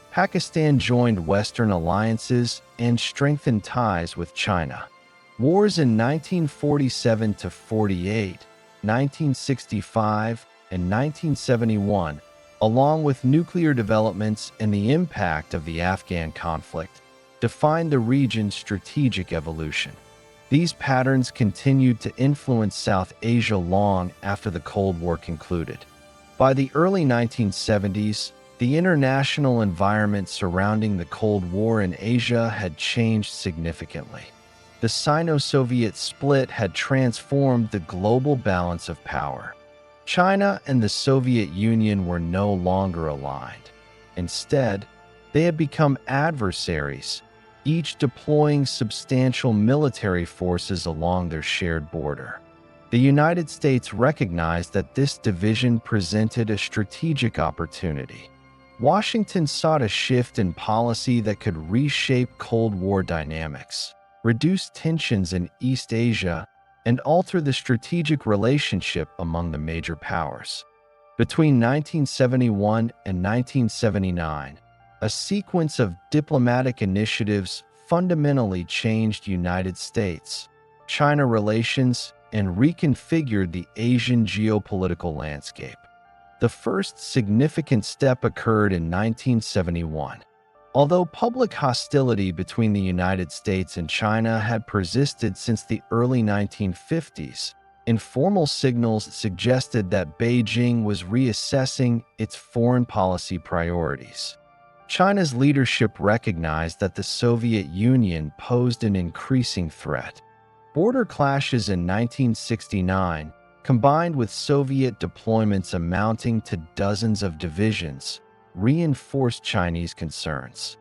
Pakistan joined Western alliances and strengthened ties with China. Wars in 1947 to 48, 1965, and 1971, along with nuclear developments and the impact of the Afghan conflict, defined the region's strategic evolution. These patterns continued to influence South Asia long after the Cold War concluded. By the early 1970s, the international environment surrounding the Cold War in Asia had changed significantly. The Sino-Soviet Split had transformed the global balance of power. China and the Soviet Union were no longer aligned. Instead, they had become adversaries, each deploying substantial military forces along their shared border. The United States recognized that this division presented a strategic opportunity. Washington sought a shift in policy that could reshape Cold War dynamics, reduce tensions in East Asia, and alter the strategic relationship among the major powers. Between 1971 and 1979, a sequence of diplomatic initiatives fundamentally changed United States-China relations and reconfigured the Asian geopolitical landscape. The first significant step occurred in 1971. Although public hostility between the United States and China had persisted since the early 1950s, informal signals suggested that Beijing was reassessing its foreign policy priorities. China's leadership recognized that the Soviet Union posed an increasing threat. Border clashes in 1969, combined with Soviet deployments amounting to dozens of divisions, reinforced Chinese concerns.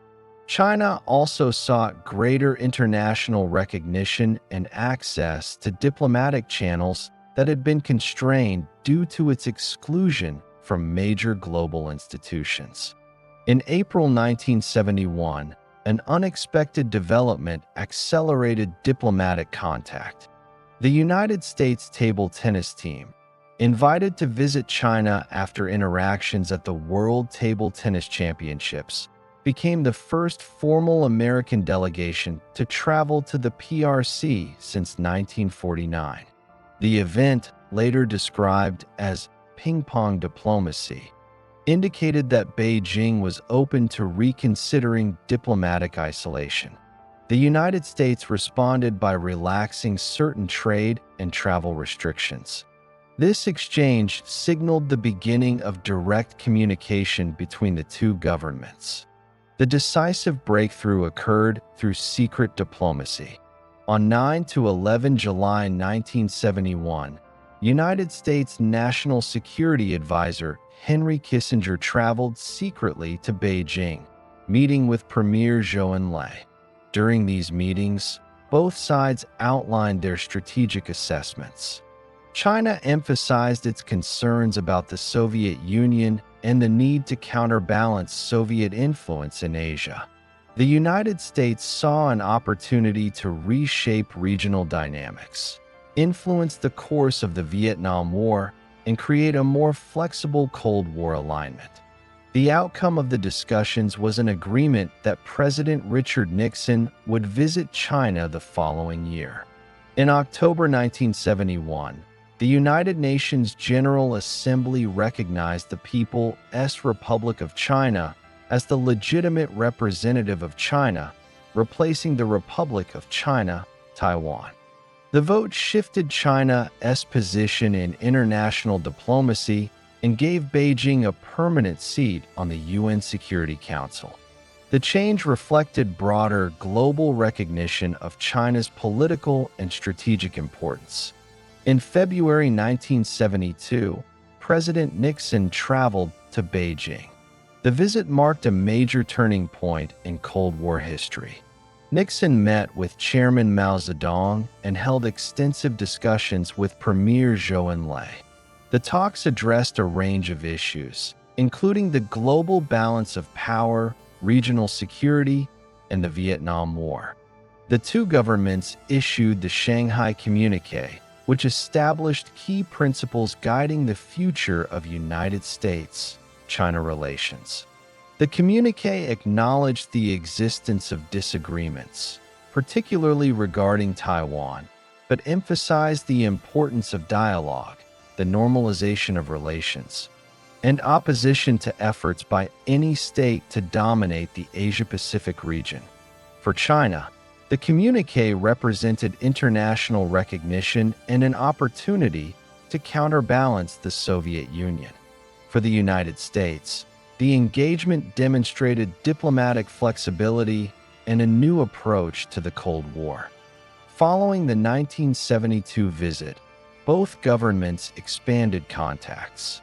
China also sought greater international recognition and access to diplomatic channels that had been constrained due to its exclusion from major global institutions. In April 1971, an unexpected development accelerated diplomatic contact. The United States table tennis team, invited to visit China after interactions at the World Table Tennis Championships, became the first formal American delegation to travel to the PRC since 1949. The event, later described as ping-pong diplomacy, indicated that Beijing was open to reconsidering diplomatic isolation. The United States responded by relaxing certain trade and travel restrictions. This exchange signaled the beginning of direct communication between the two governments. The decisive breakthrough occurred through secret diplomacy. On 9 to 11 July 1971, United States National Security Advisor Henry Kissinger traveled secretly to Beijing, meeting with Premier Zhou Enlai. During these meetings, both sides outlined their strategic assessments. China emphasized its concerns about the Soviet Union and the need to counterbalance Soviet influence in Asia. The United States saw an opportunity to reshape regional dynamics, influence the course of the Vietnam War, and create a more flexible Cold War alignment. The outcome of the discussions was an agreement that President Richard Nixon would visit China the following year. In October 1971, the United Nations General Assembly recognized the People's Republic of China as the legitimate representative of China, replacing the Republic of China, Taiwan. The vote shifted China's position in international diplomacy and gave Beijing a permanent seat on the UN Security Council. The change reflected broader global recognition of China's political and strategic importance. In February 1972, President Nixon traveled to Beijing. The visit marked a major turning point in Cold War history. Nixon met with Chairman Mao Zedong and held extensive discussions with Premier Zhou Enlai. The talks addressed a range of issues, including the global balance of power, regional security, and the Vietnam War. The two governments issued the Shanghai Communique, which established key principles guiding the future of United States-China relations. The communique acknowledged the existence of disagreements, particularly regarding Taiwan, but emphasized the importance of dialogue, the normalization of relations, and opposition to efforts by any state to dominate the Asia-Pacific region. For China, the communique represented international recognition and an opportunity to counterbalance the Soviet Union. For the United States, the engagement demonstrated diplomatic flexibility and a new approach to the Cold War. Following the 1972 visit, both governments expanded contacts.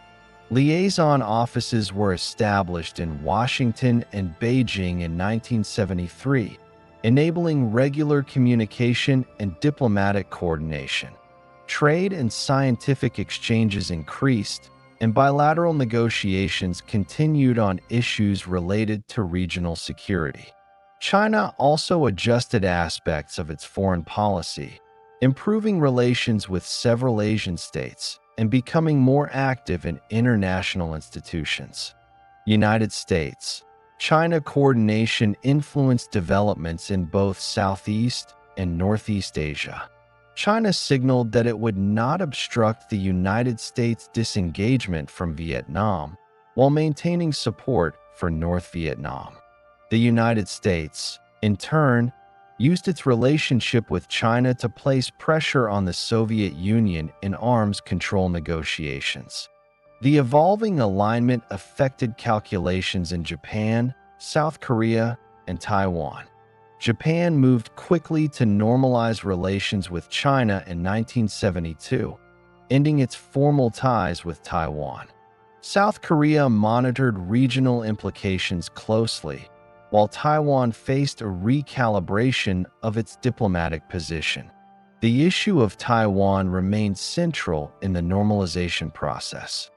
Liaison offices were established in Washington and Beijing in 1973, enabling regular communication and diplomatic coordination. Trade and scientific exchanges increased, and bilateral negotiations continued on issues related to regional security. China also adjusted aspects of its foreign policy, improving relations with several Asian states and becoming more active in international institutions. United States, China coordination influenced developments in both Southeast and Northeast Asia. China signaled that it would not obstruct the United States' disengagement from Vietnam while maintaining support for North Vietnam. The United States, in turn, used its relationship with China to place pressure on the Soviet Union in arms control negotiations. The evolving alignment affected calculations in Japan, South Korea, and Taiwan. Japan moved quickly to normalize relations with China in 1972, ending its formal ties with Taiwan. South Korea monitored regional implications closely, while Taiwan faced a recalibration of its diplomatic position. The issue of Taiwan remained central in the normalization process.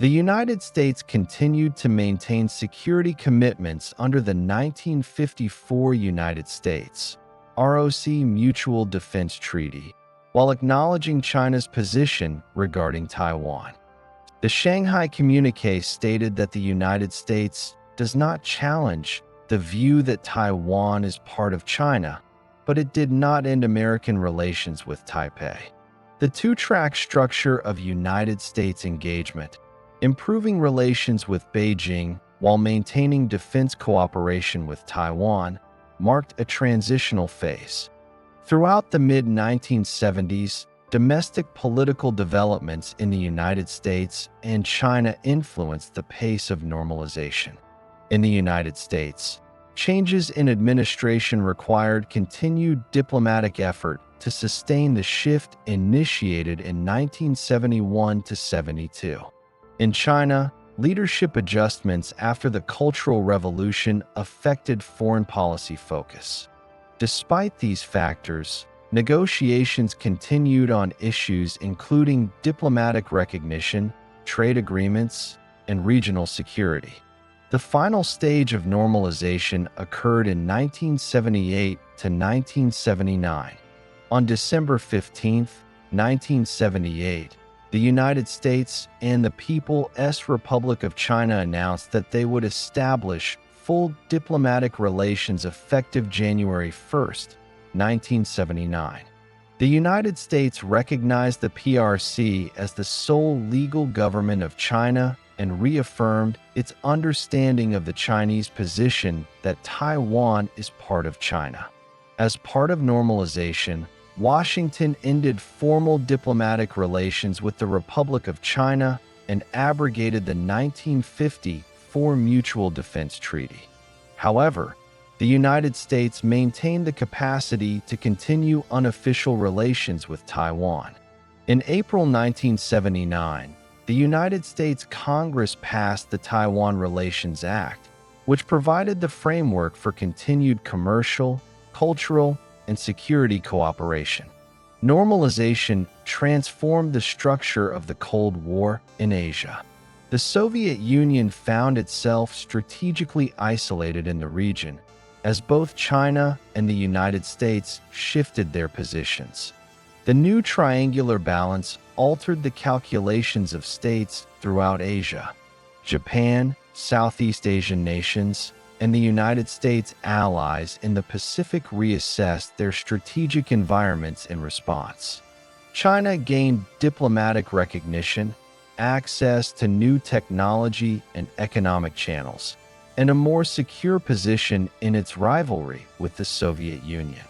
The United States continued to maintain security commitments under the 1954 United States ROC Mutual Defense Treaty, while acknowledging China's position regarding Taiwan. The Shanghai Communique stated that the United States does not challenge the view that Taiwan is part of China, but it did not end American relations with Taipei. The two-track structure of United States engagement, improving relations with Beijing while maintaining defense cooperation with Taiwan, marked a transitional phase. Throughout the mid-1970s, domestic political developments in the United States and China influenced the pace of normalization. In the United States, changes in administration required continued diplomatic effort to sustain the shift initiated in 1971 to 72. In China, leadership adjustments after the Cultural Revolution affected foreign policy focus. Despite these factors, negotiations continued on issues including diplomatic recognition, trade agreements, and regional security. The final stage of normalization occurred in 1978 to 1979. On December 15, 1978, the United States and the People's Republic of China announced that they would establish full diplomatic relations effective January 1, 1979. The United States recognized the PRC as the sole legal government of China and reaffirmed its understanding of the Chinese position that Taiwan is part of China. As part of normalization, Washington ended formal diplomatic relations with the Republic of China and abrogated the 1954 Mutual Defense Treaty. However, the United States maintained the capacity to continue unofficial relations with Taiwan. In April 1979, the United States Congress passed the Taiwan Relations Act, which provided the framework for continued commercial, cultural, and security cooperation. Normalization transformed the structure of the Cold War in Asia. The Soviet Union found itself strategically isolated in the region, as both China and the United States shifted their positions. The new triangular balance altered the calculations of states throughout Asia. Japan, Southeast Asian nations, and the United States allies in the Pacific reassessed their strategic environments in response. China gained diplomatic recognition, access to new technology and economic channels, and a more secure position in its rivalry with the Soviet Union.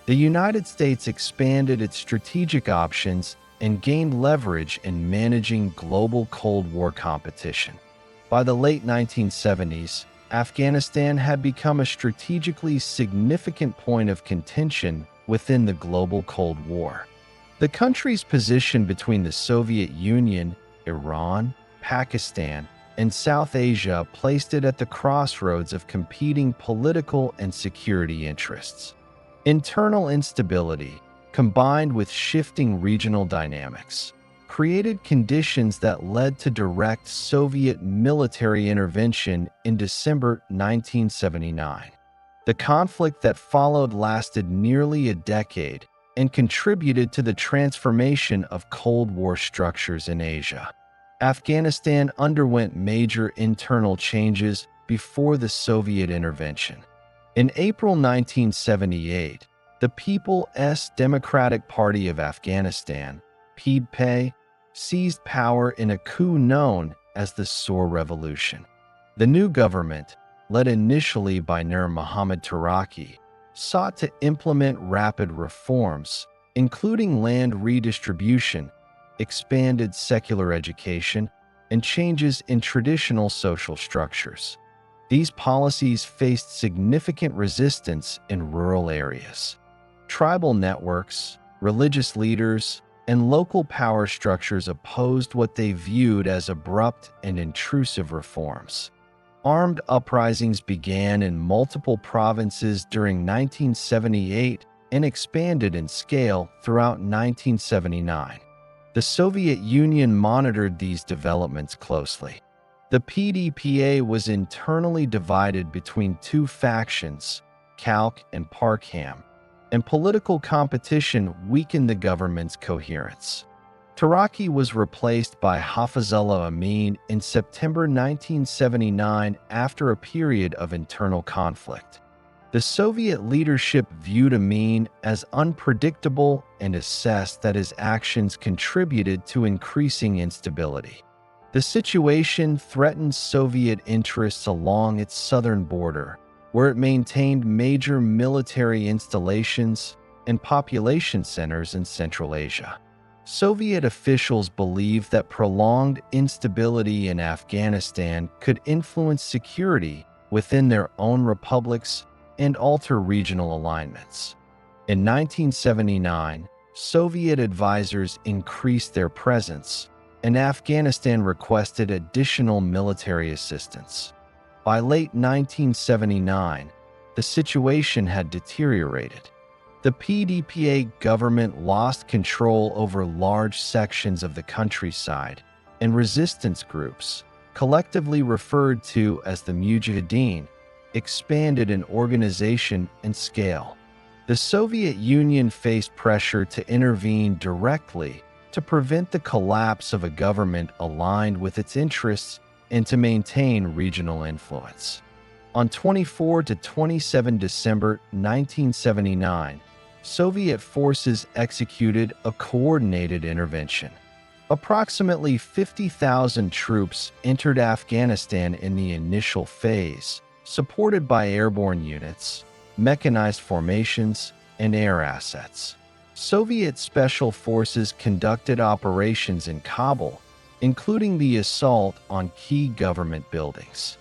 The United States expanded its strategic options and gained leverage in managing global Cold War competition. By the late 1970s, Afghanistan had become a strategically significant point of contention within the global Cold War. The country's position between the Soviet Union, Iran, Pakistan, and South Asia placed it at the crossroads of competing political and security interests. Internal instability, combined with shifting regional dynamics, created conditions that led to direct Soviet military intervention in December 1979. The conflict that followed lasted nearly a decade and contributed to the transformation of Cold War structures in Asia. Afghanistan underwent major internal changes before the Soviet intervention. In April 1978, the People's Democratic Party of Afghanistan, PDP, seized power in a coup known as the Saur Revolution. The new government, led initially by Nur Muhammad Taraki, sought to implement rapid reforms, including land redistribution, expanded secular education, and changes in traditional social structures. These policies faced significant resistance in rural areas. Tribal networks, religious leaders, and local power structures opposed what they viewed as abrupt and intrusive reforms. Armed uprisings began in multiple provinces during 1978 and expanded in scale throughout 1979. The Soviet Union monitored these developments closely. The PDPA was internally divided between two factions, Khalq and Parkham, and political competition weakened the government's coherence. Taraki was replaced by Hafizullah Amin in September 1979 after a period of internal conflict. The Soviet leadership viewed Amin as unpredictable and assessed that his actions contributed to increasing instability. The situation threatened Soviet interests along its southern border, where it maintained major military installations and population centers in Central Asia. Soviet officials believed that prolonged instability in Afghanistan could influence security within their own republics and alter regional alignments. In 1979, Soviet advisors increased their presence, and Afghanistan requested additional military assistance. By late 1979, the situation had deteriorated. The PDPA government lost control over large sections of the countryside, and resistance groups, collectively referred to as the Mujahideen, expanded in organization and scale. The Soviet Union faced pressure to intervene directly to prevent the collapse of a government aligned with its interests and to maintain regional influence. On 24 to 27 December 1979, Soviet forces executed a coordinated intervention. Approximately 50,000 troops entered Afghanistan in the initial phase, supported by airborne units, mechanized formations, and air assets. Soviet special forces conducted operations in Kabul, including the assault on key government buildings.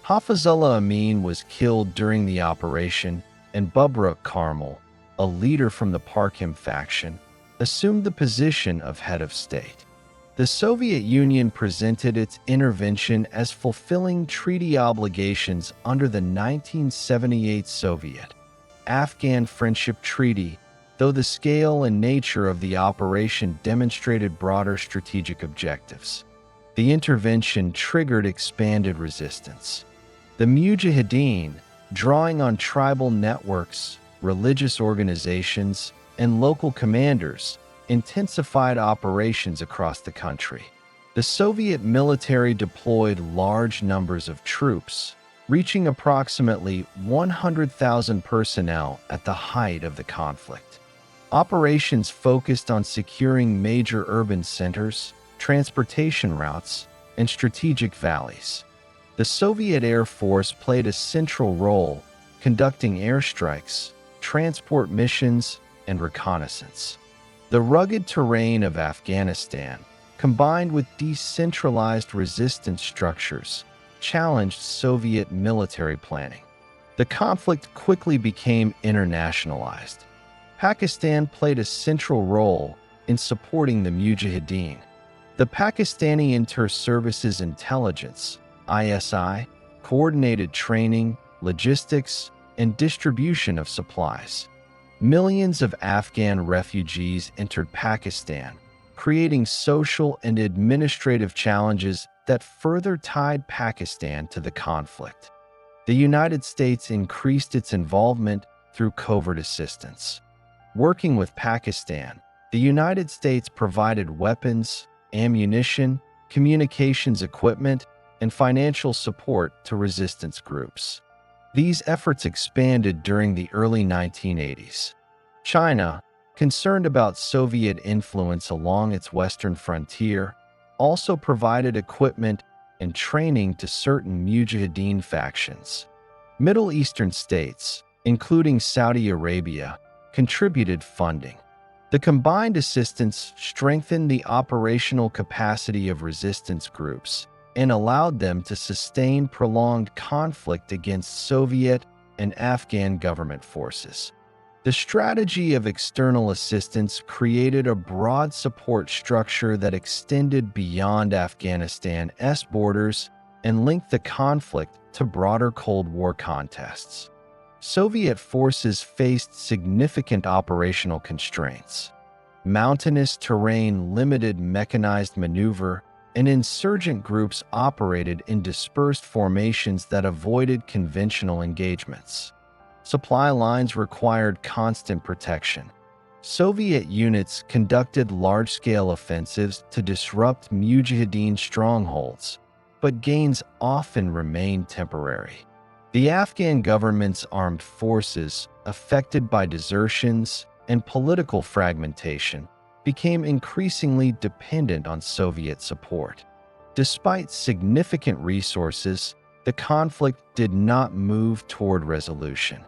Hafizullah Amin was killed during the operation, and Bubruk Karmal, a leader from the Parkham faction, assumed the position of head of state. The Soviet Union presented its intervention as fulfilling treaty obligations under the 1978 Soviet-Afghan Friendship Treaty, though the scale and nature of the operation demonstrated broader strategic objectives. The intervention triggered expanded resistance. The Mujahideen, drawing on tribal networks, religious organizations, and local commanders, intensified operations across the country. The Soviet military deployed large numbers of troops, reaching approximately 100,000 personnel at the height of the conflict. Operations focused on securing major urban centers, transportation routes, and strategic valleys. The Soviet Air Force played a central role, conducting airstrikes, transport missions, and reconnaissance. The rugged terrain of Afghanistan, combined with decentralized resistance structures, challenged Soviet military planning. The conflict quickly became internationalized. Pakistan played a central role in supporting the Mujahideen. The Pakistani Inter-Services Intelligence, ISI, coordinated training, logistics, and distribution of supplies. Millions of Afghan refugees entered Pakistan, creating social and administrative challenges that further tied Pakistan to the conflict. The United States increased its involvement through covert assistance. Working with Pakistan, the United States provided weapons, ammunition, communications equipment, and financial support to resistance groups. These efforts expanded during the early 1980s. China, concerned about Soviet influence along its western frontier, also provided equipment and training to certain Mujahideen factions. Middle Eastern states, including Saudi Arabia, contributed funding. The combined assistance strengthened the operational capacity of resistance groups and allowed them to sustain prolonged conflict against Soviet and Afghan government forces. The strategy of external assistance created a broad support structure that extended beyond Afghanistan's borders and linked the conflict to broader Cold War contests. Soviet forces faced significant operational constraints. Mountainous terrain limited mechanized maneuver, and insurgent groups operated in dispersed formations that avoided conventional engagements. Supply lines required constant protection. Soviet units conducted large-scale offensives to disrupt Mujahideen strongholds, but gains often remained temporary. The Afghan government's armed forces, affected by desertions and political fragmentation, became increasingly dependent on Soviet support. Despite significant resources, the conflict did not move toward resolution.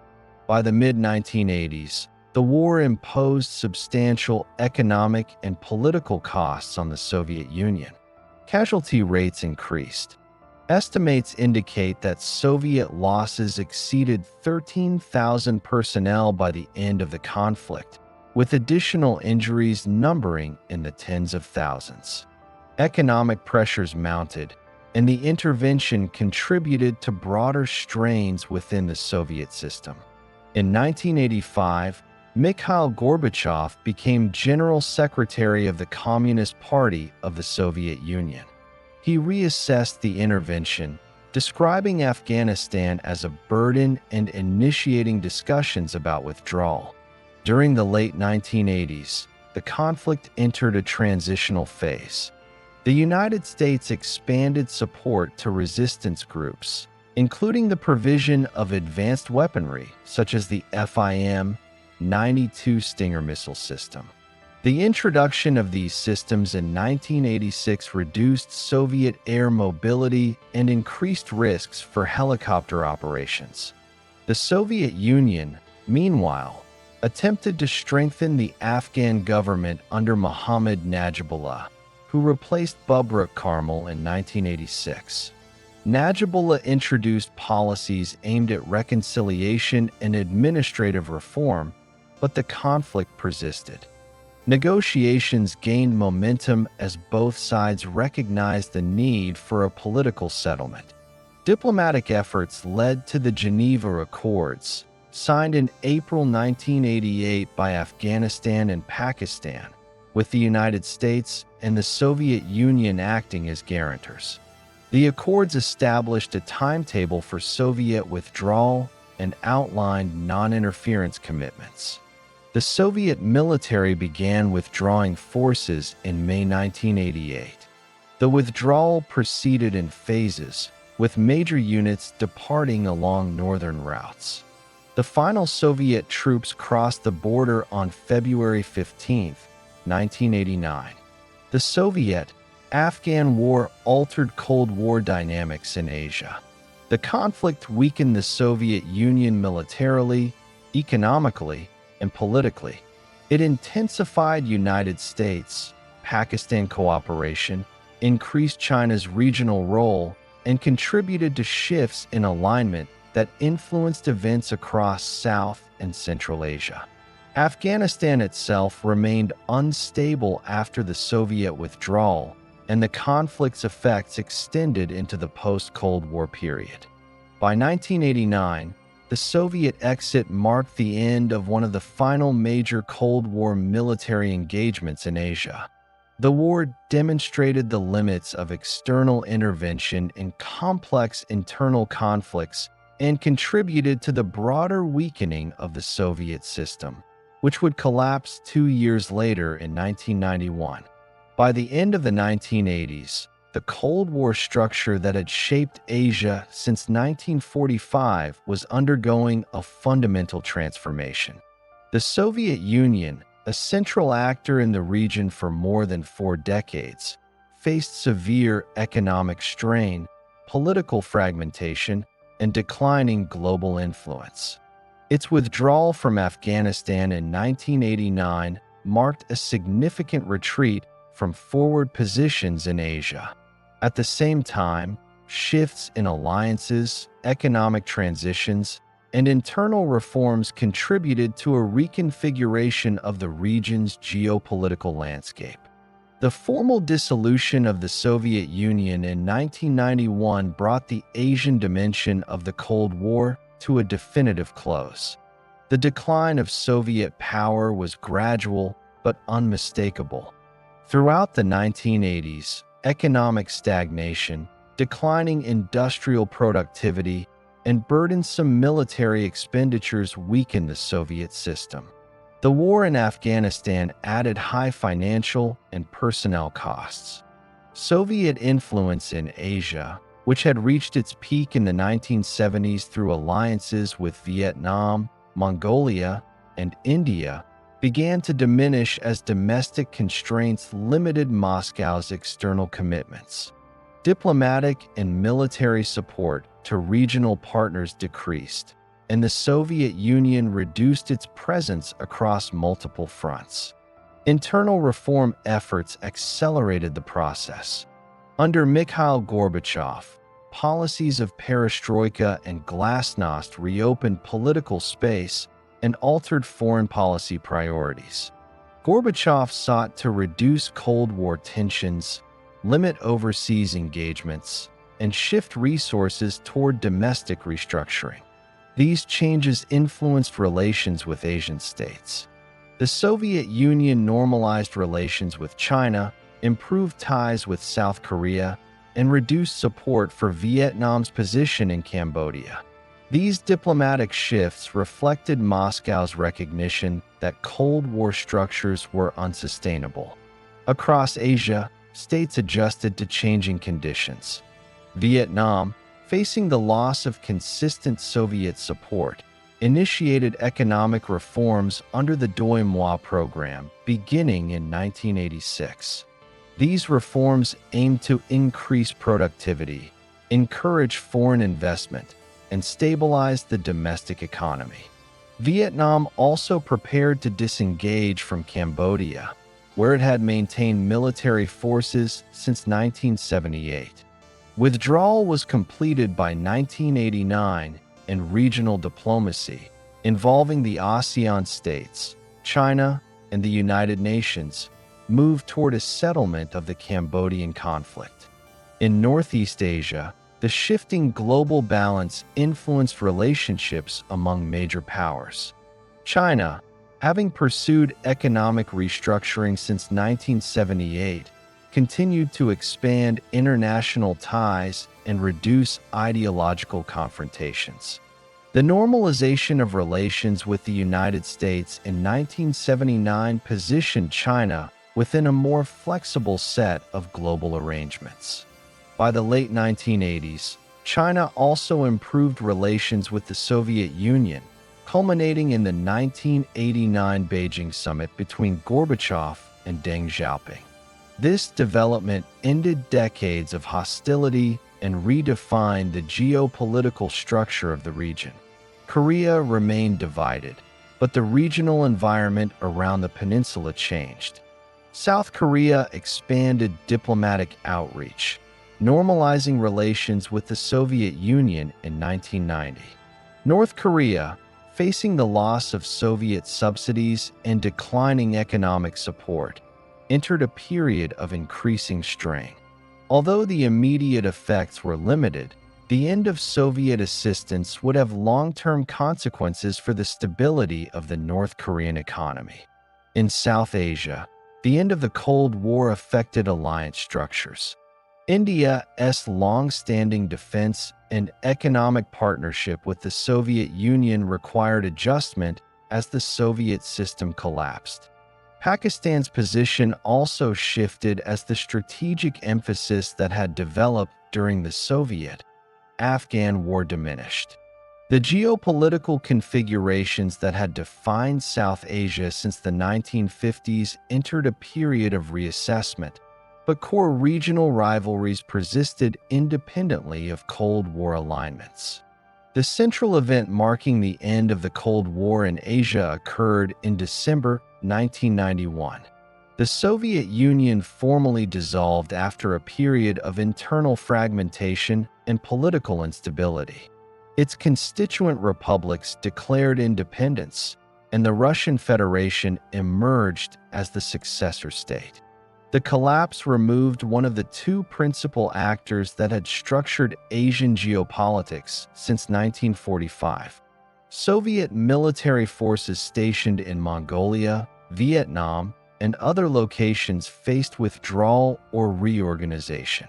By the mid-1980s, the war imposed substantial economic and political costs on the Soviet Union. Casualty rates increased. Estimates indicate that Soviet losses exceeded 13,000 personnel by the end of the conflict, with additional injuries numbering in the tens of thousands. Economic pressures mounted, and the intervention contributed to broader strains within the Soviet system. In 1985, Mikhail Gorbachev became General Secretary of the Communist Party of the Soviet Union. He reassessed the intervention, describing Afghanistan as a burden and initiating discussions about withdrawal. During the late 1980s, the conflict entered a transitional phase. The United States expanded support to resistance groups, including the provision of advanced weaponry such as the FIM-92 Stinger missile system. The introduction of these systems in 1986 reduced Soviet air mobility and increased risks for helicopter operations. The Soviet Union, meanwhile, attempted to strengthen the Afghan government under Mohammad Najibullah, who replaced Bubrak Karmal in 1986. Najibullah introduced policies aimed at reconciliation and administrative reform, but the conflict persisted. Negotiations gained momentum as both sides recognized the need for a political settlement. Diplomatic efforts led to the Geneva Accords, signed in April 1988 by Afghanistan and Pakistan, with the United States and the Soviet Union acting as guarantors. The accords established a timetable for Soviet withdrawal and outlined non-interference commitments. The Soviet military began withdrawing forces in May 1988. The withdrawal proceeded in phases, with major units departing along northern routes. The final Soviet troops crossed the border on February 15, 1989. The Soviet-Afghan War altered Cold War dynamics in Asia. The conflict weakened the Soviet Union militarily, economically, and politically. It intensified United States-Pakistan cooperation, increased China's regional role, and contributed to shifts in alignment that influenced events across South and Central Asia. Afghanistan itself remained unstable after the Soviet withdrawal, and the conflict's effects extended into the post-Cold War period. By 1989, the Soviet exit marked the end of one of the final major Cold War military engagements in Asia. The war demonstrated the limits of external intervention in complex internal conflicts and contributed to the broader weakening of the Soviet system, which would collapse 2 years later in 1991. By the end of the 1980s, the Cold War structure that had shaped Asia since 1945 was undergoing a fundamental transformation. The Soviet Union, a central actor in the region for more than 4 decades, faced severe economic strain, political fragmentation, and declining global influence. Its withdrawal from Afghanistan in 1989 marked a significant retreat from forward positions in Asia. At the same time, shifts in alliances, economic transitions, and internal reforms contributed to a reconfiguration of the region's geopolitical landscape. The formal dissolution of the Soviet Union in 1991 brought the Asian dimension of the Cold War to a definitive close. The decline of Soviet power was gradual but unmistakable. Throughout the 1980s, economic stagnation, declining industrial productivity, and burdensome military expenditures weakened the Soviet system. The war in Afghanistan added high financial and personnel costs. Soviet influence in Asia, which had reached its peak in the 1970s through alliances with Vietnam, Mongolia, and India, began to diminish as domestic constraints limited Moscow's external commitments. Diplomatic and military support to regional partners decreased, and the Soviet Union reduced its presence across multiple fronts. Internal reform efforts accelerated the process. Under Mikhail Gorbachev, policies of perestroika and glasnost reopened political space and altered foreign policy priorities. Gorbachev sought to reduce Cold War tensions, limit overseas engagements, and shift resources toward domestic restructuring. These changes influenced relations with Asian states. The Soviet Union normalized relations with China, improved ties with South Korea, and reduced support for Vietnam's position in Cambodia. These diplomatic shifts reflected Moscow's recognition that Cold War structures were unsustainable. Across Asia, states adjusted to changing conditions. Vietnam, facing the loss of consistent Soviet support, initiated economic reforms under the Doi Moi program beginning in 1986. These reforms aimed to increase productivity, encourage foreign investment, and stabilize the domestic economy. Vietnam also prepared to disengage from Cambodia, where it had maintained military forces since 1978. Withdrawal was completed by 1989, and regional diplomacy, involving the ASEAN states, China, and the United Nations, moved toward a settlement of the Cambodian conflict. In Northeast Asia, the shifting global balance influenced relationships among major powers. China, having pursued economic restructuring since 1978, continued to expand international ties and reduce ideological confrontations. The normalization of relations with the United States in 1979 positioned China within a more flexible set of global arrangements. By the late 1980s, China also improved relations with the Soviet Union, culminating in the 1989 Beijing summit between Gorbachev and Deng Xiaoping. This development ended decades of hostility and redefined the geopolitical structure of the region. Korea remained divided, but the regional environment around the peninsula changed. South Korea expanded diplomatic outreach, normalizing relations with the Soviet Union in 1990. North Korea, facing the loss of Soviet subsidies and declining economic support, entered a period of increasing strain. Although the immediate effects were limited, the end of Soviet assistance would have long-term consequences for the stability of the North Korean economy. In South Asia, the end of the Cold War affected alliance structures. India's long-standing defense and economic partnership with the Soviet Union required adjustment as the Soviet system collapsed. Pakistan's position also shifted as the strategic emphasis that had developed during the Soviet-Afghan War diminished. The geopolitical configurations that had defined South Asia since the 1950s entered a period of reassessment, but core regional rivalries persisted independently of Cold War alignments. The central event marking the end of the Cold War in Asia occurred in December 1991. The Soviet Union formally dissolved after a period of internal fragmentation and political instability. Its constituent republics declared independence, and the Russian Federation emerged as the successor state. The collapse removed one of the two principal actors that had structured Asian geopolitics since 1945. Soviet military forces stationed in Mongolia, Vietnam, and other locations faced withdrawal or reorganization.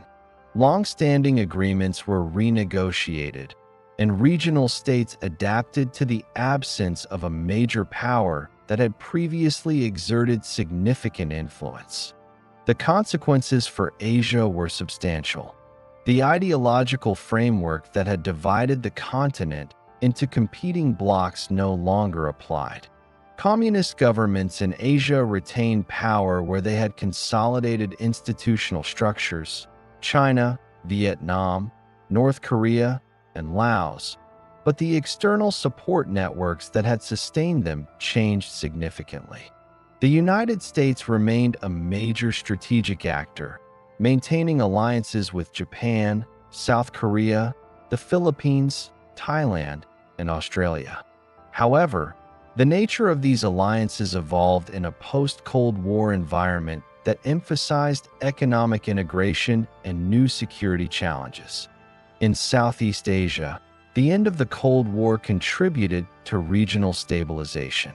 Long-standing agreements were renegotiated, and regional states adapted to the absence of a major power that had previously exerted significant influence. The consequences for Asia were substantial. The ideological framework that had divided the continent into competing blocs no longer applied. Communist governments in Asia retained power where they had consolidated institutional structures: China, Vietnam, North Korea, and Laos. But the external support networks that had sustained them changed significantly. The United States remained a major strategic actor, maintaining alliances with Japan, South Korea, the Philippines, Thailand, and Australia. However, the nature of these alliances evolved in a post-Cold War environment that emphasized economic integration and new security challenges. In Southeast Asia, the end of the Cold War contributed to regional stabilization.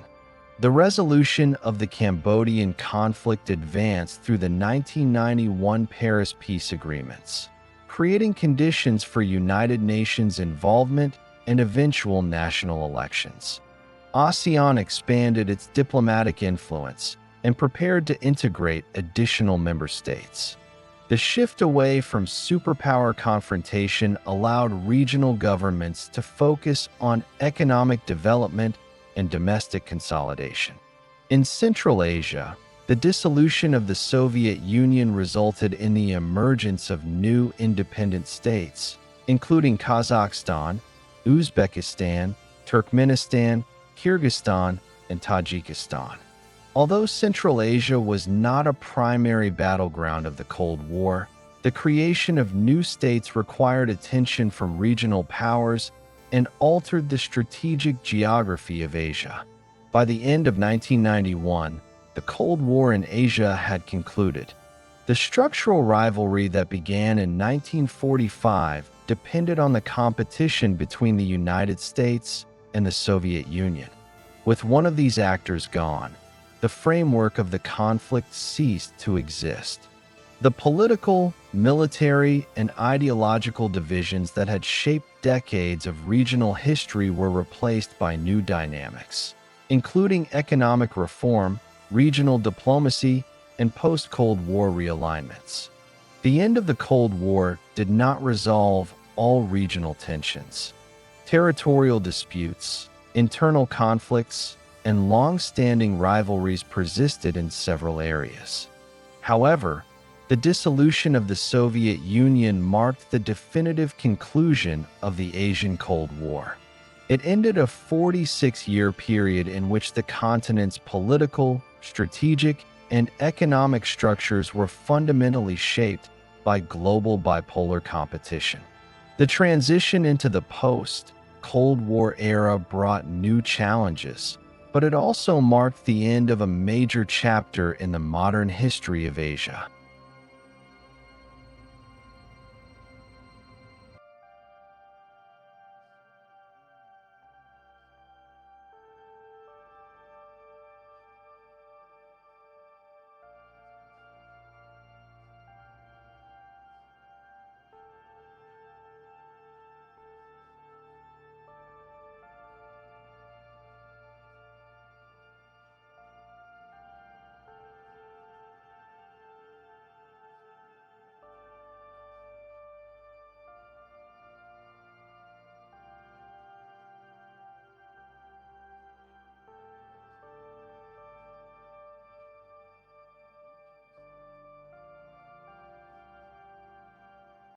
The resolution of the Cambodian conflict advanced through the 1991 Paris peace agreements, creating conditions for United Nations involvement and eventual national elections. ASEAN expanded its diplomatic influence and prepared to integrate additional member states. The shift away from superpower confrontation allowed regional governments to focus on economic development and domestic consolidation. In Central Asia, the dissolution of the Soviet Union resulted in the emergence of new independent states, including Kazakhstan, Uzbekistan, Turkmenistan, Kyrgyzstan, and Tajikistan. Although Central Asia was not a primary battleground of the Cold War, the creation of new states required attention from regional powers and altered the strategic geography of Asia. By the end of 1991, the Cold War in Asia had concluded. The structural rivalry that began in 1945 depended on the competition between the United States and the Soviet Union. With one of these actors gone, the framework of the conflict ceased to exist. The political, military, and ideological divisions that had shaped decades of regional history were replaced by new dynamics, including economic reform, regional diplomacy, and post-Cold War realignments. The end of the Cold War did not resolve all regional tensions. Territorial disputes, internal conflicts, and long-standing rivalries persisted in several areas. However, the dissolution of the Soviet Union marked the definitive conclusion of the Asian Cold War. It ended a 46-year period in which the continent's political, strategic, and economic structures were fundamentally shaped by global bipolar competition. The transition into the post-Cold War era brought new challenges, but it also marked the end of a major chapter in the modern history of Asia.